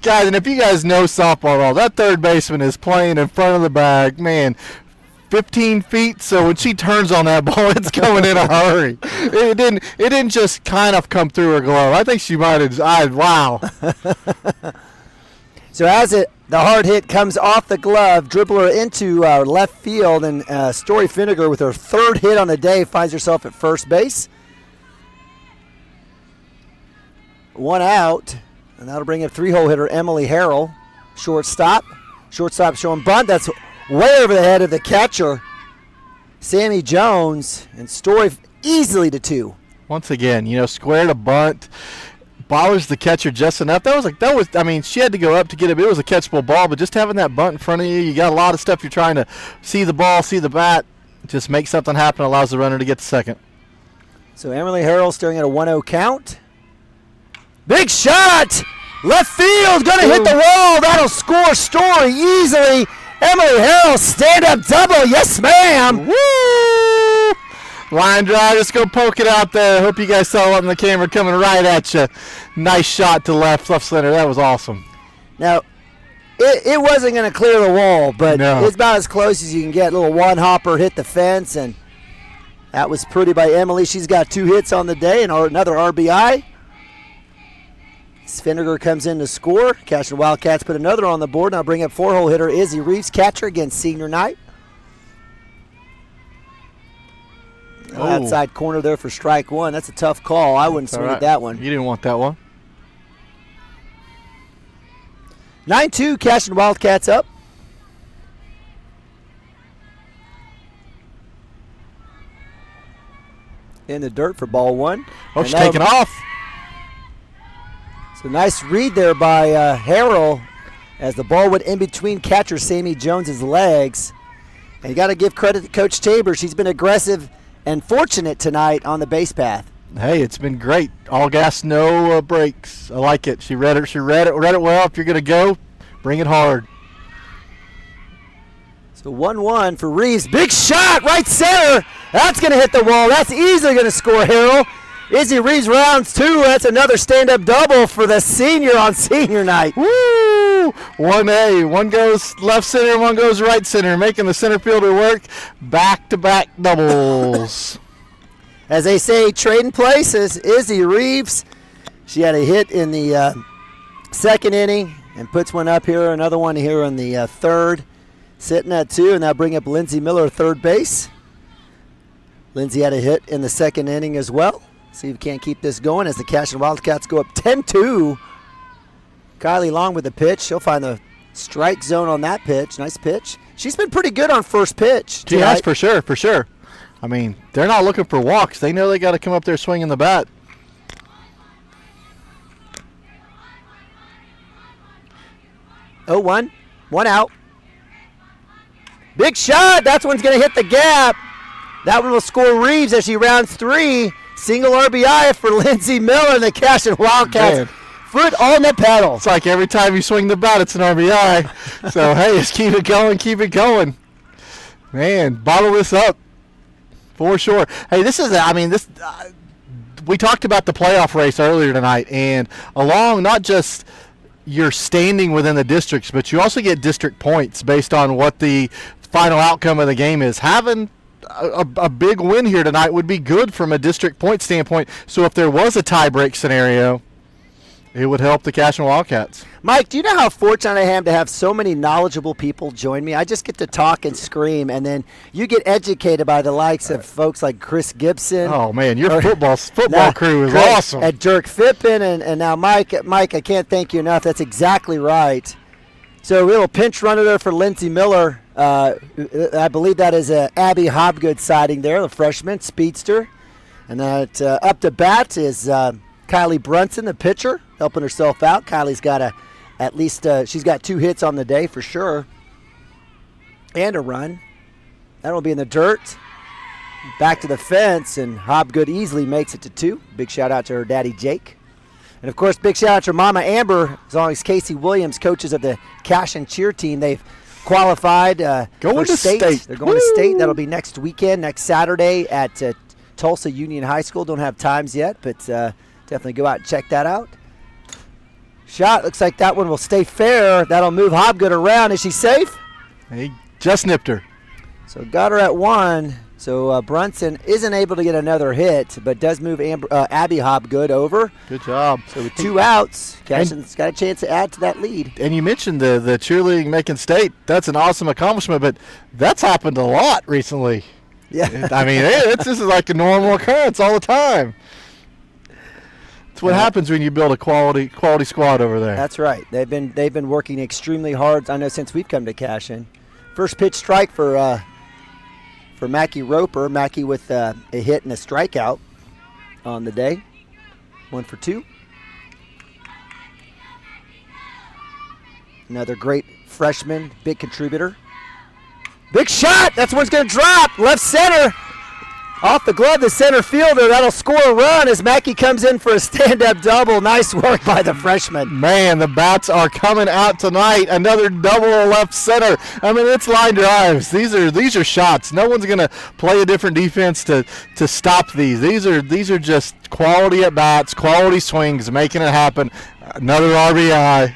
Q: Guys, and if you guys know softball at all, that third baseman is playing in front of the bag. Man, 15 feet, so when she turns on that ball, it's coming in a hurry. It didn't just kind of come through her glove. I think she might have, wow.
P: So as the hard hit comes off the glove, dribbler into left field, and Story Finnegar with her 3rd hit on the day finds herself at first base. 1 out, and that'll bring up 3-hole hitter Emily Harrell, shortstop. Shortstop showing bunt. That's way over the head of the catcher, Sammy Jones, and Story easily to 2.
Q: Once again, squared a bunt. Bothers the catcher just enough. She had to go up to get it. It was a catchable ball, but just having that bunt in front of you got a lot of stuff you're trying to see the ball, see the bat, just make something happen, allows the runner to get to second.
P: So Emily Harrell staring at a 1-0 count. Big shot! Left field, gonna hit the wall. That'll score Story easily. Emily Harrell, stand-up double. Yes, ma'am.
Q: Woo! Line drive, just go poke it out there. Hope you guys saw it on the camera coming right at you. Nice shot to left center. That was awesome.
P: Now, it wasn't going to clear the wall, but it's about as close as you can get. A little one-hopper hit the fence, and that was pretty by Emily. She's got 2 hits on the day and another RBI. Finnegar comes in to score. Cashion Wildcats put another on the board. Now bring up 4-hole hitter Izzy Reeves, catcher against senior night. Outside corner there for strike 1. That's a tough call. I wouldn't swing at that one.
Q: You didn't want that one.
P: 9-2, Cashion Wildcats up. In the dirt for ball 1.
Q: Oh, she's taking off.
P: So nice read there by Harrell as the ball went in between catcher Sammy Jones's legs. And you got to give credit to Coach Tabor. She's been aggressive and fortunate tonight on the base path.
Q: Hey, it's been great. All gas, no brakes. I like it. She read it well. If you're going to go, bring it hard.
P: So 1-1 for Reeves. Big shot, right center. That's going to hit the wall. That's easily going to score Harrell. Izzy Reeves rounds 2. That's another stand-up double for the senior on senior night.
Q: Woo! 1A. One goes left center, one goes right center, making the center fielder work. Back-to-back doubles.
P: As they say, trading places, Izzy Reeves. She had a hit in the 2nd inning and puts one up here, another one here in the 3rd. Sitting at 2, and that'll bring up Lindsay Miller, third base. Lindsay had a hit in the 2nd inning as well. See if we can't keep this going as the Cashion Wildcats go up 10-2. Kylie Long with the pitch. She'll find the strike zone on that pitch. Nice pitch. She's been pretty good on first pitch.
Q: She has, for sure. I mean, they're not looking for walks. They know they got to come up there swinging the bat.
P: 0-1. 1 out. Big shot. That one's going to hit the gap. That one will score Reeves as she rounds 3. Single RBI for Lindsey Miller and the Cashion Wildcats.
Q: Man.
P: Foot on the pedal.
Q: It's like every time you swing the bat, it's an RBI. So, hey, just keep it going, keep it going. Man, bottle this up for sure. Hey, we talked about the playoff race earlier tonight, and along not just your standing within the districts, but you also get district points based on what the final outcome of the game is. Having a big win here tonight would be good from a district point standpoint. So if there was a tie-break scenario, it would help the Cashion Wildcats.
P: Mike, do you know how fortunate I am to have so many knowledgeable people join me? I just get to talk and scream, and then you get educated by the likes of folks like Chris Gibson.
Q: Oh, man, your football crew is awesome.
P: And Dirk Fippen, and now Mike, I can't thank you enough. That's exactly right. So a little pinch runner there for Lindsey Miller. I believe that is a Abby Hobgood sighting there, the freshman, speedster. And that up to bat is Kylie Brunson, the pitcher, helping herself out. Kylie's got at least she's got 2 hits on the day for sure, and a run. That'll be in the dirt. Back to the fence, and Hobgood easily makes it to 2. Big shout out to her daddy Jake, and of course, big shout out to her mama Amber, as long as Casey Williams, coaches of the Cashion cheer team. They've qualified
Q: going to state.
P: They're going to state. That'll be next weekend, next Saturday at Tulsa Union High School. Don't have times yet, but definitely go out and check that out. Shot, looks like that one will stay fair. That'll move Hobgood around. Is she safe?
Q: He just nipped her.
P: So got her at 1. So Brunson isn't able to get another hit, but does move Abby Hobgood over.
Q: Good job.
P: So with 2 outs, Cashion's got a chance to add to that lead.
Q: And you mentioned the cheerleading making state. That's an awesome accomplishment, but that's happened a lot recently.
P: Yeah.
Q: I mean, this is like a normal occurrence all the time. It's what happens when you build a quality squad over there.
P: That's right. They've been working extremely hard, I know, since we've come to Cashion. First pitch strike for Mackie Roper. Mackie with a hit and a strikeout on the day. 1 for 2. Another great freshman, big contributor. Big shot! That's one's going to drop. Left center. Off the glove, the center fielder. That'll score a run as Mackie comes in for a stand-up double. Nice work by the freshman.
Q: Man, the bats are coming out tonight. Another double left center. I mean, it's line drives. These are shots. No one's going to play a different defense to stop these. These are just quality at bats, quality swings, making it happen. Another RBI.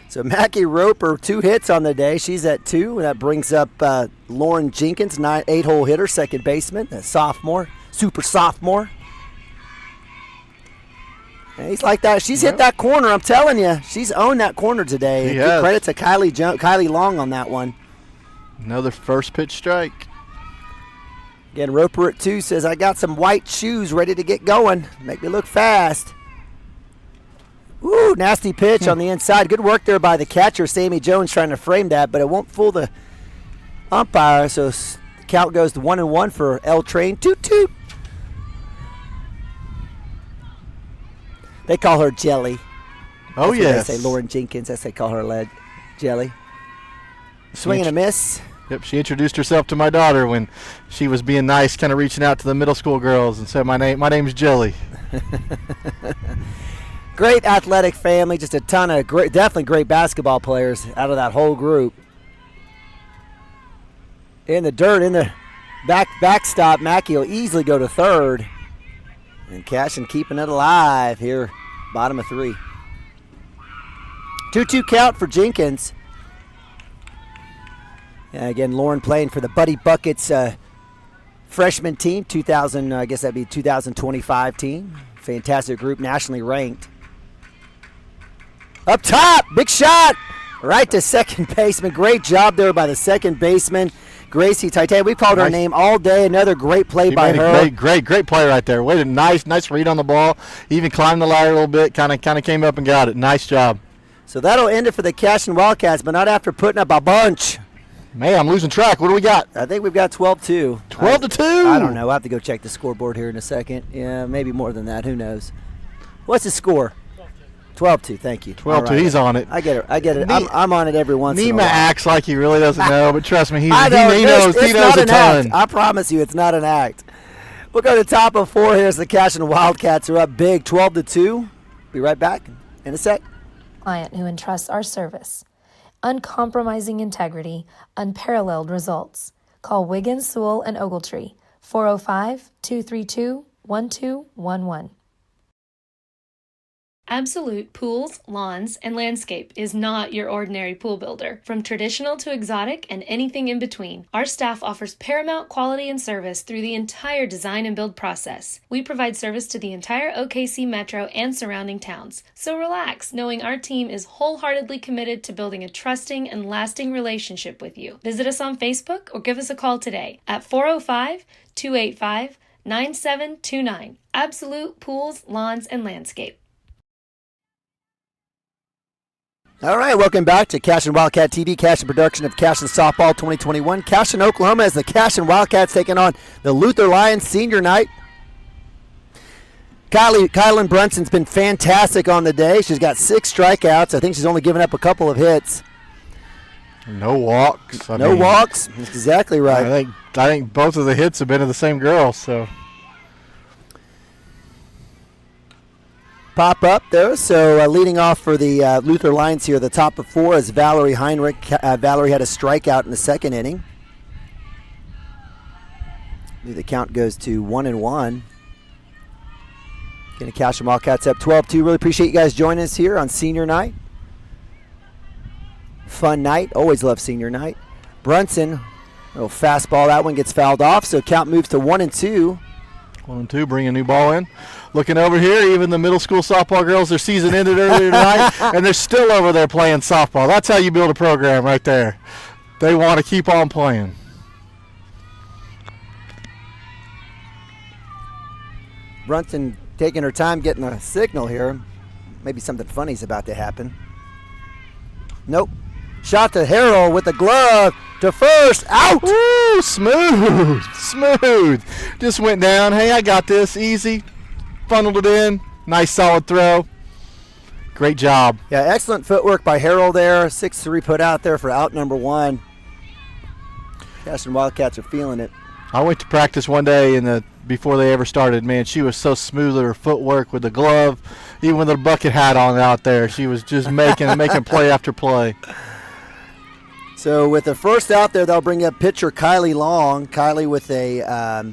P: So Mackie Roper, 2 hits on the day. She's at 2. That brings up Lauren Jenkins, 8-hole hitter, second baseman, a sophomore, super sophomore. And he's like that. She's hit that corner. I'm telling you, she's owned that corner today. Good credit to Kylie Long on that one.
Q: Another first pitch strike.
P: Again, Roper at 2 says, I got some white shoes ready to get going. Make me look fast. Ooh, nasty pitch on the inside. Good work there by the catcher, Sammy Jones, trying to frame that, but it won't fool the umpire. So the count goes to 1-1 for L Train. Toot toot. They call her Jelly.
Q: Oh,
P: that's
Q: yes.
P: They say Lauren Jenkins. That's they call her Jelly. Swing and a miss.
Q: Yep, she introduced herself to my daughter when she was being nice, kind of reaching out to the middle school girls and said, my name's Jelly.
P: Great athletic family, just a ton of definitely great basketball players out of that whole group. In the dirt, in the backstop, Mackie will easily go to third. And Cashion keeping it alive here, bottom of 3. 2-2 count for Jenkins. And again, Lauren playing for the Buddy Buckets freshman team, 2000, I guess that'd be 2025 team. Fantastic group, nationally ranked. Up top, big shot, right to second baseman. Great job there by the second baseman, Gracie Titan. We've called her name all day. Another great play by her.
Q: Great play right there. Wait, a nice read on the ball. Even climbed the ladder a little bit. Kind of came up and got it. Nice job.
P: So that'll end it for the Cashion Wildcats, but not after putting up a bunch.
Q: Man, I'm losing track. What do we got?
P: I think we've got 12-2.
Q: 12-2?
P: I don't know. I'll have to go check the scoreboard here in a second. Yeah, maybe more than that. Who knows? What's the score? 12-2, thank you.
Q: 12-2, right. He's on it.
P: I get it. I'm on it every once in a while.
Q: Nima acts like he really doesn't know, but trust me, he knows
P: a
Q: ton.
P: I promise you, it's not an act. We'll go to top of 4 here as the Cashion Wildcats are up big, 12-2. Be right back in a sec.
M: Client who entrusts our service. Uncompromising integrity, unparalleled results. Call Wiggins, Sewell, and Ogletree, 405-232-1211. Absolute Pools, Lawns, and Landscape is not your ordinary pool builder. From traditional to exotic and anything in between, our staff offers paramount quality and service through the entire design and build process. We provide service to the entire OKC metro and surrounding towns. So relax, knowing our team is wholeheartedly committed to building a trusting and lasting relationship with you. Visit us on Facebook or give us a call today at 405-285-9729. Absolute Pools, Lawns, and Landscape.
P: All right, welcome back to Cashion Wildcat TV, Cashion production of Cashion Softball 2021. Cashion, Oklahoma, as the Cashion Wildcats taking on the Luther Lions senior night. Kylan Brunson's been fantastic on the day. She's got 6 strikeouts. I think she's only given up a couple of hits.
Q: No walks.
P: No walks. That's exactly right.
Q: I think both of the hits have been to the same girl, so.
P: Pop up there. So leading off for the Luther Lions here, the top of 4 is Valerie Heinrich. Valerie had a strikeout in the second inning. The count goes to 1-1. Getting Cashion Wildcats up 12-2. Really appreciate you guys joining us here on senior night. Fun night. Always love senior night. Brunson, a little fastball. That one gets fouled off. So count moves to 1-2.
Q: 1-2, bring a new ball in. Looking over here, even the middle school softball girls, their season ended earlier tonight, and they're still over there playing softball. That's how you build a program right there. They want to keep on playing.
P: Brunson taking her time getting a signal here. Maybe something funny's about to happen. Nope. Shot to Harrell with the glove to first. Out!
Q: Woo! Smooth. Just went down. Hey, I got this. Easy. Funneled it in. Nice solid throw. Great job.
P: Yeah, excellent footwork by Harrell there. 6-3 put out there for out number 1. Cashion Wildcats are feeling it.
Q: I went to practice one day before they ever started. Man, she was so smooth with her footwork with the glove. Even with the bucket hat on out there, she was just making play after play.
P: So with the first out there, they'll bring up pitcher Kylie Long. Kylie with a,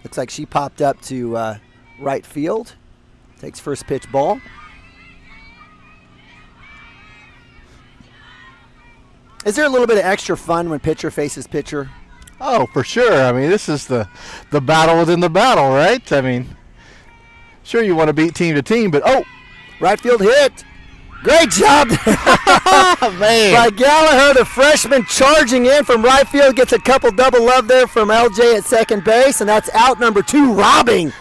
P: looks like she popped up to right field. Takes first pitch ball. Is there a little bit of extra fun when pitcher faces pitcher?
Q: Oh, for sure. I mean, this is the battle within the battle, right? I mean, sure you want to beat team to team, but
P: right field hit. Great job
Q: man.
P: by Gallagher, the freshman charging in from right field, gets a couple double love there from LJ at second base, and that's out number 2, robbing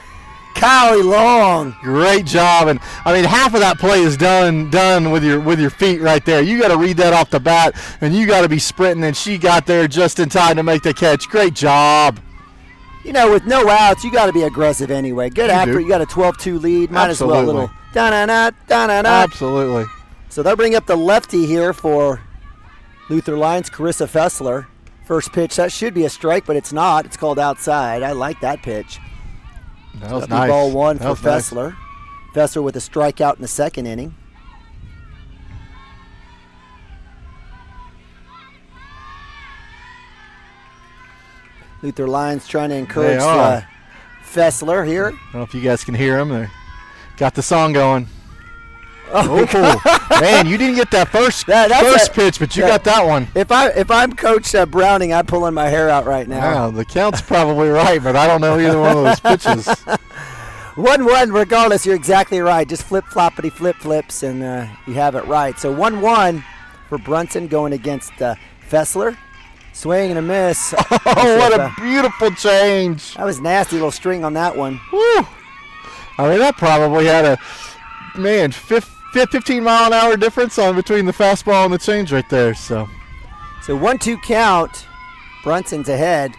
P: Kylie Long.
Q: Great job, and I mean half of that play is done with your feet right there. You got to read that off the bat, and you got to be sprinting, and she got there just in time to make the catch. Great job.
P: You know, with no outs, you got to be aggressive anyway. Get after it. You got a 12-2 lead. Might as well a little da-na-na.
Q: Absolutely.
P: So they'll bring up the lefty here for Luther Lions, Carissa Fessler. First pitch, that should be a strike, but it's not. It's called outside. I like that pitch.
Q: That was nice.
P: Ball 1 for
Q: Nice.
P: Fessler. Fessler with a strikeout in the second inning. Luther Lions trying to encourage Fessler here.
Q: I don't know if you guys can hear them. They got the song going.
P: Oh,
Q: man, you didn't get that first pitch, but you got that one.
P: If I'm Coach Browning, I'm pulling my hair out right now.
Q: Yeah, the count's probably right, but I don't know either one of those pitches.
P: 1-1, regardless, you're exactly right. Just flip-floppity flip-flips, and you have it right. So 1-1 for Brunson going against Fessler. Swing and a miss.
Q: Oh, what a beautiful change.
P: That was nasty little string on that one.
Q: Woo! I mean, that probably had a, 15-mile-an-hour difference between the fastball and the change right there. So
P: 1-2 count. Brunson's ahead.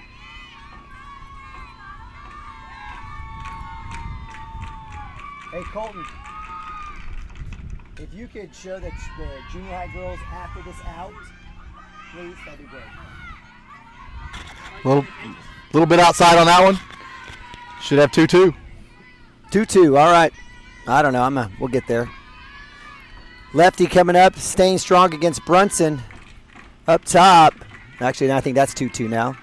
P: Hey, Colton. If you could show the junior high girls after this out, please, that'd be great.
Q: Little bit outside on that one. Should have 2-2.
P: 2-2. All right. I don't know. We'll get there. Lefty coming up, staying strong against Brunson. Up top. Actually, I think that's 2-2 now.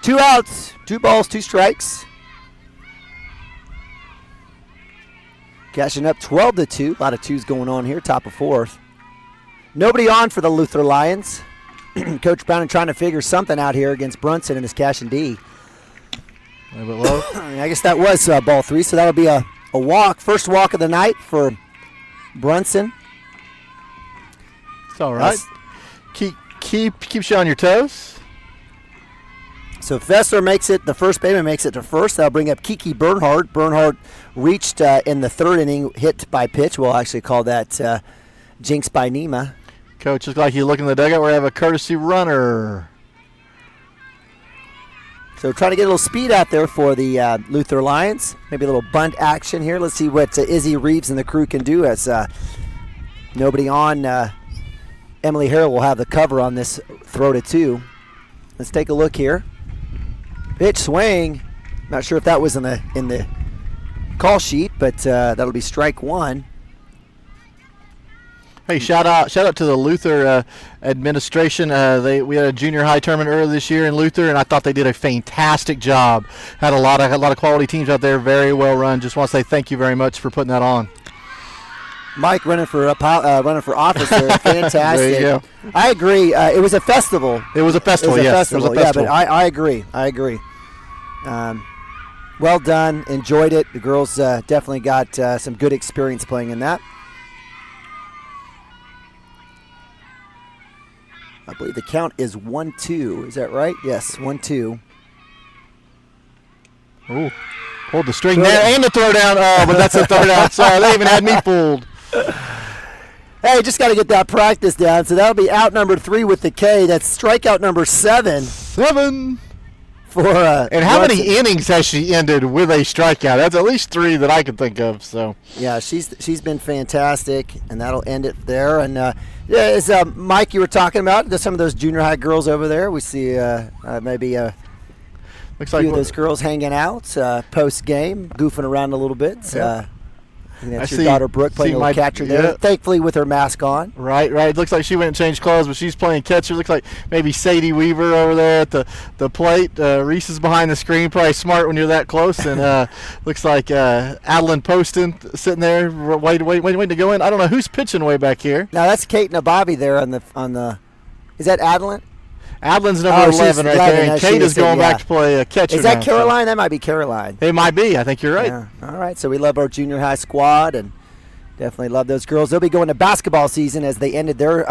P: 2 outs, 2 balls, 2 strikes. Cashion up 12-2. A lot of 2s going on here, top of 4th. Nobody on for the Luther Lions. Coach Brown trying to figure something out here against Brunson and his Cashion D.
Q: A little bit low.
P: I guess that was ball 3, so that'll be a walk. First walk of the night for Brunson.
Q: It's all right. Keep you on your toes.
P: So Fessler makes it, the first baseman makes it to first. That'll bring up Kiki Bernhardt. Bernhardt reached in the 3rd inning, hit by pitch. We'll actually call that jinx by Nima.
Q: Coach, looks like you look in the dugout where we have a courtesy runner.
P: So trying to get a little speed out there for the Luther Lions. Maybe a little bunt action here. Let's see what Izzy Reeves and the crew can do as nobody on. Emily Harrell will have the cover on this throw to 2. Let's take a look here. Pitch swing. Not sure if that was in the call sheet, but that'll be strike 1.
Q: Hey, shout out to the Luther administration. We had a junior high tournament earlier this year in Luther, and I thought they did a fantastic job. Had a lot of quality teams out there, very well run. Just want to say thank you very much for putting that on.
P: Mike running for office there. Fantastic.
Q: There you go.
P: I agree. It was a festival.
Q: It was a festival. Yes, it was a festival.
P: Yeah, but I agree. Well done. Enjoyed it. The girls definitely got some good experience playing in that. I believe the count is 1-2. Is that right? Yes, 1-2.
Q: Oh, hold the string there and the throw down. Oh, but that's a throw down. Sorry, they even had me fooled.
P: Hey, just got to get that practice down. So that'll be out number 3 with the K. That's strikeout number 7.
Q: 7.
P: For
Q: and how many innings has she ended with a strikeout? That's at least 3 that I can think of. So
P: yeah, she's been fantastic, and that'll end it there. And as Mike, you were talking about, there's some of those junior high girls over there. We see maybe
Q: looks
P: few
Q: like
P: of those girls hanging out post game, goofing around a little bit.
Q: Yeah.
P: That's your daughter Brooke playing a little catcher there, thankfully with her mask on.
Q: Right. Looks like she went and changed clothes, but she's playing catcher. Looks like maybe Sadie Weaver over there at the plate. Reese is behind the screen, probably smart when you're that close. And looks like Adeline Poston sitting there waiting to go in. I don't know who's pitching way back here.
P: Now that's Kate Nabavi there on the. Is that Adeline?
Q: Adeline's number 11 right there, and Kate is going back to play catcher.
P: Is that Caroline? That might be Caroline.
Q: It might be. I think you're right.
P: Yeah. All right, so we love our junior high squad and definitely love those girls. They'll be going to basketball season as they ended their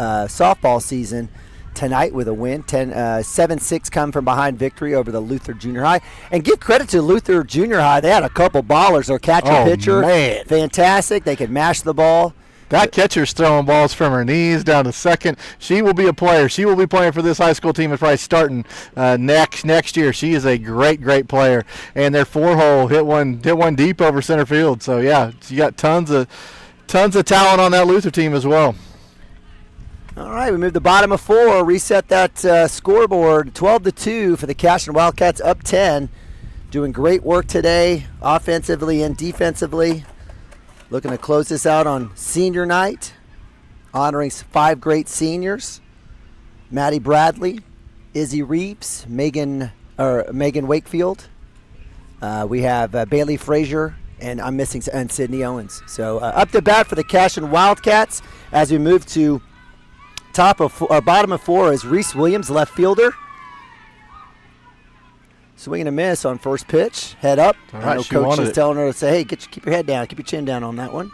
P: softball season tonight with a win. 7-6 come from behind victory over the Luther Junior High. And give credit to Luther Junior High. They had a couple ballers. Their catcher-pitcher,
Q: man,
P: fantastic. They could mash the ball.
Q: That catcher's throwing balls from her knees down to second. She will be a player. She will be playing for this high school team and probably starting next year. She is a great player. And their 4-hole hit one deep over center field. So yeah, you got tons of talent on that Luther team as well.
P: All right, we moved the bottom of 4. Reset that scoreboard. 12-2 for the Cashion Wildcats, up 10. Doing great work today, offensively and defensively. Looking to close this out on senior night, honoring 5 great seniors: Maddie Bradley, Izzy Reeves, Megan Wakefield. We have Bailey Frazier, and I'm missing and Sydney Owens. So up to bat for the Cashion Wildcats as we move to bottom of 4 is Reese Williams, left fielder. Swing and a miss on first pitch. Head up.
Q: All right,
P: I know Coach is telling her to say, hey, keep your head down. Keep your chin down on that one.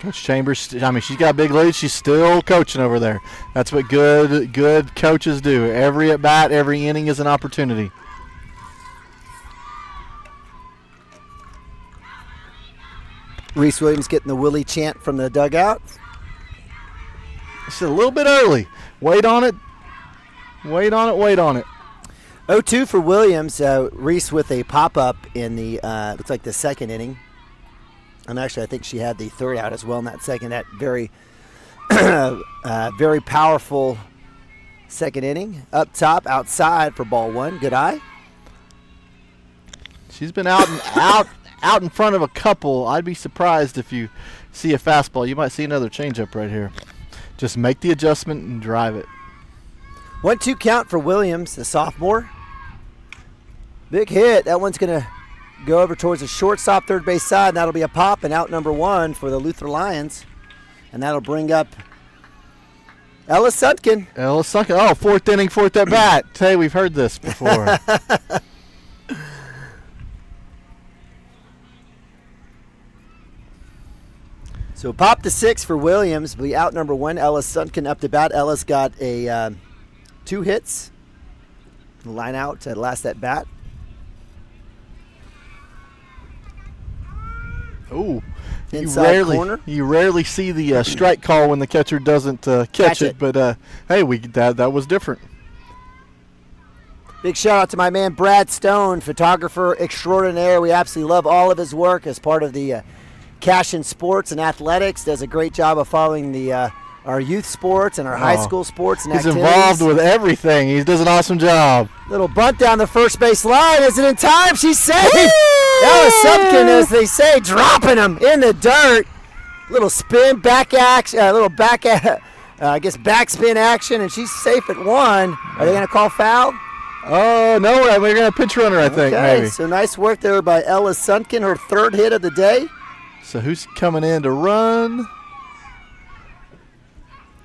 Q: Coach Chambers, I mean, she's got a big lead. She's still coaching over there. That's what good coaches do. Every at-bat, every inning is an opportunity.
P: Reese Williams getting the Willie chant from the dugout.
Q: It's a little bit early. Wait on it.
P: 0-2 for Williams. Reese with a pop-up in the, looks like the second inning. And actually, I think she had the third out as well in that second. That very, very powerful second inning. Up top, outside for ball one. Good eye.
Q: She's been out and out in front of a couple. I'd be surprised if you see a fastball. You might see another changeup right here. Just make the adjustment and drive it.
P: 1-2 count for Williams, the sophomore. Big hit. That one's going to go over towards the shortstop, third base side, and that'll be a pop and out number one for the Luther Lions. And that'll bring up Ella Sutkin.
Q: Ella Sutkin. Oh, fourth inning, fourth at bat. Hey, we've heard this before.
P: So pop to 6 for Williams. Be out number one. Ella Sutkin up to bat. Ella's got a 2 hits. Line out to last at bat.
Q: Ooh.
P: Inside corner.
Q: You rarely see the strike call when the catcher doesn't catch it. But hey, that was different.
P: Big shout out to my man Brad Stone, photographer extraordinaire. We absolutely love all of his work as part of the Cashion Sports and Athletics. Does a great job of following the our youth sports and our high school sports and activities.
Q: He's involved with everything. He does an awesome job.
P: Little bunt down the first base line. Is it in time? She's safe. Ella Sutkin, as they say, dropping him in the dirt. Little spin, back action, backspin action, and she's safe at 1. Are they going to call foul?
Q: Oh, no, we're going to pinch runner, I think, maybe.
P: So nice work there by Ella Sutkin, her 3rd hit of the day.
Q: So who's coming in to run?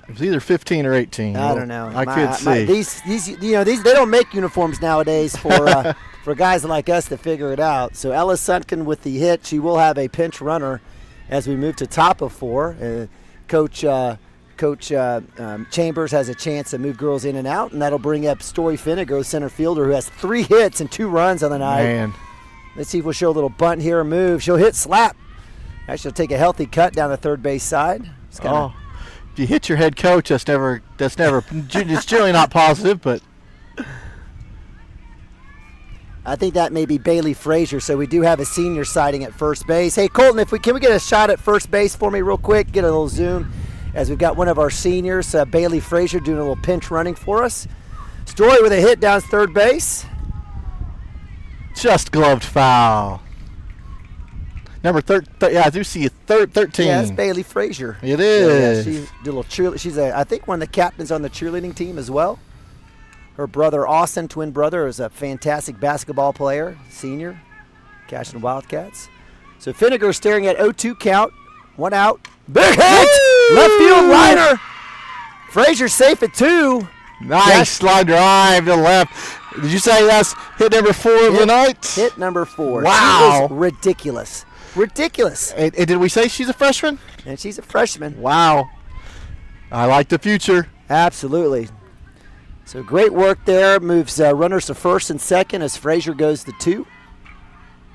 Q: It's either 15 or 18.
P: I don't know.
Q: I could see.
P: These they don't make uniforms nowadays for for guys like us to figure it out. So Ella Sutkin with the hit. She will have a pinch runner as we move to top of 4. Coach Chambers has a chance to move girls in and out, and that'll bring up Story Finnegar, center fielder, who has 3 hits and 2 runs on the night.
Q: Man.
P: Let's see if we'll show a little bunt here and move. She'll hit slap. Actually, she'll take a healthy cut down the third base side.
Q: If you hit your head coach, that's never it's generally not positive, but
P: I think that may be Bailey Frazier. So we do have a senior sighting at first base. Hey Colton, can we get a shot at first base for me real quick? Get a little zoom as we've got one of our seniors, Bailey Frazier, doing a little pinch running for us. Story with a hit down third base.
Q: Just gloved foul. Number 13, yeah, I do see 13.
P: Yeah, that's Bailey Frazier.
Q: It is.
P: Yeah, she did a little cheerleading. She's I think one of the captains on the cheerleading team as well. Her brother Austin, twin brother, is a fantastic basketball player, senior, Cashion Wildcats. So Finnegar staring at 0-2 count, 1 out. Big hit! Woo! Left field liner. Frazier safe at 2.
Q: Nice slide drive to left. Did you say that's hit number 4 of the night?
P: Hit number 4.
Q: Wow.
P: She is ridiculous. Ridiculous.
Q: And did we say she's a freshman?
P: And she's a freshman.
Q: Wow. I like the future.
P: Absolutely. So great work there. Moves runners to first and second as Frazier goes to 2.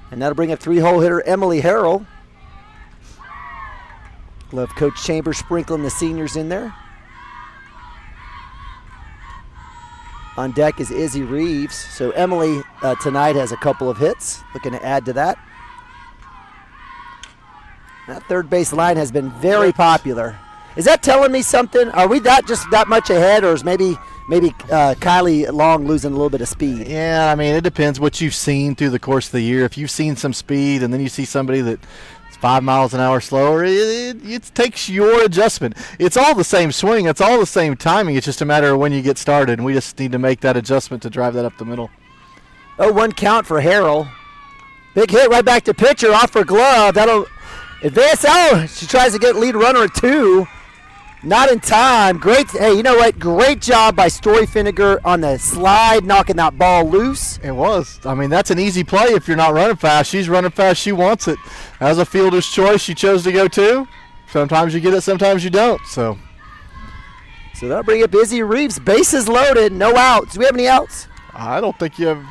P: And that'll bring up 3-hole hitter Emily Harrell. Love Coach Chambers sprinkling the seniors in there. On deck is Izzy Reeves. So Emily tonight has a couple of hits. Looking to add to that. That third base line has been very popular. Is that telling me something? Are we that much ahead, or is maybe Kylie Long losing a little bit of speed?
Q: Yeah, I mean, it depends what you've seen through the course of the year. If you've seen some speed and then you see somebody that's 5 miles an hour slower, it takes your adjustment. It's all the same swing. It's all the same timing. It's just a matter of when you get started, and we just need to make that adjustment to drive that up the middle.
P: 0-1 count for Harrell. Big hit right back to pitcher, off her glove. That'll advance. Oh, she tries to get lead runner at 2. Not in time. Great. Hey, you know what? Great job by Story Finnegar on the slide, knocking that ball loose.
Q: It was. I mean, that's an easy play if you're not running fast. She's running fast. She wants it. As a fielder's choice, she chose to go 2. Sometimes you get it, sometimes you don't. So
P: that'll bring up Izzy Reeves. Bases loaded, no outs. Do we have any outs?
Q: I don't think you have.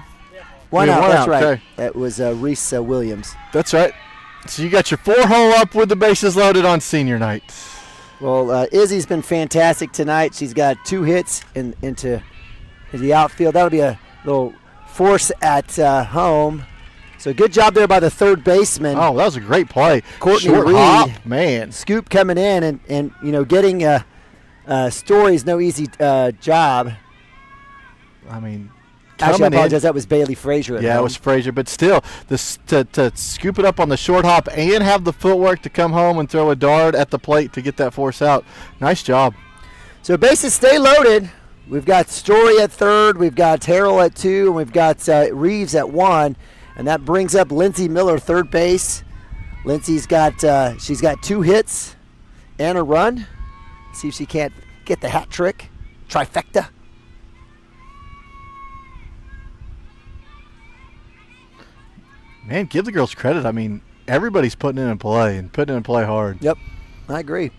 P: One out, that's right.
Q: Okay.
P: That was Reese Williams.
Q: That's right. So you got your 4-hole up with the bases loaded on senior night.
P: Well, Izzy's been fantastic tonight. She's got 2 hits into the outfield. That'll be a little force at home. So good job there by the third baseman.
Q: Oh, that was a great play.
P: Courtney
Q: Short
P: Reed.
Q: hop, man.
P: Scoop coming in, and getting Story's no easy job.
Q: I mean,
P: actually, I apologize. That was Bailey Frazier.
Q: It was Frazier, but still, to scoop it up on the short hop and have the footwork to come home and throw a dart at the plate to get that force out. Nice job.
P: So bases stay loaded. We've got Story at third, we've got Harrell at 2, and we've got Reeves at 1, and that brings up Lindsay Miller, third base. Lindsay's got she's got 2 hits and a run. See if she can't get the hat trick, trifecta.
Q: Man, give the girls credit. I mean, everybody's putting in play and putting in play hard.
P: Yep, I agree.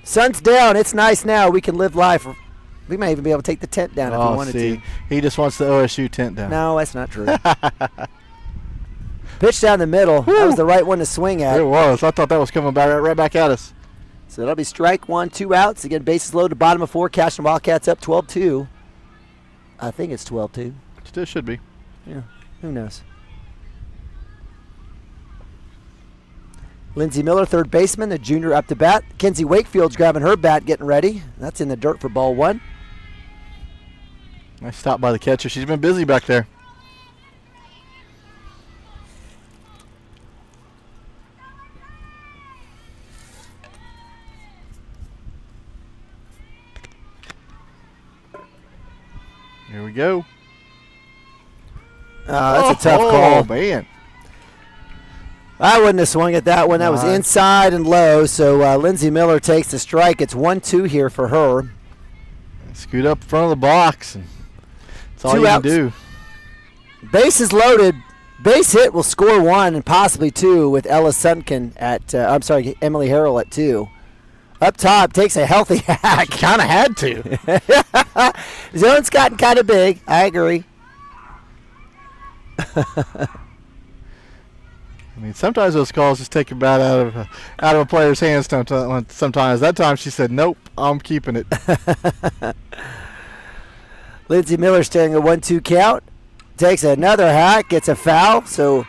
P: Sun's down. It's nice now. We can live life. We may even be able to take the tent down if we wanted to.
Q: He just wants the OSU tent down.
P: No, that's not true. Pitch down the middle. Woo. That was the right one to swing at.
Q: It was. I thought that was coming right back at us.
P: So that'll be strike 1, 2 outs. Again, bases loaded, bottom of 4. Cashion Wildcats up 12-2. I think it's 12-2.
Q: It should be.
P: Yeah, who knows? Lindsay Miller, third baseman, the junior up to bat. Kenzie Wakefield's grabbing her bat, getting ready. That's in the dirt for ball 1.
Q: Nice stop by the catcher. She's been busy back there. Here we go.
P: That's a tough call.
Q: Oh, man.
P: I wouldn't have swung at that one. That was inside and low, so Lindsay Miller takes the strike. It's 1-2 here for her.
Q: Scoot up in front of the box, and that's all
P: 2
Q: you
P: outs.
Q: can do.
P: Base is loaded. Base hit will score 1 and possibly 2 with Ella Sunken at, Emily Harrell at 2. Up top, takes a healthy hack.
Q: Kind of had to.
P: Zone's gotten kind of big. I agree.
Q: I mean, sometimes those calls just take a bat out of a player's hands. Sometimes that time she said, "Nope, I'm keeping it."
P: Lindsay Miller staring a 1-2 count. Takes another hack, gets a foul. So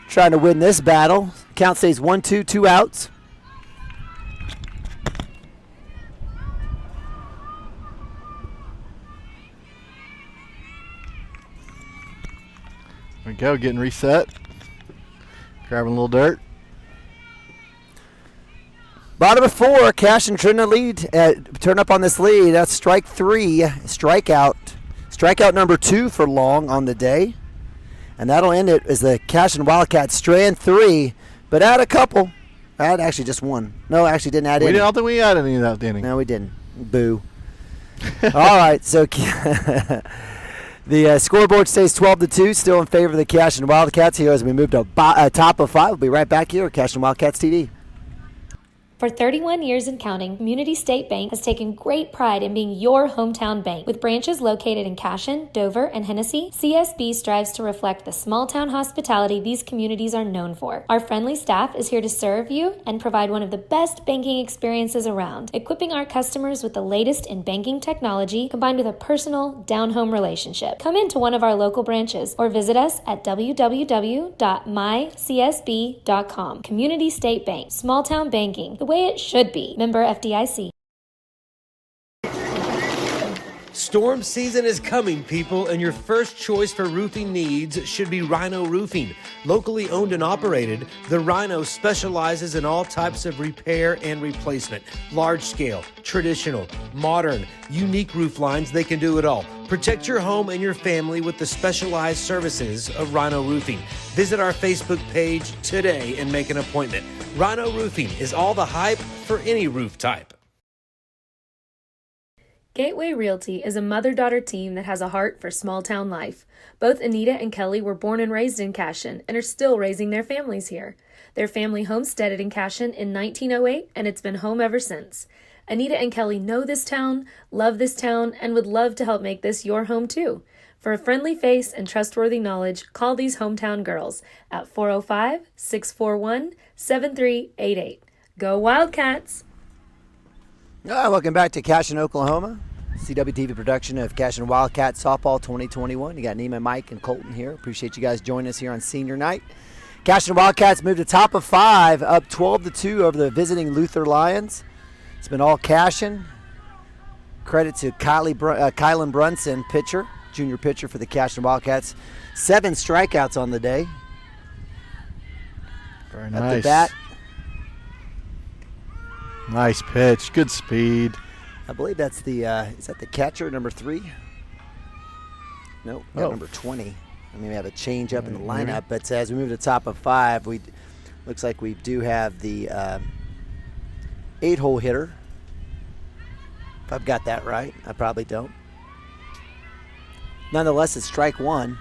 P: trying to win this battle. Count stays 1-2, 2 outs.
Q: There we go, getting reset. Grabbing a little dirt.
P: Bottom of 4, Cashion trying to lead, turn up on this lead. That's strike 3, strikeout. Strikeout number 2 for Long on the day. And that'll end it as the Cashion Wildcats strand 3, but add a couple. Add actually just 1. No, actually didn't add any.
Q: I don't think we added any of that inning.
P: No, we didn't. Boo. All right, so the scoreboard stays 12-2, still in favor of the Cashion Wildcats here as we move to top of 5. We'll be right back here at Cashion Wildcats TV.
M: For 31 years and counting, Community State Bank has taken great pride in being your hometown bank. With branches located in Cashion, Dover, and Hennessy, CSB strives to reflect the small-town hospitality these communities are known for. Our friendly staff is here to serve you and provide one of the best banking experiences around, equipping our customers with the latest in banking technology combined with a personal, down-home relationship. Come into one of our local branches or visit us at www.mycsb.com. Community State Bank, small-town banking, the way it should be. Member FDIC.
R: Storm season is coming, people, and your first choice for roofing needs should be Rhino Roofing. Locally owned and operated, the Rhino specializes in all types of repair and replacement. Large scale, traditional, modern, unique roof lines, they can do it all. Protect your home and your family with the specialized services of Rhino Roofing. Visit our Facebook page today and make an appointment. Rhino Roofing is all the hype for any roof type.
M: Gateway Realty is a mother-daughter team that has a heart for small-town life. Both Anita and Kelly were born and raised in Cashion and are still raising their families here. Their family homesteaded in Cashion in 1908, and it's been home ever since. Anita and Kelly know this town, love this town, and would love to help make this your home too. For a friendly face and trustworthy knowledge, call these hometown girls at 405-641-7388. Go Wildcats!
P: Welcome back to Cashion, Oklahoma. CWTV production of Cashion Wildcat Softball 2021. You got Neiman, Mike, and Colton here. Appreciate you guys joining us here on senior night. Cashion Wildcats moved to top of 5, up 12-2 over the visiting Luther Lions. It's been all Cashion. Credit to Kylan Brunson, pitcher, junior pitcher for the Cashion Wildcats. 7 strikeouts on the day.
Q: Very
P: Up
Q: nice.
P: the bat.
Q: Nice pitch. Good speed.
P: I believe that's the, is that the catcher, number 3? No, number 20. I mean, we have a change up in the lineup, but as we move to the top of 5, looks like we do have the 8-hole hitter. If I've got that right, I probably don't. Nonetheless, it's strike 1.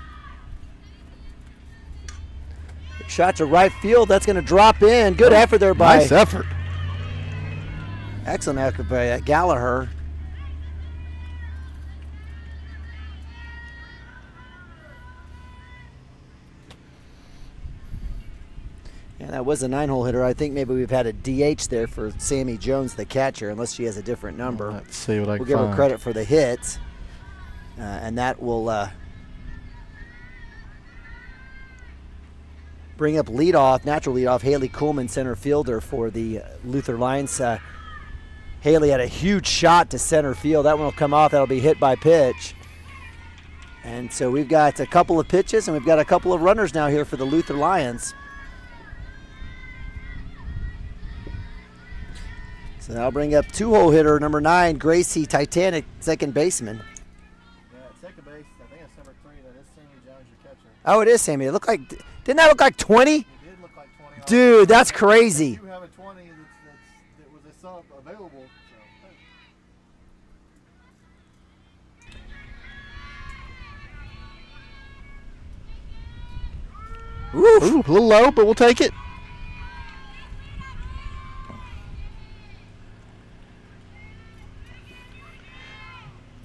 P: Shot to right field. That's going to drop in. Good effort there by.
Q: Nice effort.
P: Excellent effort by Gallagher. Yeah, that was a 9-hole hitter. I think maybe we've had a DH there for Sammy Jones, the catcher, unless she has a different number.
Q: Let's see what I can
P: We'll give her
Q: find.
P: credit for the hit, and that will bring up natural leadoff, Haley Kuhlman, center fielder for the Luther Lions. Haley had a huge shot to center field. That one will come off. That'll be hit by pitch. And so we've got a couple of pitches, and we've got a couple of runners now here for the Luther Lions. So that'll bring up 2-hole hitter, number 9, Gracie Titanic, second baseman.
Q: Yeah, second base. I think that's number 3. That is Sammy Jones, your catcher.
P: Oh, it is Sammy. Didn't that look like 20?
Q: It did look like 20.
P: Dude, that's crazy.
Q: You have a 20 that was a sub available. Ooh, a little low, but we'll take it.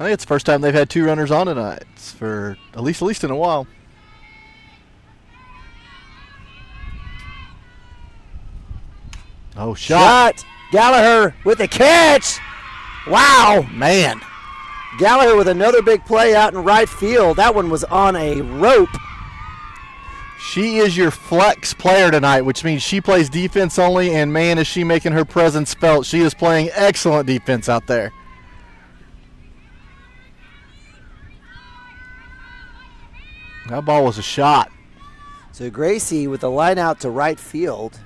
Q: I think it's the first time they've had 2 runners on tonight for at least in a while. Oh, shot.
P: Gallagher with the catch. Wow, man. Gallagher with another big play out in right field. That one was on a rope.
Q: She is your flex player tonight, which means she plays defense only, and man, is she making her presence felt. She is playing excellent defense out there. That ball was a shot.
P: So Gracie with the line out to right field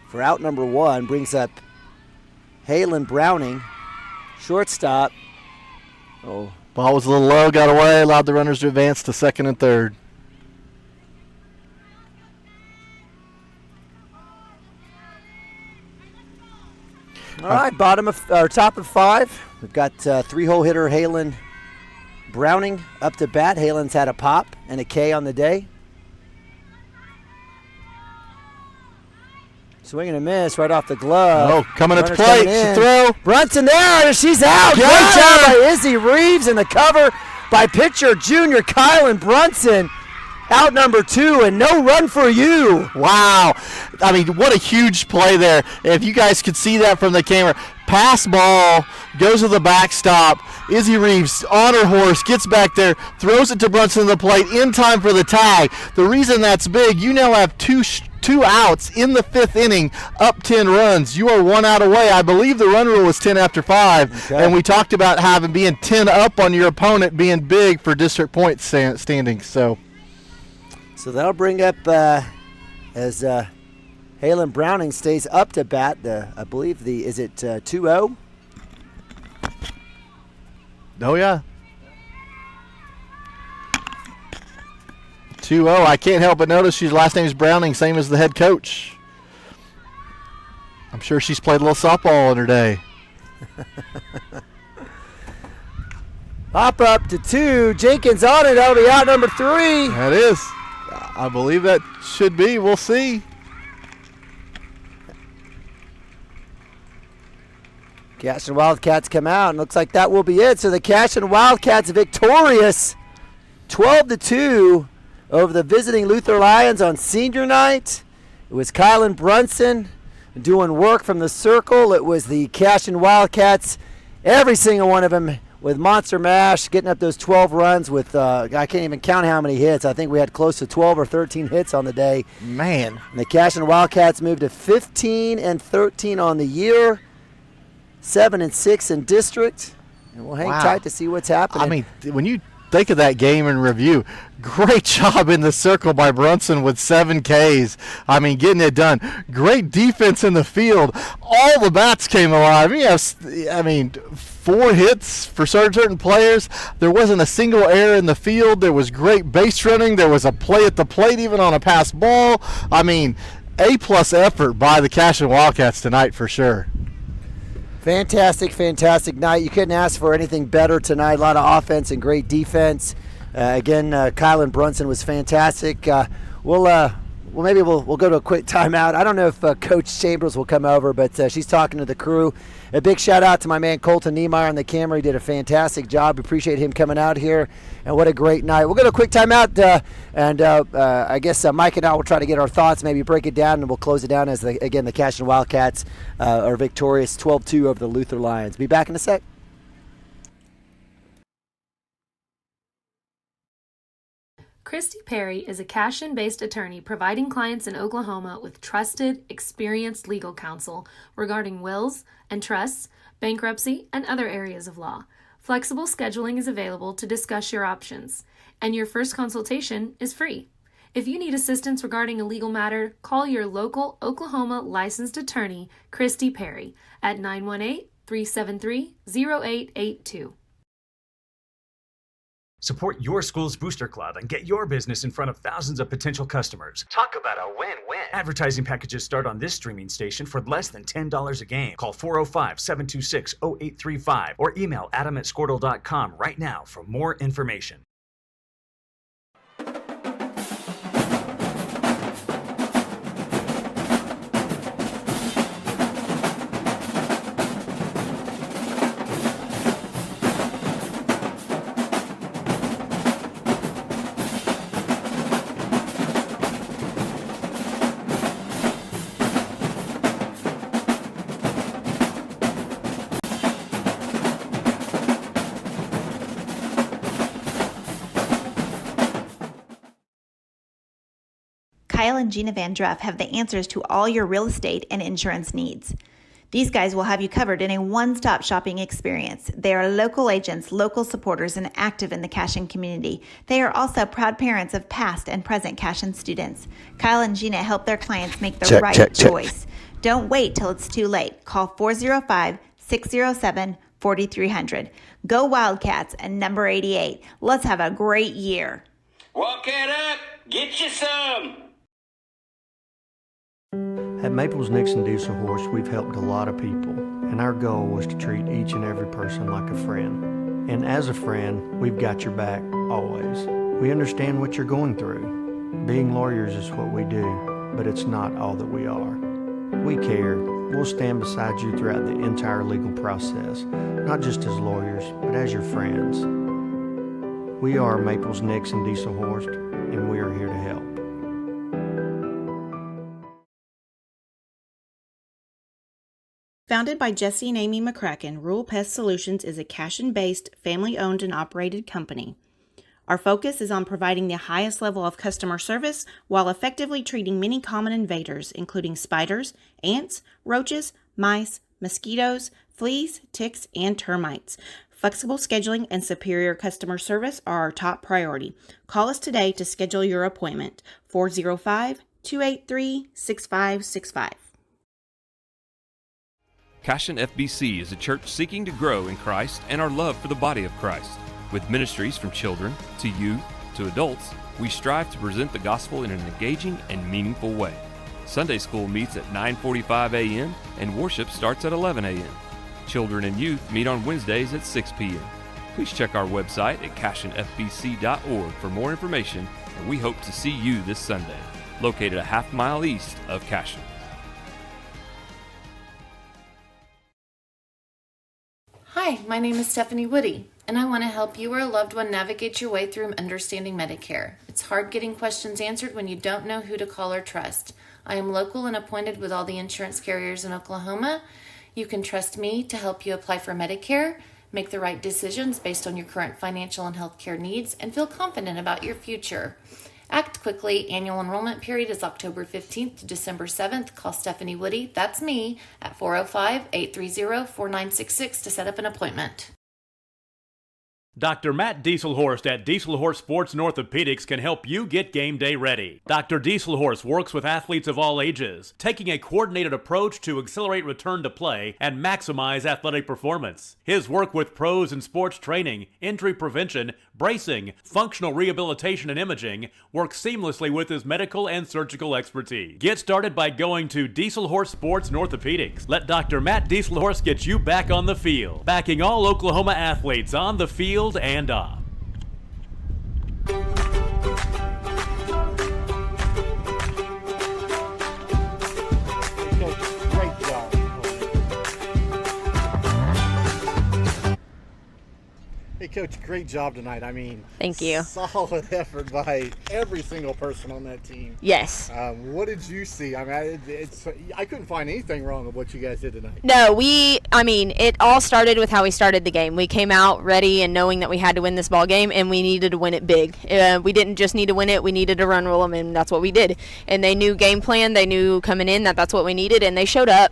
P: for out number 1 brings up Halen Browning, shortstop. Oh,
Q: ball was a little low, got away, allowed the runners to advance to second and third.
P: All right, top of 5. We've got 3-hole hitter Halen Browning up to bat. Halen's had a pop and a K on the day. Swing and a miss right off the glove.
Q: Oh, coming at the
P: Runner's
Q: plate.
P: coming in.
Q: Throw.
P: Brunson there, and she's out.
Q: Got
P: Great job
Q: her.
P: by Izzy Reeves, and the cover by pitcher junior Kylan Brunson. Out number 2, and no run for you.
Q: Wow. I mean, what a huge play there. If you guys could see that from the camera. Pass ball, goes to the backstop. Izzy Reeves on her horse, gets back there, throws it to Brunson to the plate in time for the tag. The reason that's big, you now have two outs in the 5th inning, up 10 runs. You are 1 out away. I believe the run rule is 10 after 5, and we talked about being 10 up on your opponent being big for district point standings. So
P: that'll bring up as Halen Browning stays up to bat. I believe is it 2-0?
Q: Oh yeah. 2-0. I can't help but notice his last name is Browning, same as the head coach. I'm sure she's played a little softball in her day.
P: Hop up to 2. Jenkins on it. That'll be out number 3.
Q: That is. I believe that should be. We'll see.
P: Cashion Wildcats come out, and looks like that will be it. So the Cashion Wildcats victorious 12-2 over the visiting Luther Lions on senior night. It was Kylan Brunson doing work from the circle. It was the Cashion Wildcats every single one of them with Monster Mash, getting up those 12 runs with, I can't even count how many hits. I think we had close to 12 or 13 hits on the day.
Q: Man.
P: And the Cashion Wildcats moved to 15-13 on the year, 7-6 in district. And we'll hang tight to see what's happening.
Q: I mean, when you think of that game in review, great job in the circle by Brunson with 7 Ks. I mean, getting it done. Great defense in the field. All the bats came alive. I mean, 4 hits for certain players. There wasn't a single error in the field. There was great base running. There was a play at the plate even on a pass ball. I mean, A-plus effort by the Cashion Wildcats tonight for sure.
P: Fantastic night. You couldn't ask for anything better tonight. A lot of offense and great defense. Again, Kylan Brunson was fantastic. Maybe we'll go to a quick timeout. I don't know if Coach Chambers will come over, but she's talking to the crew. A big shout out to my man Colton Niemeyer on the camera. He did a fantastic job. Appreciate him coming out here, and what a great night. We'll go to a quick timeout, and I guess Mike and I will try to get our thoughts, maybe break it down, and we'll close it down as, the Cashion Wildcats are victorious 12-2 over the Luther Lions. Be back in a sec.
M: Christy Perry is a Cashion-based attorney providing clients in Oklahoma with trusted, experienced legal counsel regarding wills and trusts, bankruptcy, and other areas of law. Flexible scheduling is available to discuss your options, and your first consultation is free. If you need assistance regarding a legal matter, call your local Oklahoma licensed attorney, Christy Perry, at 918-373-0882.
C: Support your school's booster club and get your business in front of thousands of potential customers. Talk about a win-win. Advertising packages start on this streaming station for less than $10 a game. Call 405-726-0835 or email adam@squirtle.com right now for more information.
D: Kyle and Gina Van Druff have the answers to all your real estate and insurance needs. These guys will have you covered in a one-stop shopping experience. They are local agents, local supporters, and active in the Cashion community. They are also proud parents of past and present Cashion students. Kyle and Gina help their clients make the right choice. Don't wait till it's too late. Call 405-607-4300. Go Wildcats and number 88. Let's have a great year.
E: Walk it up. Get you some.
F: At Maples Nixon Diesel Horse, we've helped a lot of people, and our goal was to treat each and every person like a friend. And as a friend, we've got your back always. We understand what you're going through. Being lawyers is what we do, but it's not all that we are. We care. We'll stand beside you throughout the entire legal process, not just as lawyers, but as your friends. We are Maples Nixon Diesel Horse, and we are here to help.
G: Founded by Jesse and Amy McCracken, Rural Pest Solutions is a Cashion-based, family-owned and operated company. Our focus is on providing the highest level of customer service while effectively treating many common invaders, including spiders, ants, roaches, mice, mosquitoes, fleas, ticks, and termites. Flexible scheduling and superior customer service are our top priority. Call us today to schedule your appointment. 405-283-6565.
H: Cashion FBC is a church seeking to grow in Christ and our love for the body of Christ. With ministries from children to youth to adults, we strive to present the gospel in an engaging and meaningful way. Sunday school meets at 9:45 a.m. and worship starts at 11 a.m. Children and youth meet on Wednesdays at 6 p.m. Please check our website at cashionfbc.org for more information, and we hope to see you this Sunday, located a half-mile east of Cashion.
I: Hi, my name is Stephanie Woody, and I want to help you or a loved one navigate your way through understanding Medicare. It's hard getting questions answered when you don't know who to call or trust. I am local and appointed with all the insurance carriers in Oklahoma. You can trust me to help you apply for Medicare, make the right decisions based on your current financial and healthcare needs, and feel confident about your future. Act quickly. Annual enrollment period is October 15th to December 7th. Call Stephanie Woody, that's me, at 405-830-4966 to set up an appointment.
J: Dr. Matt Dieselhorst at Dieselhorst Sports and Orthopedics can help you get game day ready. Dr. Dieselhorst works with athletes of all ages, taking a coordinated approach to accelerate return to play and maximize athletic performance. His work with pros in sports training, injury prevention, bracing, functional rehabilitation, and imaging works seamlessly with his medical and surgical expertise. Get started by going to Dieselhorst Sports and Orthopedics. Let Dr. Matt Dieselhorst get you back on the field, backing all Oklahoma athletes on the field and off.
Q: Great job. Hey, Coach, great job tonight. I mean,
U: thank you.
Q: Solid effort by every single person on that team.
U: Yes.
Q: What did you see? I mean, I couldn't find anything wrong with what you guys did tonight.
U: No, it all started with how we started the game. We came out ready and knowing that we had to win this ball game, and we needed to win it big. We didn't just need to win it, we needed to run roll them, and that's what we did. And they knew game plan, they knew coming in that that's what we needed, and they showed up.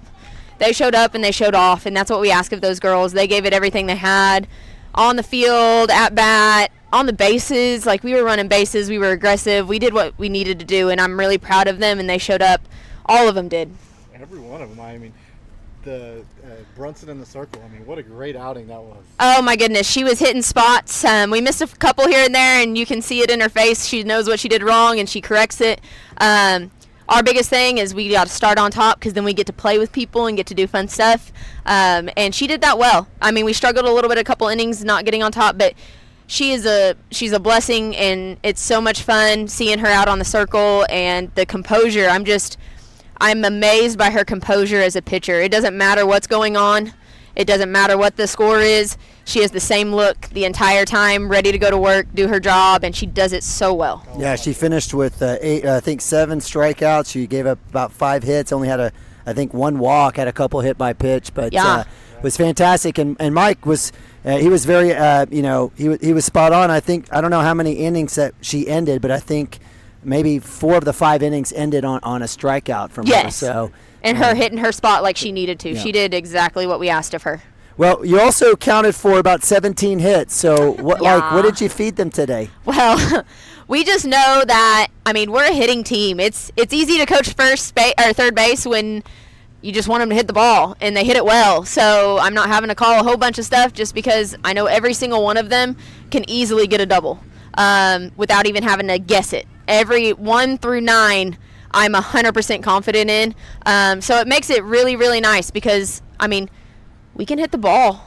U: They showed up and they showed off, and that's what we asked of those girls. They gave it everything they had. On the field, at bat, on the bases, like we were running bases, we were aggressive, we did what we needed to do, and I'm really proud of them, and they showed up. All of them did.
Q: Every one of them. I mean, the Brunson in the circle, I mean, what a great outing that was.
U: Oh my goodness, she was hitting spots. We missed a couple here and there, and you can see it in her face. She knows what she did wrong, and she corrects it. Our biggest thing is we got to start on top because then we get to play with people and get to do fun stuff. And she did that well. I mean, we struggled a little bit a couple innings not getting on top, but she's a blessing, and it's so much fun seeing her out on the circle and the composure. I'm amazed by her composure as a pitcher. It doesn't matter what's going on. It doesn't matter what the score is. She has the same look the entire time, ready to go to work, do her job, and she does it so well.
P: Yeah, she finished with 7 strikeouts. She gave up about 5 hits, only had one walk, had a couple hit by pitch, but was fantastic. And Mike was he was very he was spot on. I don't know how many innings that she ended, but I think maybe 4 of the 5 innings ended on a strikeout from her. So
U: and her hitting her spot like she needed to.
P: Yeah.
U: She did exactly what we asked of her.
P: Well, you also counted for about 17 hits. So what did you feed them today?
U: Well, we just know that we're a hitting team. It's easy to coach third base when you just want them to hit the ball and they hit it well. So I'm not having to call a whole bunch of stuff just because I know every single one of them can easily get a double without even having to guess it. Every 1 through 9 I'm 100% confident in. So it makes it really, really nice because, we can hit the ball.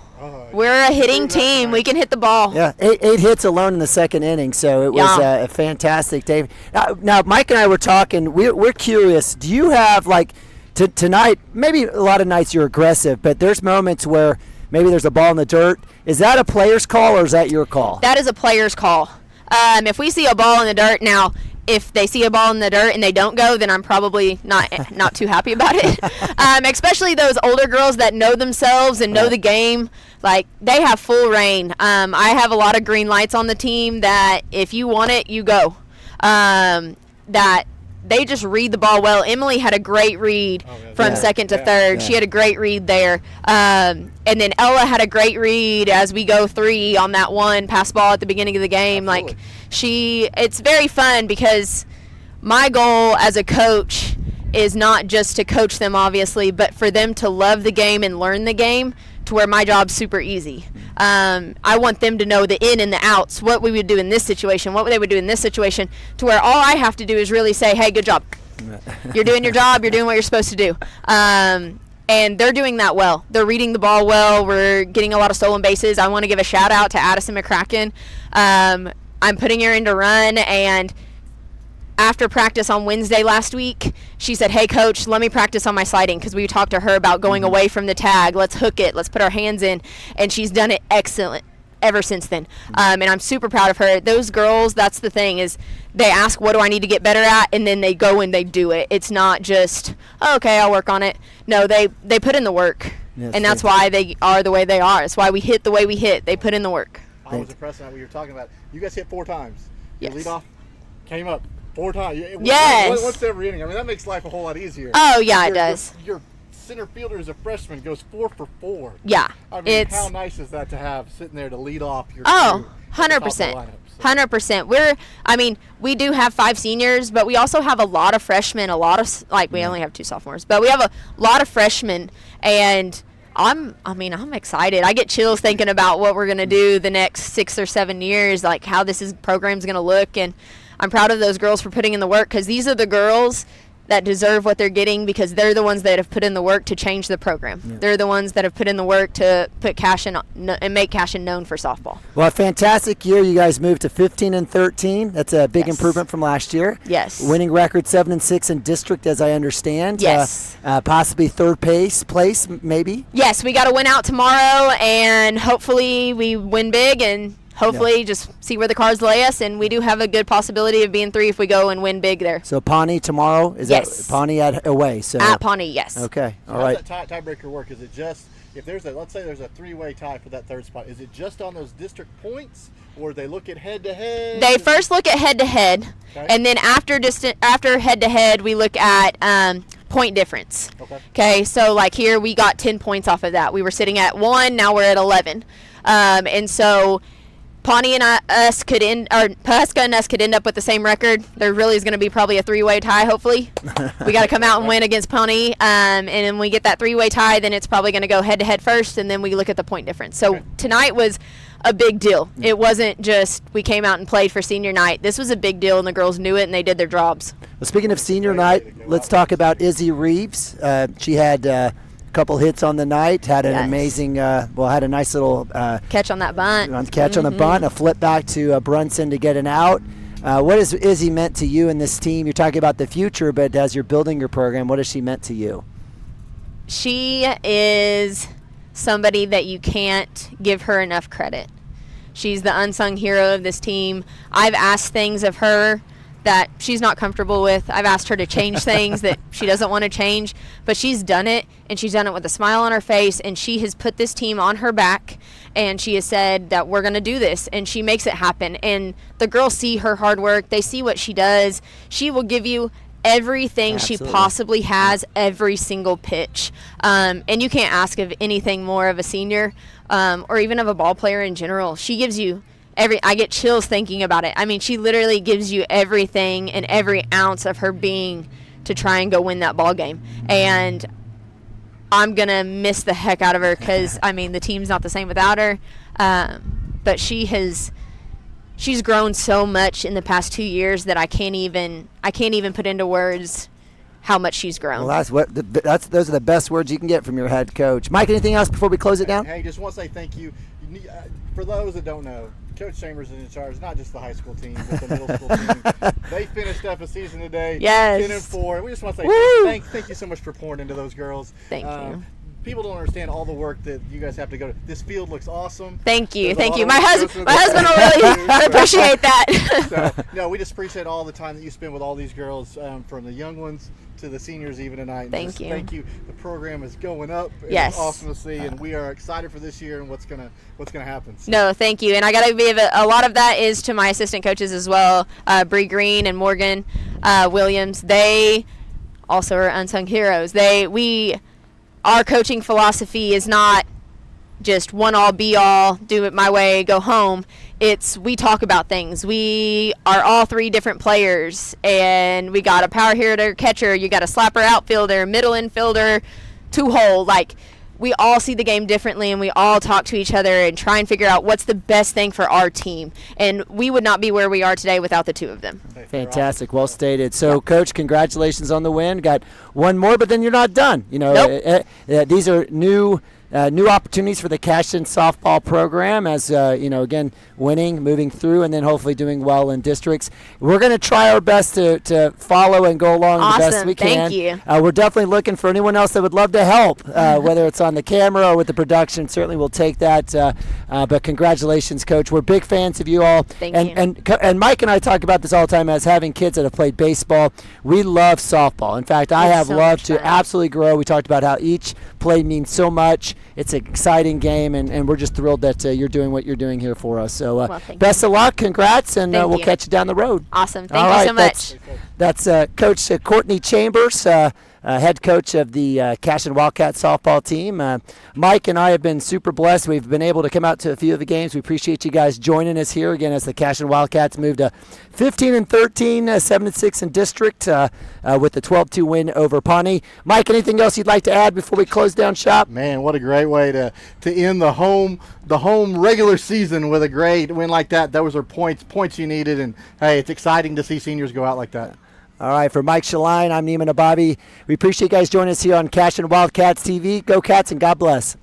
U: We're a hitting team. We can hit the ball.
P: Yeah, 8 hits alone in the second inning, so it was a fantastic day. Now, Mike and I were talking. We're curious. Do you have, tonight, maybe a lot of nights you're aggressive, but there's moments where maybe there's a ball in the dirt. Is that a player's call or is that your call?
U: That is a player's call. If we see a ball in the dirt, now, if they see a ball in the dirt and they don't go, then I'm probably not too happy about it. Especially those older girls that know themselves and know the game. They have full reign. I have a lot of green lights on the team that if you want it, you go. That they just read the ball well. Emily had a great read from second to third. Yeah. She had a great read there. And then Ella had a great read as we go 3 on that one pass ball at the beginning of the game. Absolutely. It's very fun because my goal as a coach is not just to coach them, obviously, but for them to love the game and learn the game to where my job's super easy. I want them to know the in and the outs, what we would do in this situation, what they would do in this situation, to where all I have to do is really say, hey, good job. You're doing your job. You're doing what you're supposed to do. And they're doing that well. They're reading the ball well. We're getting a lot of stolen bases. I want to give a shout out to Addison McCracken. I'm putting her into run, and after practice on Wednesday last week, she said, hey, Coach, let me practice on my sliding because we talked to her about going away from the tag. Let's hook it. Let's put our hands in. And she's done it excellent ever since then. And I'm super proud of her. Those girls, that's the thing, is they ask, what do I need to get better at? And then they go and they do it. It's not just, oh, okay, I'll work on it. No, they put in the work.
P: Yes,
U: and that's why they are the way they are. It's why we hit the way we hit. They put in the work.
Q: I was impressed when you were talking about. You guys hit 4 times. Your
U: Yes.
Q: leadoff came up 4 times.
U: Yes.
Q: What's every inning? I mean, that makes life a whole lot easier.
U: Oh, yeah, it does.
Q: Your center fielder as a freshman goes 4 for 4.
U: Yeah,
Q: I mean, how nice is that to have sitting there to lead off your
U: Oh,
Q: crew at the top of the
U: 100%.
Q: lineup?
U: 100%. We do have 5 seniors, but we also have a lot of freshmen, we only have 2 sophomores, but we have a lot of freshmen, and I'm excited. I get chills thinking about what we're going to do the next 6 or 7 years, like how this program's going to look, and I'm proud of those girls for putting in the work, because these are the girls that deserve what they're getting, because they're the ones that have put in the work to change the program. Yeah. They're the ones that have put in the work to put Cashion and make Cashion known for softball.
P: Well, a fantastic year. You guys moved to 15-13. That's a big improvement from last year.
U: Yes.
P: Winning record 7-6 in district, as I understand.
U: Yes.
P: Possibly third place, maybe.
U: Yes, we got to win out tomorrow, and hopefully we win big, and hopefully just see where the cards lay us, and we do have a good possibility of being 3 if we go and win big there.
P: So Pawnee tomorrow?
U: Yes.
P: That Pawnee away? So
U: at Pawnee, yes.
P: Okay, all
Q: How
P: right.
Q: does that tiebreaker work? Is it just, if let's say there's a 3-way tie for that third spot, is it just on those district points, or they look at head-to-head?
U: They first look at head-to-head, and then after head-to-head, we look at point difference. Okay, so like here we got 10 points off of that. We were sitting at 1, now we're at 11. And so Pawnee and Pahuska and us could end up with the same record. There really is going to be probably a 3-way tie, hopefully. We got to come out and win against Pawnee. And when we get that 3-way tie, then it's probably going to go head-to-head first, and then we look at the point difference. So tonight was a big deal. It wasn't just we came out and played for senior night. This was a big deal, and the girls knew it, and they did their jobs.
P: Well, speaking of senior night, let's talk about Izzy Reeves. She had couple hits on the night, had an amazing, had a nice little
U: catch on that bunt.
P: On the bunt, a flip back to Brunson to get an out. What has Izzy meant to you and this team? You're talking about the future, but as you're building your program, what has she meant to you?
U: She is somebody that you can't give her enough credit. She's the unsung hero of this team. I've asked things of her that she's not comfortable with. I've asked her to change things that she doesn't want to change, but she's done it, and she's done it with a smile on her face, and she has put this team on her back, and she has said that we're going to do this, and she makes it happen. And the girls see her hard work. They see what she does. She will give you everything she possibly has every single pitch. And you can't ask of anything more of a senior or even of a ball player in general. She gives you I get chills thinking about it. I mean, she literally gives you everything and every ounce of her being to try and go win that ball game. And I'm going to miss the heck out of her because, the team's not the same without her. But she's grown so much in the past 2 years that I can't even put into words how much she's grown.
P: Well, those are the best words you can get from your head coach. Mike, anything else before we close it down?
Q: Hey, just want to say thank you. For those that don't know, Coach Chambers is in charge, not just the high school team, but the middle school team. They finished up a season today, 10-4. We just want to say thank you so much for pouring into those girls.
U: Thank you.
Q: People don't understand all the work that you guys have to go to. This field looks awesome.
U: Thank you. My husband will really appreciate that.
Q: So, we just appreciate all the time that you spend with all these girls, from the young ones to the seniors even tonight.
U: Thank you.
Q: Thank you. The program is going up.
U: Yes.
Q: It's awesome to see, and we are excited for this year and what's gonna happen. So.
U: No, thank you. And I gotta give a lot of that is to my assistant coaches as well, Bree Green and Morgan Williams. They also are unsung heroes. Our coaching philosophy is not just one all be all, do it my way, go home. We talk about things. We are all 3 different players, and we got a power hitter, catcher, you got a slapper outfielder, middle infielder, 2-hole. We all see the game differently, and we all talk to each other and try and figure out what's the best thing for our team. And we would not be where we are today without the 2 of them.
P: Fantastic. Well stated. So, Coach, congratulations on the win. Got one more, but then you're not done.
U: Nope.
P: These are new new opportunities for the Cashion softball program as, again, winning, moving through, and then hopefully doing well in districts. We're going to try our best to follow and go along the best we can.
U: Thank you.
P: We're definitely looking for anyone else that would love to help, whether it's on the camera or with the production. Certainly we'll take that. But congratulations, Coach. We're big fans of you all.
U: Thank you.
P: And Mike and I talk about this all the time as having kids that have played baseball. We love softball. In fact, I have loved to absolutely grow. We talked about how each play means so much. It's an exciting game, and we're just thrilled that you're doing what you're doing here for us. So best of luck, congrats, and we'll catch you down the road.
U: Awesome. Thank you so much.
P: That's Coach Courtney Chambers, head coach of the Cashion Wildcat softball team. Mike and I have been super blessed. We've been able to come out to a few of the games. We appreciate you guys joining us here again as the Cashion Wildcats move to 15-13, 7-6 in district with the 12-2 win over Pawnee. Mike, anything else you'd like to add before we close down shop?
Q: Man, what a great way to end the home regular season with a great win like that. Those are points you needed, and hey, it's exciting to see seniors go out like that.
P: All right, for Mike Shaline, I'm Neiman Ababi. We appreciate you guys joining us here on Cashion Wildcats TV. Go Cats, and God bless.